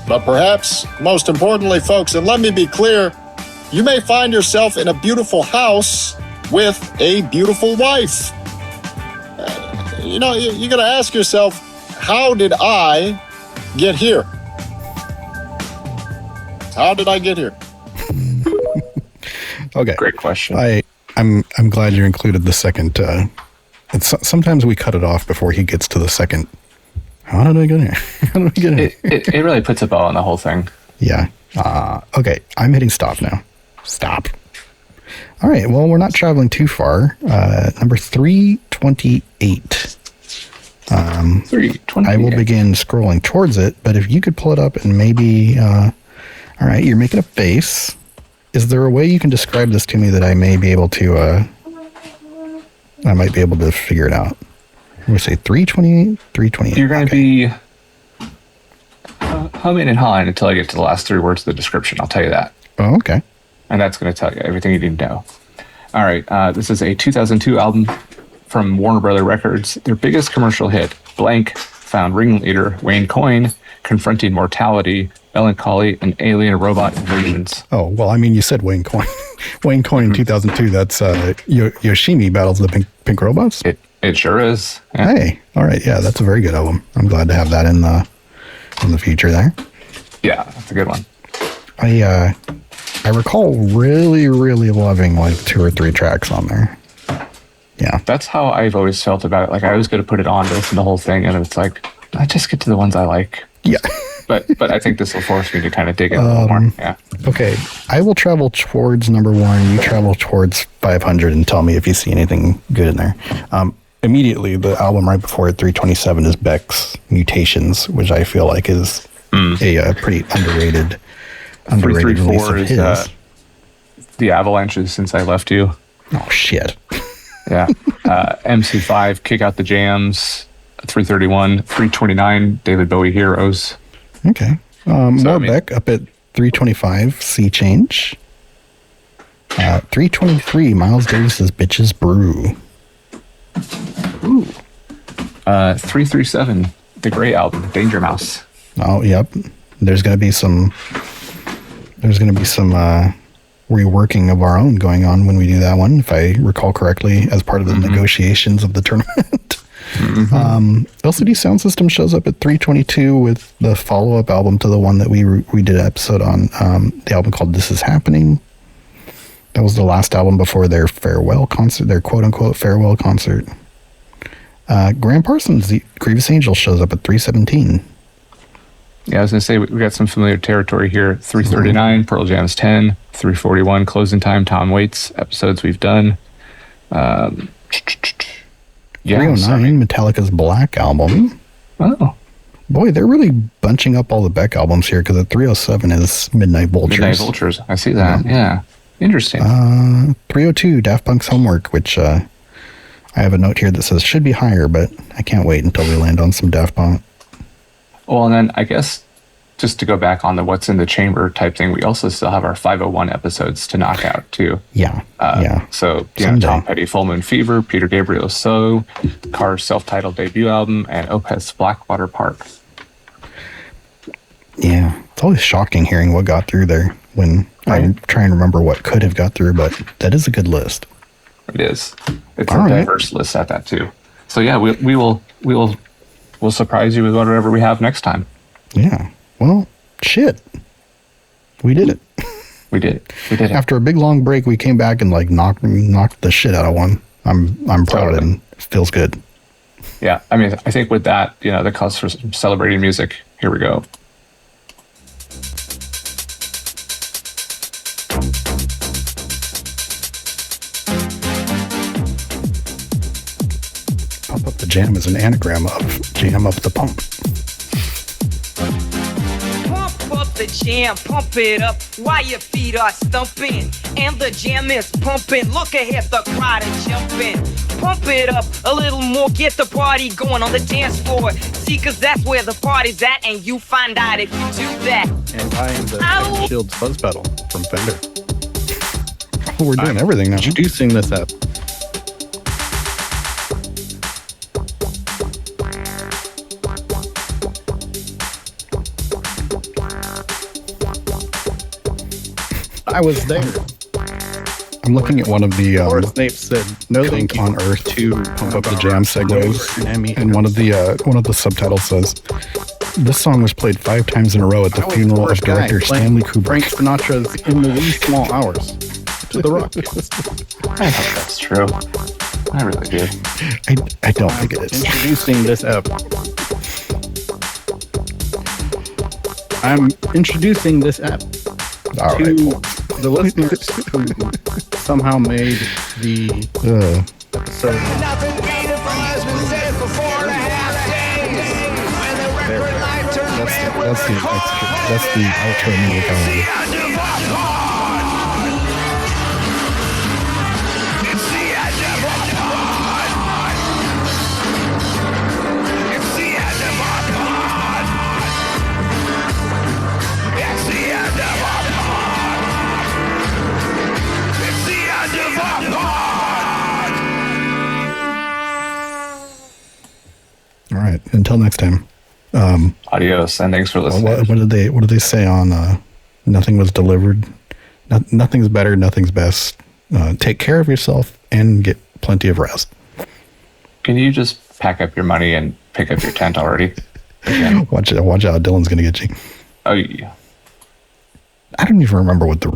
But perhaps most importantly, folks, and let me be clear, you may find yourself in a beautiful house with a beautiful wife. You got to ask yourself, how did I get here? How did I get here? Okay. Great question. I'm glad you included the second. Sometimes we cut it off before he gets to the second. How did I get here? How did I get here? It really puts a bow on the whole thing. Yeah. Okay. I'm hitting stop now. Stop. All right. Well, we're not traveling too far. Number 328. 328. I will begin scrolling towards it, but if you could pull it up and maybe. All right. You're making a face. Is there a way you can describe this to me that I may be able to? I might be able to figure it out. We say 328, 328. You're going to be humming and hawing until I get to the last 3 words of the description. I'll tell you that. Oh, okay. And that's going to tell you everything you need to know. All right. This is a 2002 album from Warner Brother Records. Their biggest commercial hit, Blank, found ringleader Wayne Coyne confronting mortality, melancholy, and alien robot invasions. Oh, well, I mean, you said Wayne Coyne. Wayne Coyne in 2002, that's Yoshimi Battles of the Pink Robots? It sure is. Yeah. Hey, all right. Yeah, that's a very good album. I'm glad to have that in the future there. Yeah, that's a good one. I recall really, really loving like 2 or 3 tracks on there. Yeah. That's how I've always felt about it. Like, I was going to put it on to listen to the whole thing, and it's like, I just get to the ones I like. Yeah. But I think this will force me to kind of dig in a little more. Yeah. Okay. I will travel towards number 1. You travel towards 500 and tell me if you see anything good in there. Immediately, the album right before it, 327, is Beck's Mutations, which I feel like is a pretty underrated release of his. Is The Avalanches Since I Left You. Oh, shit. Yeah. MC5, Kick Out the Jams. 331, 329, David Bowie Heroes. Okay. Beck up at 325, Sea Change. 323, Miles Davis's Bitches Brew. Ooh. 337, The Grey Album, Danger Mouse. Oh, yep. There's going to be some reworking of our own going on when we do that one, if I recall correctly, as part of the negotiations of the tournament. LCD Sound System shows up at 322 with the follow-up album to the one that we did an episode on, the album called This Is Happening. That was the last album before their farewell concert, their quote-unquote farewell concert. Gram Parsons, The Grievous Angel, shows up at 317. Yeah, I was going to say, we got some familiar territory here. 339, Pearl Jam's 10. 341, Closing Time, Tom Waits, episodes we've done. 309, Metallica's Black Album. Oh. Boy, they're really bunching up all the Beck albums here, because at 307 is Midnight Vultures. Midnight Vultures, I see that, yeah. Interesting. 302, Daft Punk's Homework, which I have a note here that says should be higher, but I can't wait until we land on some Daft Punk. Well, and then I guess just to go back on the what's in the chamber type thing, we also still have our 501 episodes to knock out too. Yeah. So, Tom Petty, Full Moon Fever, Peter Gabriel's So, Carr's self-titled debut album, and Opeth's Blackwater Park. Yeah. It's always shocking hearing what got through there when I'm trying to remember what could have got through, but that is a good list. It is. It's a diverse list at that too. So yeah, we'll surprise you with whatever we have next time. Yeah. Well, shit. We did it. We did it. After a big long break, we came back and like knocked the shit out of one. I'm proud of it, and it feels good. Yeah, I mean, I think with that, the cause for some celebrating music. Here we go. Pump Up the Jam is an anagram of Jam Up the Pump. The jam, pump it up while your feet are stumping, and the jam is pumping. Look ahead, the crowd is jumping. Pump it up a little more, get the party going on the dance floor. See, cause that's where the party's at, and you find out if you do that. And I am the Shields fuzz pedal from Fender. We're doing everything now. Introducing this up. I was there. I'm looking at one of the Snape said no Think thank you on Earth to Pump Up the Jam segues, and one of the subtitles says, "This song was played 5 times in a row at the funeral of director Stanley Kubrick." Frank Sinatra's In the Wee Small Hours to the Rock. I hope that's true. I really do. I don't think it is. Introducing this app. I'm introducing this app to the listeners who somehow made the episode. That's the outro music on it. All right. Until next time. Adios, and thanks for listening. What did they say on Nothing Was Delivered? Nothing's better, nothing's best. Take care of yourself and get plenty of rest. Can you just pack up your money and pick up your tent already? Watch out, Dylan's gonna get you. Oh yeah. I don't even remember what the